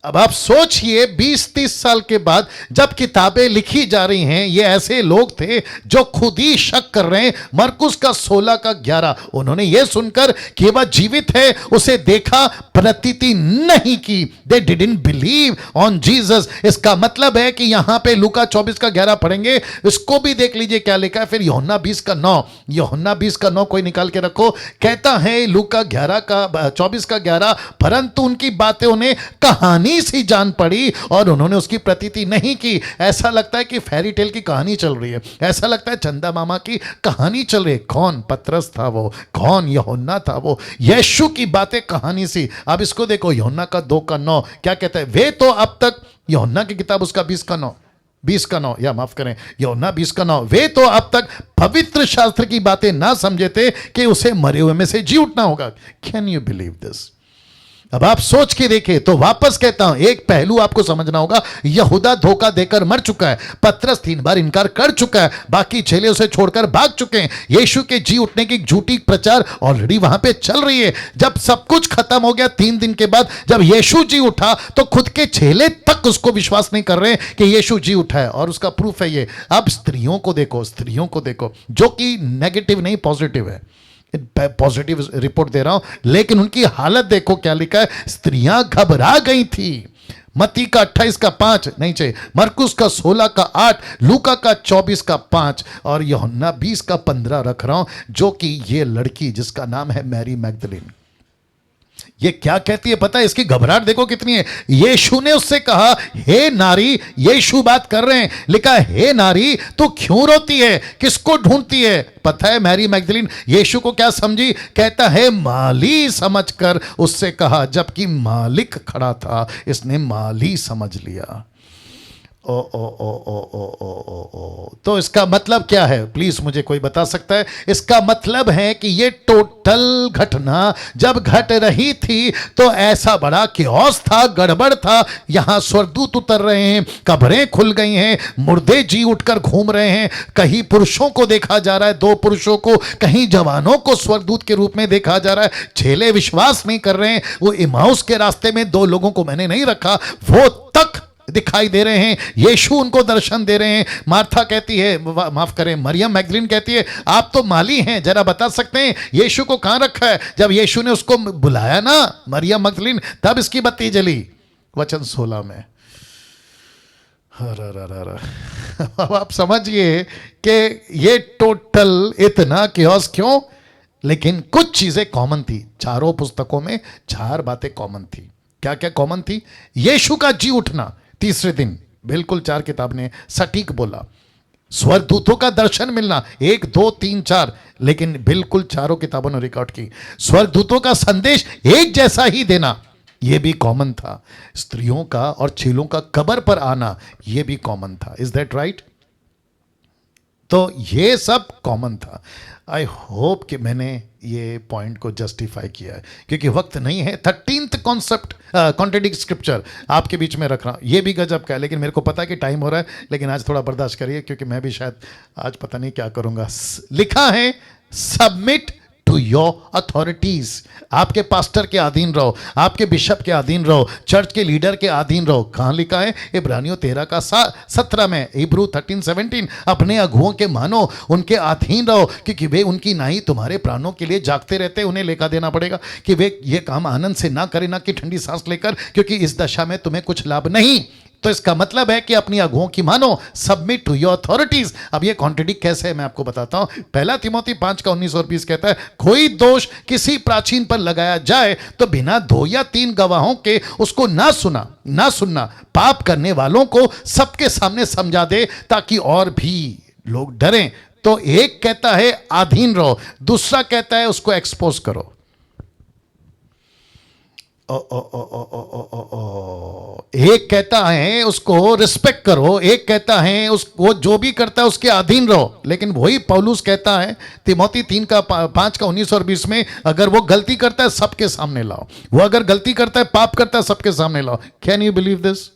अब आप सोचिए, 20-30 साल के बाद जब किताबें लिखी जा रही हैं, ये ऐसे लोग थे जो खुद ही शक कर रहे हैं। मरकुस का 16 का 11, उन्होंने ये सुनकर कि वह जीवित है उसे देखा, प्रतीति नहीं की। They didn't believe on Jesus. इसका मतलब है कि यहां पे लूका 24 का 11 पढ़ेंगे, इसको भी देख लीजिए क्या लिखा है। फिर यूहन्ना 20 का 9, यूहन्ना 20 का 9 कोई निकाल के रखो। कहता है लूका 24 का 11, परंतु उनकी बातें उन्हें कहानी सी जान पड़ी और उन्होंने उसकी प्रतीति नहीं की। ऐसा लगता है कि फेरी टेल की कहानी चल रही है, ऐसा लगता है चंदा मामा की कहानी चल रही है। कौन? पतरस था वो, कौन? यूहन्ना था वो। यीशु की बातें कहानी सी। अब इसको देखो, यूहन्ना का 2 का 9 क्या कहता है? वे तो अब तक, यूहन्ना की किताब उसका 20 का 9, या माफ करें, यूहन्ना 20 का 9, वे तो अब तक पवित्र शास्त्र की बातें ना समझे थे कि उसे मरे हुए में से जी उठना होगा। Can you believe this? अब आप सोच के देखें। तो वापस कहता हूं, एक पहलू आपको समझना होगा। यहूदा धोखा देकर मर चुका है, पतरस 3 बार इनकार कर चुका है, बाकी चेले उसे छोड़कर भाग चुके हैं। यीशु के जी उठने की झूठी प्रचार ऑलरेडी वहां पे चल रही है। जब सब कुछ खत्म हो गया, 3 दिन के बाद जब यीशु जी उठा, तो खुद के चेले तक उसको विश्वास नहीं कर रहे कि यीशु जी उठा है, और उसका प्रूफ है ये। अब स्त्रियों को देखो, जो कि नेगेटिव नहीं पॉजिटिव है, पॉजिटिव रिपोर्ट दे रहा हूं, लेकिन उनकी हालत देखो क्या लिखा है। स्त्रियां घबरा गई थी। मत्ती का 28 का 5 नहीं चाहिए, मरकुस का 16 का 8, लूका का 24 का 5 और यूहन्ना 20 का 15 रख रहा हूं, जो कि ये लड़की जिसका नाम है मैरी मैगदलीन, ये क्या कहती है पता है? इसकी घबराहट देखो कितनी है। यीशु ने उससे कहा, हे नारी, यीशु बात कर रहे हैं, लिखा हे नारी तू क्यों रोती है, किसको ढूंढती है? पता है मैरी मैगदलीन यीशु को क्या समझी? कहता है माली समझकर उससे कहा, जबकि मालिक खड़ा था, इसने माली समझ लिया। ओ ओ ओ ओ ओ ओ ओ ओ तो इसका मतलब क्या है? प्लीज मुझे कोई बता सकता है? इसका मतलब है कि ये टोटल घटना जब घट रही थी तो ऐसा बड़ा क्योस था, गड़बड़ था। यहां स्वर्गदूत उतर रहे हैं, कब्रें खुल गई हैं, मुर्दे जी उठकर घूम रहे हैं, कहीं पुरुषों को देखा जा रहा है, 2 पुरुषों को, कहीं जवानों को स्वर्गदूत के रूप में देखा जा रहा है। चेले विश्वास नहीं कर रहे हैं, वो इमाउस के रास्ते में 2 लोगों को मैंने नहीं रखा, वो तक दिखाई दे रहे हैं। यीशु उनको दर्शन दे रहे हैं। मार्था कहती है, माफ करें, मरियम मैगदलीन कहती है, आप तो माली हैं, जरा बता सकते हैं यीशु को कहां रखा है? जब यीशु ने उसको बुलाया ना मरियम मैगदलीन, तब इसकी बत्ती जली। वचन 16 में। अब आप समझिए कि ये टोटल इतना क्योस क्यों? लेकिन कुछ चीजें कॉमन थी। चारों पुस्तकों में 4 बातें कॉमन थी। क्या क्या कॉमन थी? यीशु का जी उठना तीसरे दिन, बिल्कुल 4 किताब ने सटीक बोला। स्वर्गदूतों का दर्शन मिलना 1 2 3 4, लेकिन बिल्कुल चारों किताबों ने रिकॉर्ड की। स्वर्गदूतों का संदेश एक जैसा ही देना, यह भी कॉमन था। स्त्रियों का और चेलों का कब्र पर आना, यह भी कॉमन था। Is that right? तो ये सब कॉमन था। आई होप कि मैंने ये पॉइंट को जस्टिफाई किया है, क्योंकि वक्त नहीं है। 13th कॉन्सेप्ट कॉन्ट्रडिक्ट स्क्रिप्चर आपके बीच में रख रहा हूं। ये भी गजब का है, लेकिन मेरे को पता है कि टाइम हो रहा है, लेकिन आज थोड़ा बर्दाश्त करिए, क्योंकि मैं भी शायद आज पता नहीं क्या करूंगा। लिखा है सबमिट टू योर अथॉरिटीज। आपके पास्टर के अधीन रहो, आपके बिशप के अधीन रहो, चर्च के लीडर के अधीन रहो। कहां लिखा है? इब्रानियों 13 का 17 में, हिब्रू 13:17। अपने अगुओं के मानो, उनके अधीन रहो, क्योंकि वे उनकी नाई तुम्हारे प्राणों के लिए जागते रहते, उन्हें लेखा देना पड़ेगा कि वे ये काम आनंद से ना करें, ना कि ठंडी सांस लेकर, क्योंकि इस दशा में तुम्हें कुछ लाभ नहीं। तो इसका मतलब है कि अपनी अगुओं की मानो, सबमिट टू योर अथॉरिटीज। अब ये कॉन्ट्रडिक्ट कैसे है मैं आपको बताता हूं। 1 तिमोथी 5 का 19 और 20 कहता है, कोई दोष किसी प्राचीन पर लगाया जाए तो बिना 2 या 3 गवाहों के उसको ना सुनना, पाप करने वालों को सबके सामने समझा दे, ताकि और भी लोग डरें। तो एक कहता है अधीन रहो, दूसरा कहता है उसको एक्सपोज करो। एक कहता है उसको रिस्पेक्ट करो, एक कहता है वो जो भी करता है उसके अधीन रहो। लेकिन वही पौलुस कहता है तिमोथी 3 का 5 का 19 और 20 में, अगर वो गलती करता है सबके सामने लाओ, वो अगर गलती करता है, पाप करता है, सबके सामने लाओ। Can you believe this?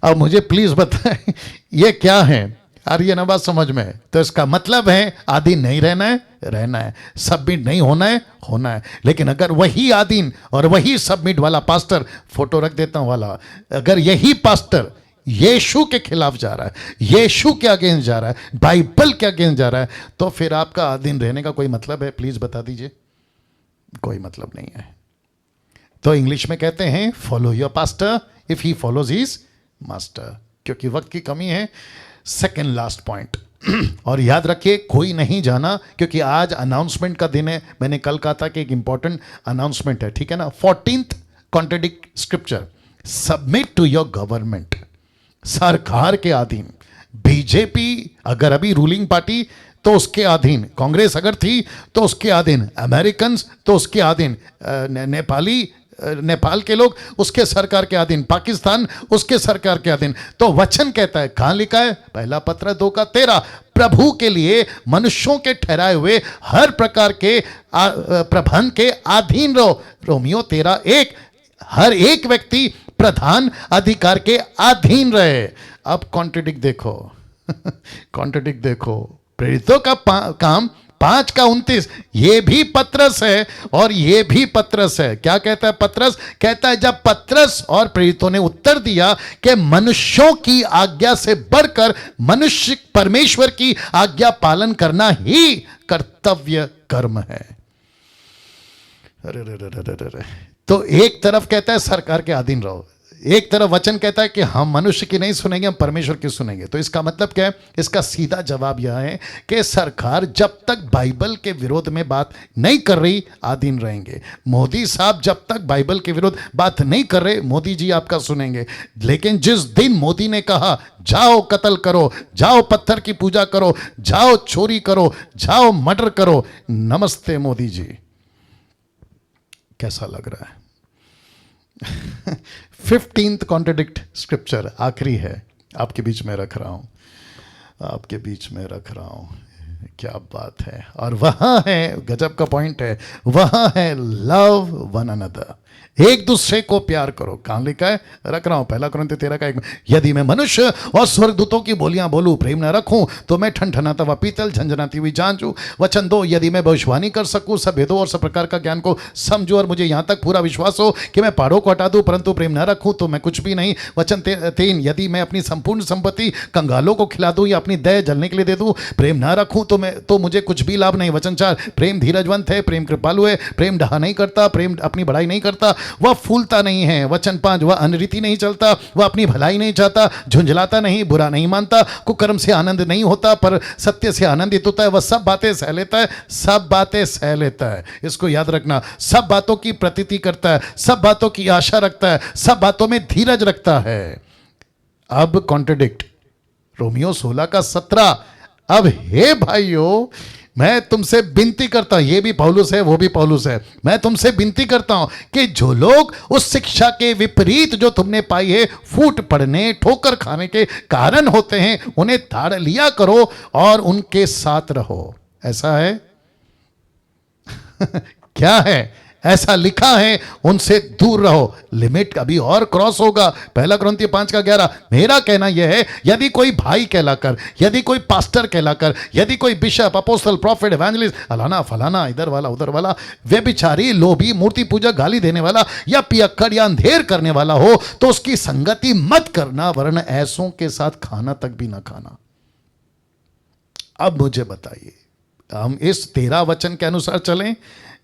अब मुझे प्लीज बताएं ये क्या है? आ रही है ना बात समझ में? तो इसका मतलब है आधीन नहीं रहना है, सबमिट नहीं होना है। लेकिन अगर वही आधीन और वही सबमिट वाला पास्टर, फोटो रख देता हूं वाला, अगर यही पास्टर यीशु के खिलाफ जा रहा है, यीशु के अगेंस्ट जा रहा है, बाइबल के अगेंस्ट जा रहा है, तो फिर आपका आधीन रहने का कोई मतलब है? प्लीज बता दीजिए। कोई मतलब नहीं है। तो इंग्लिश में कहते हैं follow your pastor if he follows his master. क्योंकि वक्त की कमी है, सेकेंड लास्ट पॉइंट। और याद रखिए, कोई नहीं जाना, क्योंकि आज अनाउंसमेंट का दिन है। मैंने कल कहा था कि एक इंपॉर्टेंट अनाउंसमेंट है, ठीक है ना? 14th contradict scripture, submit to your government. सरकार के अधीन। बीजेपी अगर अभी रूलिंग पार्टी तो उसके अधीन, कांग्रेस अगर थी तो उसके अधीन, अमेरिकन तो उसके अधीन, नेपाल के लोग उसके सरकार के अधीन, पाकिस्तान उसके सरकार के अधीन। तो वचन कहता है, कहां लिखा है? 1 पत्र 2 का 13, प्रभु के लिए मनुष्यों के ठहराए हुए हर प्रकार के प्रबंध के अधीन रहो। रोमियो 13:1, हर एक व्यक्ति प्रधान अधिकार के अधीन रहे। अब कॉन्ट्रडिक्ट देखो कॉन्ट्रडिक्ट देखो। प्रेरितों का काम 5 का 29, ये भी पत्रस है और ये भी पत्रस है। क्या कहता है पत्रस? कहता है जब पत्रस और प्रेरितों ने उत्तर दिया कि मनुष्यों की आज्ञा से बढ़कर मनुष्य परमेश्वर की आज्ञा पालन करना ही कर्तव्य कर्म है। अरे तो एक तरफ कहता है सरकार के अधीन रहो, एक तरफ वचन कहता है कि हम मनुष्य की नहीं सुनेंगे, हम परमेश्वर की सुनेंगे। तो इसका मतलब क्या है? इसका सीधा जवाब यह है कि सरकार जब तक बाइबल के विरोध में बात नहीं कर रही, आधीन रहेंगे। मोदी साहब जब तक बाइबल के विरोध बात नहीं कर रहे, मोदी जी आपका सुनेंगे। लेकिन जिस दिन मोदी ने कहा जाओ कत्ल करो, जाओ पत्थर की पूजा करो, जाओ चोरी करो, जाओ मर्डर करो, नमस्ते मोदी जी। कैसा लग रहा है? 15th कॉन्ट्रडिक्ट स्क्रिप्चर आखिरी है, आपके बीच में रख रहा हूं, आपके बीच में रख रहा हूं। क्या बात है! और वहां है, गजब का पॉइंट है, वहां है लव वन अनदर, एक दूसरे को प्यार करो। कहां लिखा है? रख रहा हूं, 1 कुरिन्थियों 13:1। यदि मैं मनुष्य और स्वर्गदूतों की बोलियां बोलूं, प्रेम न रखूं, तो मैं ठनठनाता हुआ पीतल, झंझनाती हुई झांझ हूं। वचन 2, यदि मैं भविष्यवाणी कर सकूं, सब भेदों और सब प्रकार का ज्ञान को समझूं, और मुझे यहां तक पूरा विश्वास हो कि मैं पहाड़ों को हटा दूं, परंतु प्रेम न रखूं तो मैं कुछ भी नहीं। वचन 3, यदि मैं अपनी संपूर्ण संपत्ति कंगालों को खिला दूं या अपनी दया जलने के लिए दे दूं, प्रेम न रखूं तो मुझे कुछ भी लाभ नहीं। वचन 4, प्रेम धीरजवंत है, प्रेम कृपालु है, प्रेम डहा नहीं करता, प्रेम अपनी बड़ाई नहीं करता, वह फूलता नहीं है। वचन 5, वह अनरीति नहीं चलता, वह अपनी भलाई नहीं चाहता, झुंझलाता नहीं, बुरा नहीं मानता, कुकर्म से आनंद नहीं होता, पर सत्य से आनंदित होता है। वह सब बातें सह लेता है, सब बातें सह लेता है। इसको याद रखना, सब बातों की प्रतीति करता है, सब बातों की आशा रखता है, सब बातों में धीरज रखता है। अब कॉन्ट्रडिक्ट, रोमियो 16:17। अब हे भाइयों, मैं तुमसे विनती करता हूं, ये भी पौलुस है, वो भी पौलुस है, मैं तुमसे विनती करता हूं कि जो लोग उस शिक्षा के विपरीत जो तुमने पाई है, फूट पड़ने, ठोकर खाने के कारण होते हैं, उन्हें ताड़ लिया करो और उनके साथ रहो। ऐसा है? क्या है? ऐसा लिखा है, उनसे दूर रहो। लिमिट अभी और क्रॉस होगा। 1 कुरिन्थियों 5:11। मेरा कहना यह है, यदि कोई भाई कहलाकर, यदि कोई पास्टर कहलाकर, यदि कोई बिशप, अपोस्टल, प्रॉफिट, एवेंजलिस्ट, अलाना फलाना, इधर वाला उधर वाला, व्यभिचारी, लोभी, मूर्ति पूजक, गाली देने वाला या पियक्कड़ या अंधेर करने वाला हो, तो उसकी संगति मत करना, वरन ऐसों के साथ खाना तक भी ना खाना। अब मुझे बताइए, हम इस 13 वचन के अनुसार चलें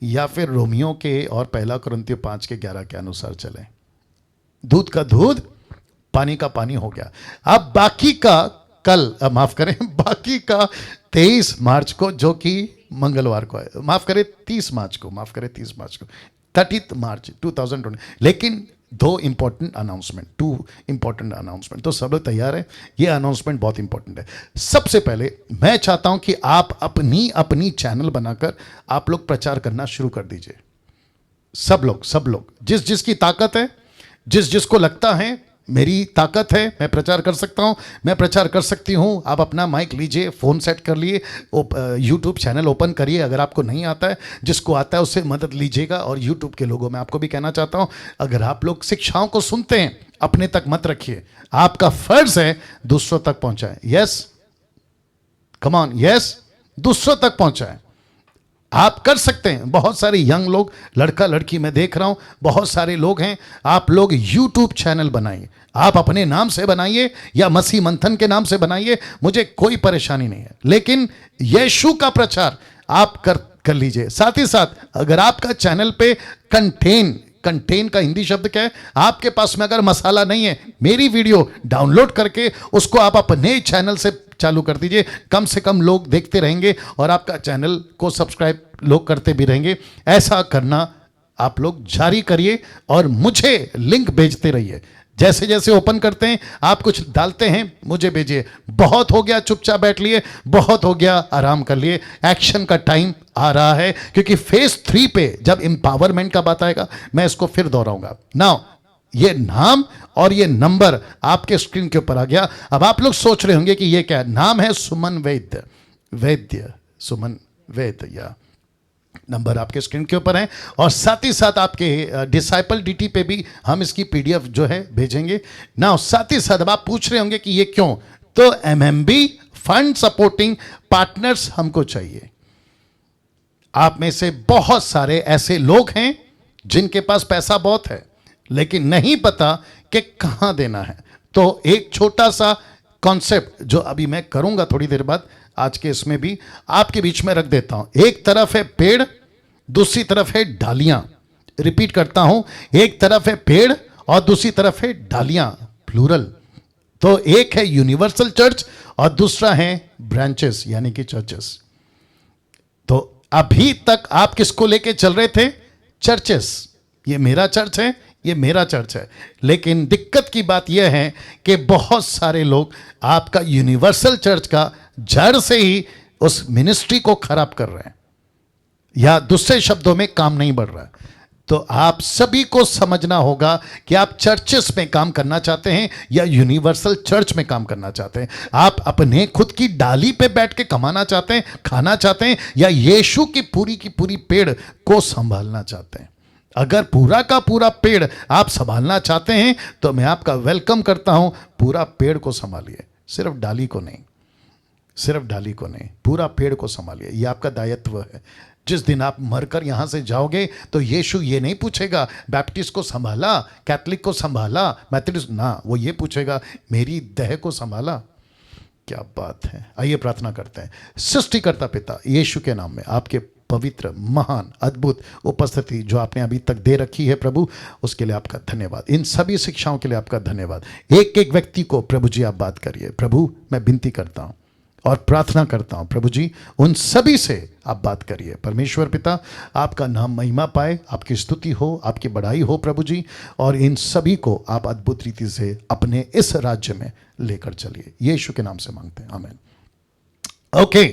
या फिर रोमियो के और 1 कुरिन्थियों 5:11 के अनुसार चलें? दूध का दूध, पानी का पानी हो गया। अब बाकी का कल, माफ करें, बाकी का 23 मार्च को, जो कि मंगलवार को है, माफ करें 30 मार्च को, 30 मार्च 2020। लेकिन 2 इंपॉर्टेंट अनाउंसमेंट। तो सब लोग तैयार हैं? ये अनाउंसमेंट बहुत इंपॉर्टेंट है। सबसे पहले मैं चाहता हूं कि आप अपनी चैनल बनाकर आप लोग प्रचार करना शुरू कर दीजिए। सब लोग जिसकी ताकत है, जिसको लगता है मेरी ताकत है, मैं प्रचार कर सकता हूं, मैं प्रचार कर सकती हूं, आप अपना माइक लीजिए, फोन सेट कर लिए, यूट्यूब चैनल ओपन करिए। अगर आपको नहीं आता है, जिसको आता है उससे मदद लीजिएगा। और यूट्यूब के लोगों में आपको भी कहना चाहता हूं, अगर आप लोग शिक्षाओं को सुनते हैं, अपने तक मत रखिए, आपका फर्ज है दूसरों तक पहुंचाएं। यस, कम ऑन, यस, दूसरों तक पहुंचाएं। आप कर सकते हैं। बहुत सारे यंग लोग, लड़का लड़की मैं देख रहा हूं, बहुत सारे लोग हैं। आप लोग यूट्यूब चैनल बनाइए, आप अपने नाम से बनाइए या मसीह मंथन के नाम से बनाइए, मुझे कोई परेशानी नहीं है, लेकिन यीशु का प्रचार आप कर लीजिए। साथ ही साथ अगर आपका चैनल पे कंटेन का हिंदी शब्द क्या है? आपके पास में अगर मसाला नहीं है, मेरी वीडियो डाउनलोड करके उसको आप अपने चैनल से चालू कर दीजिए। कम से कम लोग देखते रहेंगे और आपका चैनल को सब्सक्राइब लोग करते भी रहेंगे। ऐसा करना आप लोग जारी करिए और मुझे लिंक भेजते रहिए। जैसे जैसे ओपन करते हैं, आप कुछ डालते हैं, मुझे भेजिए। बहुत हो गया चुपचाप बैठ लिए, बहुत हो गया आराम कर लिए। एक्शन का टाइम आ रहा है, क्योंकि फेज 3 पे जब एम्पावरमेंट का बात आएगा, मैं इसको फिर दोहराऊंगा। नाउ ये नाम और ये नंबर आपके स्क्रीन के ऊपर आ गया। अब आप लोग सोच रहे होंगे कि ये क्या है? नाम है सुमन वैद्य, सुमन वैद्य, या नंबर आपके स्क्रीन के ऊपर है। और साथ ही साथ आपके डिसाइपल डीटी पे भी हम इसकी पीडीएफ जो है भेजेंगे ना। साथ ही साथ अब आप पूछ रहे होंगे कि ये क्यों? तो एमएमबी फंड सपोर्टिंग पार्टनर्स हमको चाहिए। आप में से बहुत सारे ऐसे लोग हैं जिनके पास पैसा बहुत है, लेकिन नहीं पता कि कहां देना है। तो एक छोटा सा कॉन्सेप्ट जो अभी मैं करूंगा थोड़ी देर बाद, आज के इसमें भी आपके बीच में रख देता हूं। एक तरफ है पेड़, दूसरी तरफ है डालियां। रिपीट करता हूं, एक तरफ है पेड़ और दूसरी तरफ है डालियां, प्लूरल। तो एक है यूनिवर्सल चर्च और दूसरा है ब्रांचेस यानी कि चर्चेस। तो अभी तक आप किसको लेके चल रहे थे? चर्चेस। ये मेरा चर्च है, ये मेरा चर्च है। लेकिन दिक्कत की बात यह है कि बहुत सारे लोग आपका यूनिवर्सल चर्च का जड़ से ही उस मिनिस्ट्री को खराब कर रहे हैं, या दूसरे शब्दों में काम नहीं बढ़ रहा है। तो आप सभी को समझना होगा कि आप चर्चेस में काम करना चाहते हैं या यूनिवर्सल चर्च में काम करना चाहते हैं। आप अपने खुद की डाली पे बैठ के कमाना चाहते हैं, खाना चाहते हैं, या यीशु की पूरी पेड़ को संभालना चाहते हैं। अगर पूरा का पूरा पेड़ आप संभालना चाहते हैं तो मैं आपका वेलकम करता हूं, पूरा पेड़ को संभालिए, सिर्फ डाली को नहीं, सिर्फ डाली को नहीं, पूरा पेड़ को संभालिए। यह आपका दायित्व है। जिस दिन आप मरकर यहां से जाओगे तो यीशु ये नहीं पूछेगा बैप्टिस्ट को संभाला, कैथलिक को संभाला, मैथोडिस्ट ना, वो ये पूछेगा मेरी देह को संभाला। क्या बात है। आइए प्रार्थना करते हैं। सृष्टिकर्ता पिता, यीशु के नाम में आपके पवित्र, महान, अद्भुत उपस्थिति जो आपने अभी तक दे रखी है प्रभु, उसके लिए आपका धन्यवाद। इन सभी शिक्षाओं के लिए आपका धन्यवाद। एक एक व्यक्ति को प्रभु जी आप बात करिए। प्रभु मैं विनती करता हूं और प्रार्थना करता हूं प्रभु जी, उन सभी से आप बात करिए। परमेश्वर पिता, आपका नाम महिमा पाए, आपकी स्तुति हो, आपकी बढ़ाई हो प्रभु जी, और इन सभी को आप अद्भुत रीति से अपने इस राज्य में लेकर चलिए। यीशु के नाम से मांगते हैं, आमीन। ओके।